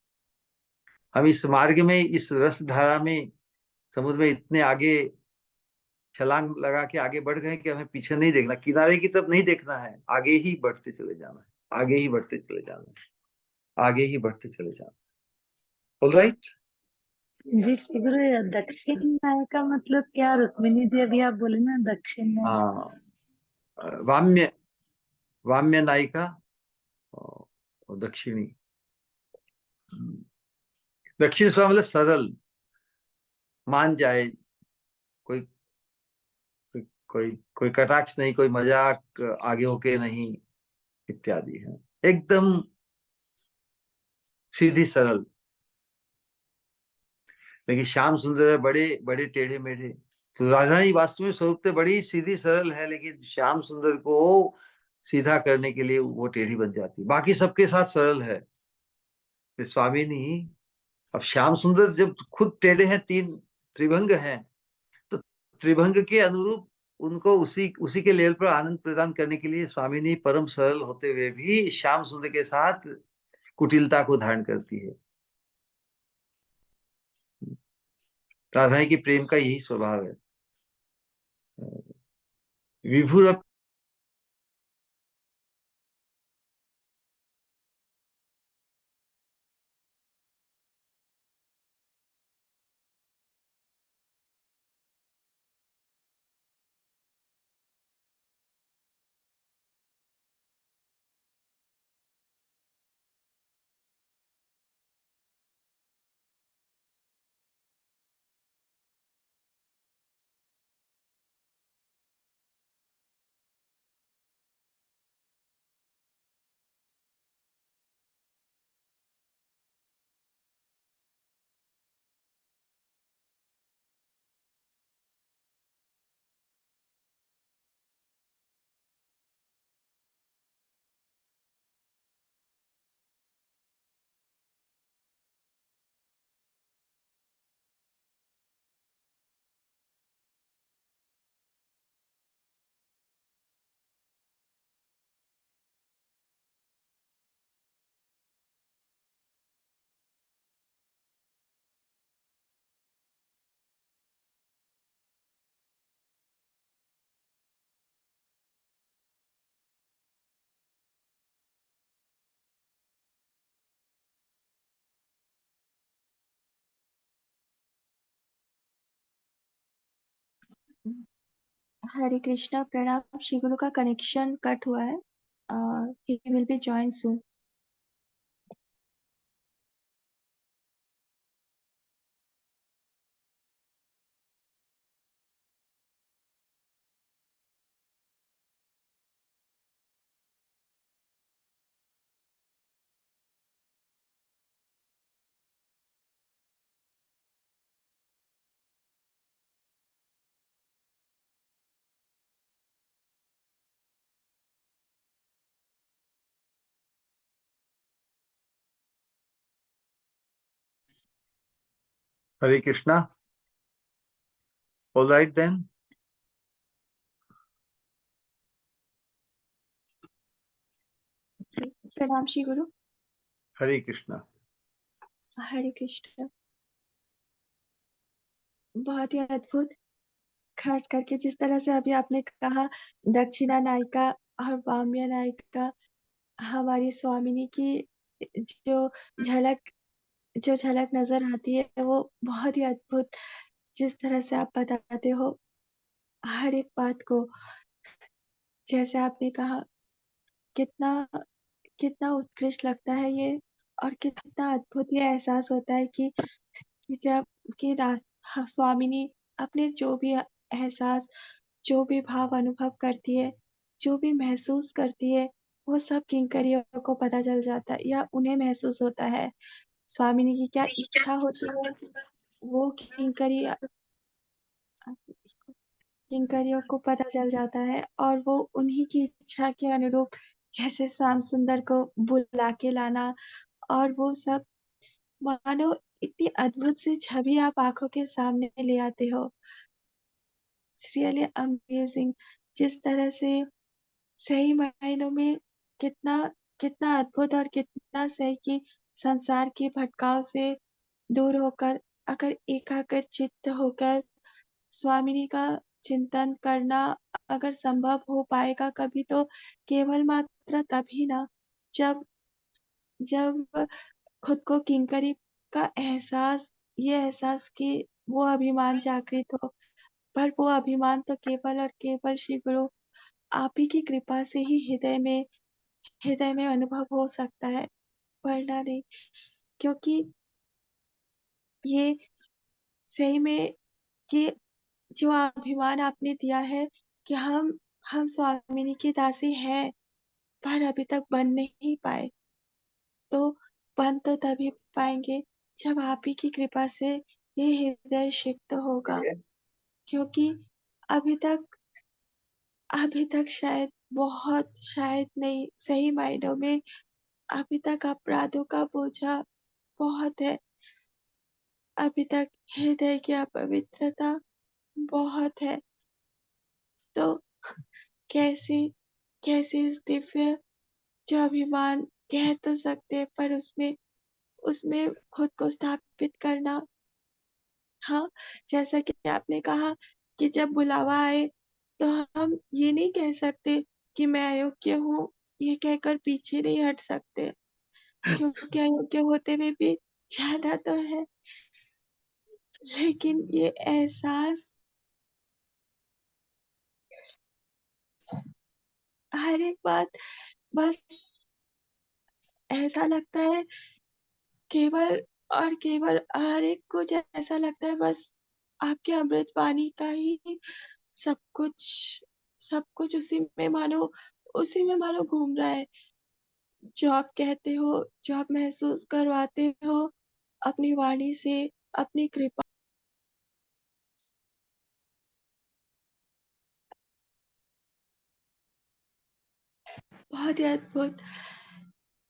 हम इस मार्ग में, इस रस धारा में, समुद्र में इतने आगे छलांग लगा के आगे बढ़ गए कि हमें पीछे नहीं देखना, किनारे की तरफ नहीं देखना है, आगे ही बढ़ते चले जाना है, आगे ही बढ़ते चले जाना है, आगे ही बढ़ते चले जाना। ऑलराइट। जी शीघ्र। दक्षिण न्याय का मतलब क्या रुक्मिणी जी? अभी आप बोले ना दक्षिण न्याय। हाँ, वाम्य वाम्य नायिका और दक्षिणी। दक्षिण स्वर मतलब सरल, मान जाए, कोई कोई कोई कटाक्ष नहीं, कोई मजाक आगे होके नहीं, इत्यादि है। एकदम सीधी सरल। लेकिन श्याम सुंदर है बड़े बड़े टेढ़े मेढ़े। तो राजधानी वास्तव में स्वरूप से बड़ी सीधी सरल है, लेकिन श्याम सुंदर को सीधा करने के लिए वो टेढ़ी बन जाती है, बाकी सबके साथ सरल है। तो स्वामिनी, अब श्याम सुंदर जब खुद टेढ़े हैं, तीन त्रिभंग हैं, तो त्रिभंग के अनुरूप उनको उसी उसी के लेवल पर आनंद प्रदान करने के लिए स्वामिनी परम सरल होते हुए भी श्याम सुंदर के साथ कुटिलता को धारण करती है। राधारानी की प्रेम का यही स्वभाव है। विभुर हरे कृष्णा, प्रणाम। शिगुरु का कनेक्शन कट हुआ है। He will be join soon. Hare Krishna. All right then. जी, प्रणाम श्री गुरु। हरे कृष्णा। हरे कृष्णा। बहुत ही अद्भुत। खास करके जिस तरह से अभी आपने कहा, दक्षिणा नायिका और वाम्य नायिका, हमारी स्वामिनी की जो झलक जो झलक नजर आती है वो बहुत ही अद्भुत। जिस तरह से आप बताते हो हर एक बात को, जैसे आपने कहा, कितना कितना उत्कृष्ट लगता है ये, और कितना अद्भुत ये एहसास होता है कि जब कि स्वामिनी अपने जो भी एहसास, जो भी भाव अनुभव करती है, जो भी महसूस करती है, वो सब किंकरियों को पता चल जाता है या उन्हें महसूस होता है। स्वामिनी की क्या इच्छा होती है, वो किंकरियों को पता चल जाता है, और वो उन्हीं की इच्छा के अनुरूप, जैसे श्याम सुंदर को बुला के लाना, और वो सब, मानो इतनी अद्भुत सी छवि आप आंखों के सामने ले आते हो। It's really amazing. जिस तरह से सही मायनों में कितना कितना अद्भुत और कितना सही कि संसार के भटकाव से दूर होकर, अगर एकाग्र चित्त होकर स्वामिनी का चिंतन करना अगर संभव हो पाएगा कभी, तो केवल मात्र तभी ना, जब जब खुद को किंकरी का एहसास, ये एहसास कि वो अभिमान जागृत हो। पर वो अभिमान तो केवल और केवल श्री गुरु आप ही की कृपा से ही हृदय में अनुभव हो सकता है, वरना नहीं। क्योंकि ये सही में कि जो अभिमान आपने दिया है कि हम स्वामिनी की दासी हैं, पर अभी तक बन नहीं पाए, तो बन तो तभी पाएंगे जब आप ही की कृपा से ये हृदय सिक्त होगा। क्योंकि अभी तक अभी तक शायद, बहुत शायद नहीं, सही मायनों में अभी तक अपराधों का बोझा बहुत है। अभी तक हृदय की अपवित्रता बहुत है। तो कैसी कैसी इस दिव्य जो अभिमान कह तो सकते हैं, पर उसमें उसमें खुद को स्थापित करना। हाँ, जैसा कि आपने कहा कि जब बुलावा आए, तो हम ये नहीं कह सकते कि मैं अयोग्य हूँ, ये कहकर पीछे नहीं हट सकते, क्योंकि अयोग्य होते हुए भी जाना तो है। लेकिन ये एहसास हर एक बात, बस ऐसा लगता है केवल और केवल हर एक को ऐसा लगता है, बस आपके अमृत वाणी का ही सब कुछ सब कुछ उसी में मानो घूम रहा है। जो आप कहते हो, जो आप महसूस करवाते हो अपनी वाणी से, अपनी कृपा। बहुत ही अद्भुत।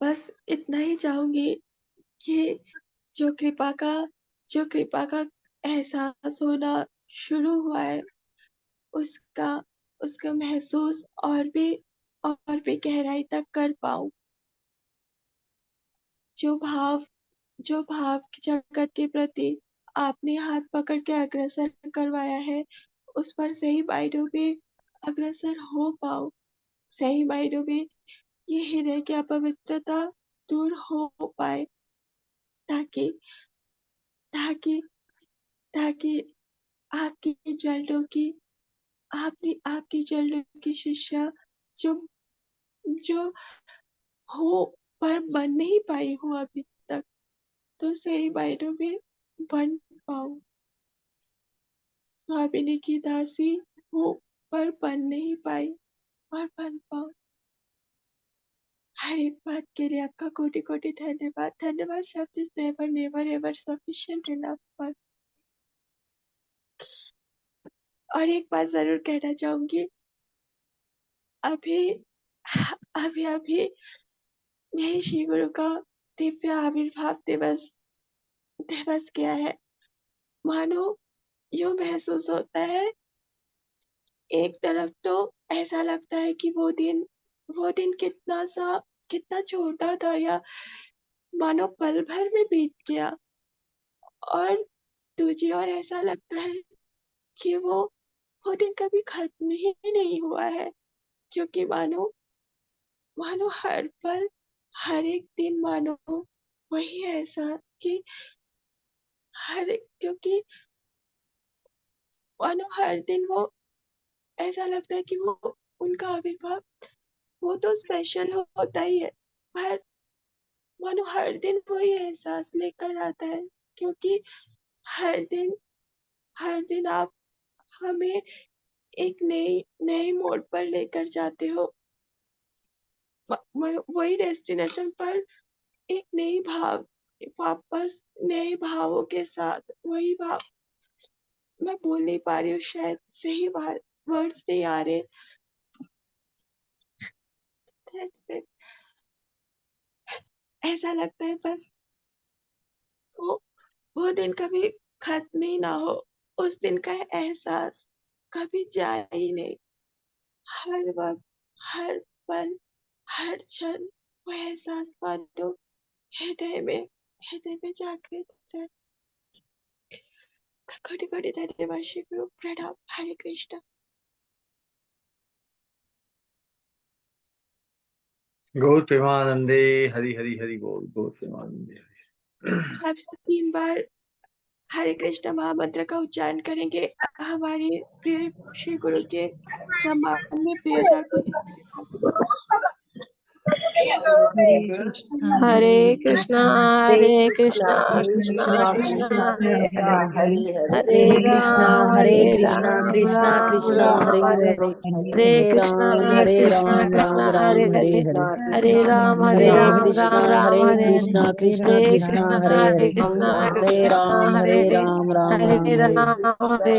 बस इतना ही चाहूंगी कि जो कृपा का जो कृपा का एहसास होना शुरू हुआ है, उसका उसका महसूस और भी गहराई तक कर पाऊं। जो भाव जो भाव की जगत के प्रति आपने हाथ पकड़ के अग्रसर करवाया है, उस पर सही मायनों में अग्रसर हो पाओ। सही मायनों में ये हृदय की अपवित्रता दूर हो पाए, ताकि ताकि ताकि आपकी चरणों की आपने आपकी चरणों की शिष्या जो जो हो पर बन नहीं पाई हूँ अभी तक, तो सही मायनों में बन पाऊँ। स्वामिनी की दासी हूँ पर बन नहीं पाई और बन पाऊँ। हर एक बात के लिए आपका कोटि कोटि धन्यवाद। धन्यवाद शब्द is never never ever sufficient enough for. और एक बात जरूर कहना चाहूंगी, अभी अभी अभी यही श्री गुरु का दिव्य आविर्भाव दिवस दिवस गया है। मानो यूं महसूस होता है, एक तरफ तो ऐसा लगता है कि वो दिन कितना छोटा था, या मानो पल भर में बीत गया, और दूसरी ओर ऐसा लगता है कि वो दिन कभी खत्म ही नहीं हुआ है, क्योंकि मानो मानो हर पल हर एक दिन मानो वही ऐसा कि क्योंकि मानो हर दिन वो ऐसा लगता है कि वो उनका आविर्भाव वो तो स्पेशल होता ही है, पर मानो हर दिन वही एहसास लेकर आता है, क्योंकि हर दिन हर दिन आप हमें एक नई नए मोड़ पर लेकर जाते हो, वही डेस्टिनेशन पर एक नई भाव वापस नए भावों के साथ वही भाव। मैं बोल नहीं पा रही हूँ, शायद सही बात वर्ड्स नहीं आ रहे। That's it. ऐसा लगता है बस वो वो दिन कभी खत्म ही ना हो, उस दिन का एहसास कभी जाए ही नहीं। हर वक्त हर पल हर क्षण वो एहसास मानो हृदय में जागृत है। कोटि कोटि धन्यवाद श्री गुरु। प्रणाम। हरे कृष्ण। गौर प्रेमानंदे हरि हरि हरि बोल। गौर प्रेमानंदे हरि। आप सब 3 बार हरे कृष्ण महामंत्र का उच्चारण करेंगे हमारे प्रिय श्री गुरु के सम्मान में प्रियतर कुछ। हरे कृष्णा हरे कृष्णा कृष्णा कृष्णा कृष्णा कृष्णा हरे कृष्णा हरे हरे हरे हरे राम कृष्णा कृष्णा राम कृष्णा राम हरे हरे हरे हरे कृष्णा राम कृष्णा राम हरे राम हरे कृष्णा हरे कृष्णा राम हरे राम कृष्णा राम हरे कृष्णा हरे कृष्णा हरे हरे हरे हरे राम हरे हरे हरे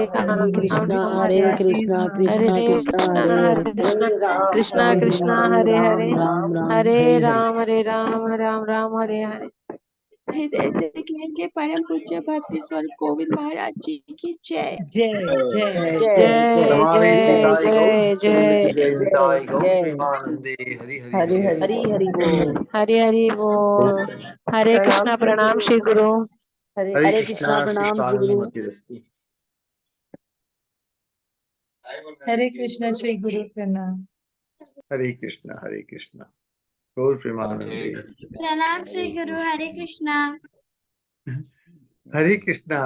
कृष्णा कृष्णा हरे कृष्णा हरे हरे कृष्णा कृष्णा हरे हरे राम राम हरे हरे राम राम हरे हरे। हृदय से कहेंगे परम पूज्य भक्ति स्वरूप गोविंद महाराज जी की जय। जय जय जय जय जय नमामि जय निताय गौर जय प्रेमानंदे जय जय निताय जय गौर जय प्रेमानंदे हरि हरि हरि हरि हरि हरि हरि बोल। हरि हरि बोल। हरे प्रणाम कृष्णा श्री प्रणाम गुरु। श्री गुरु। हरे हरे हरे कृष्णा कृष्णा प्रणाम श्री गुरु। कृष्णानुमतिरस्तु। हरे कृष्णा श्री गुरु प्रणाम। हरे कृष्णा गौर प्रेमानंदे प्रणाम श्री गुरु। हरे कृष्णा। हरे कृष्णा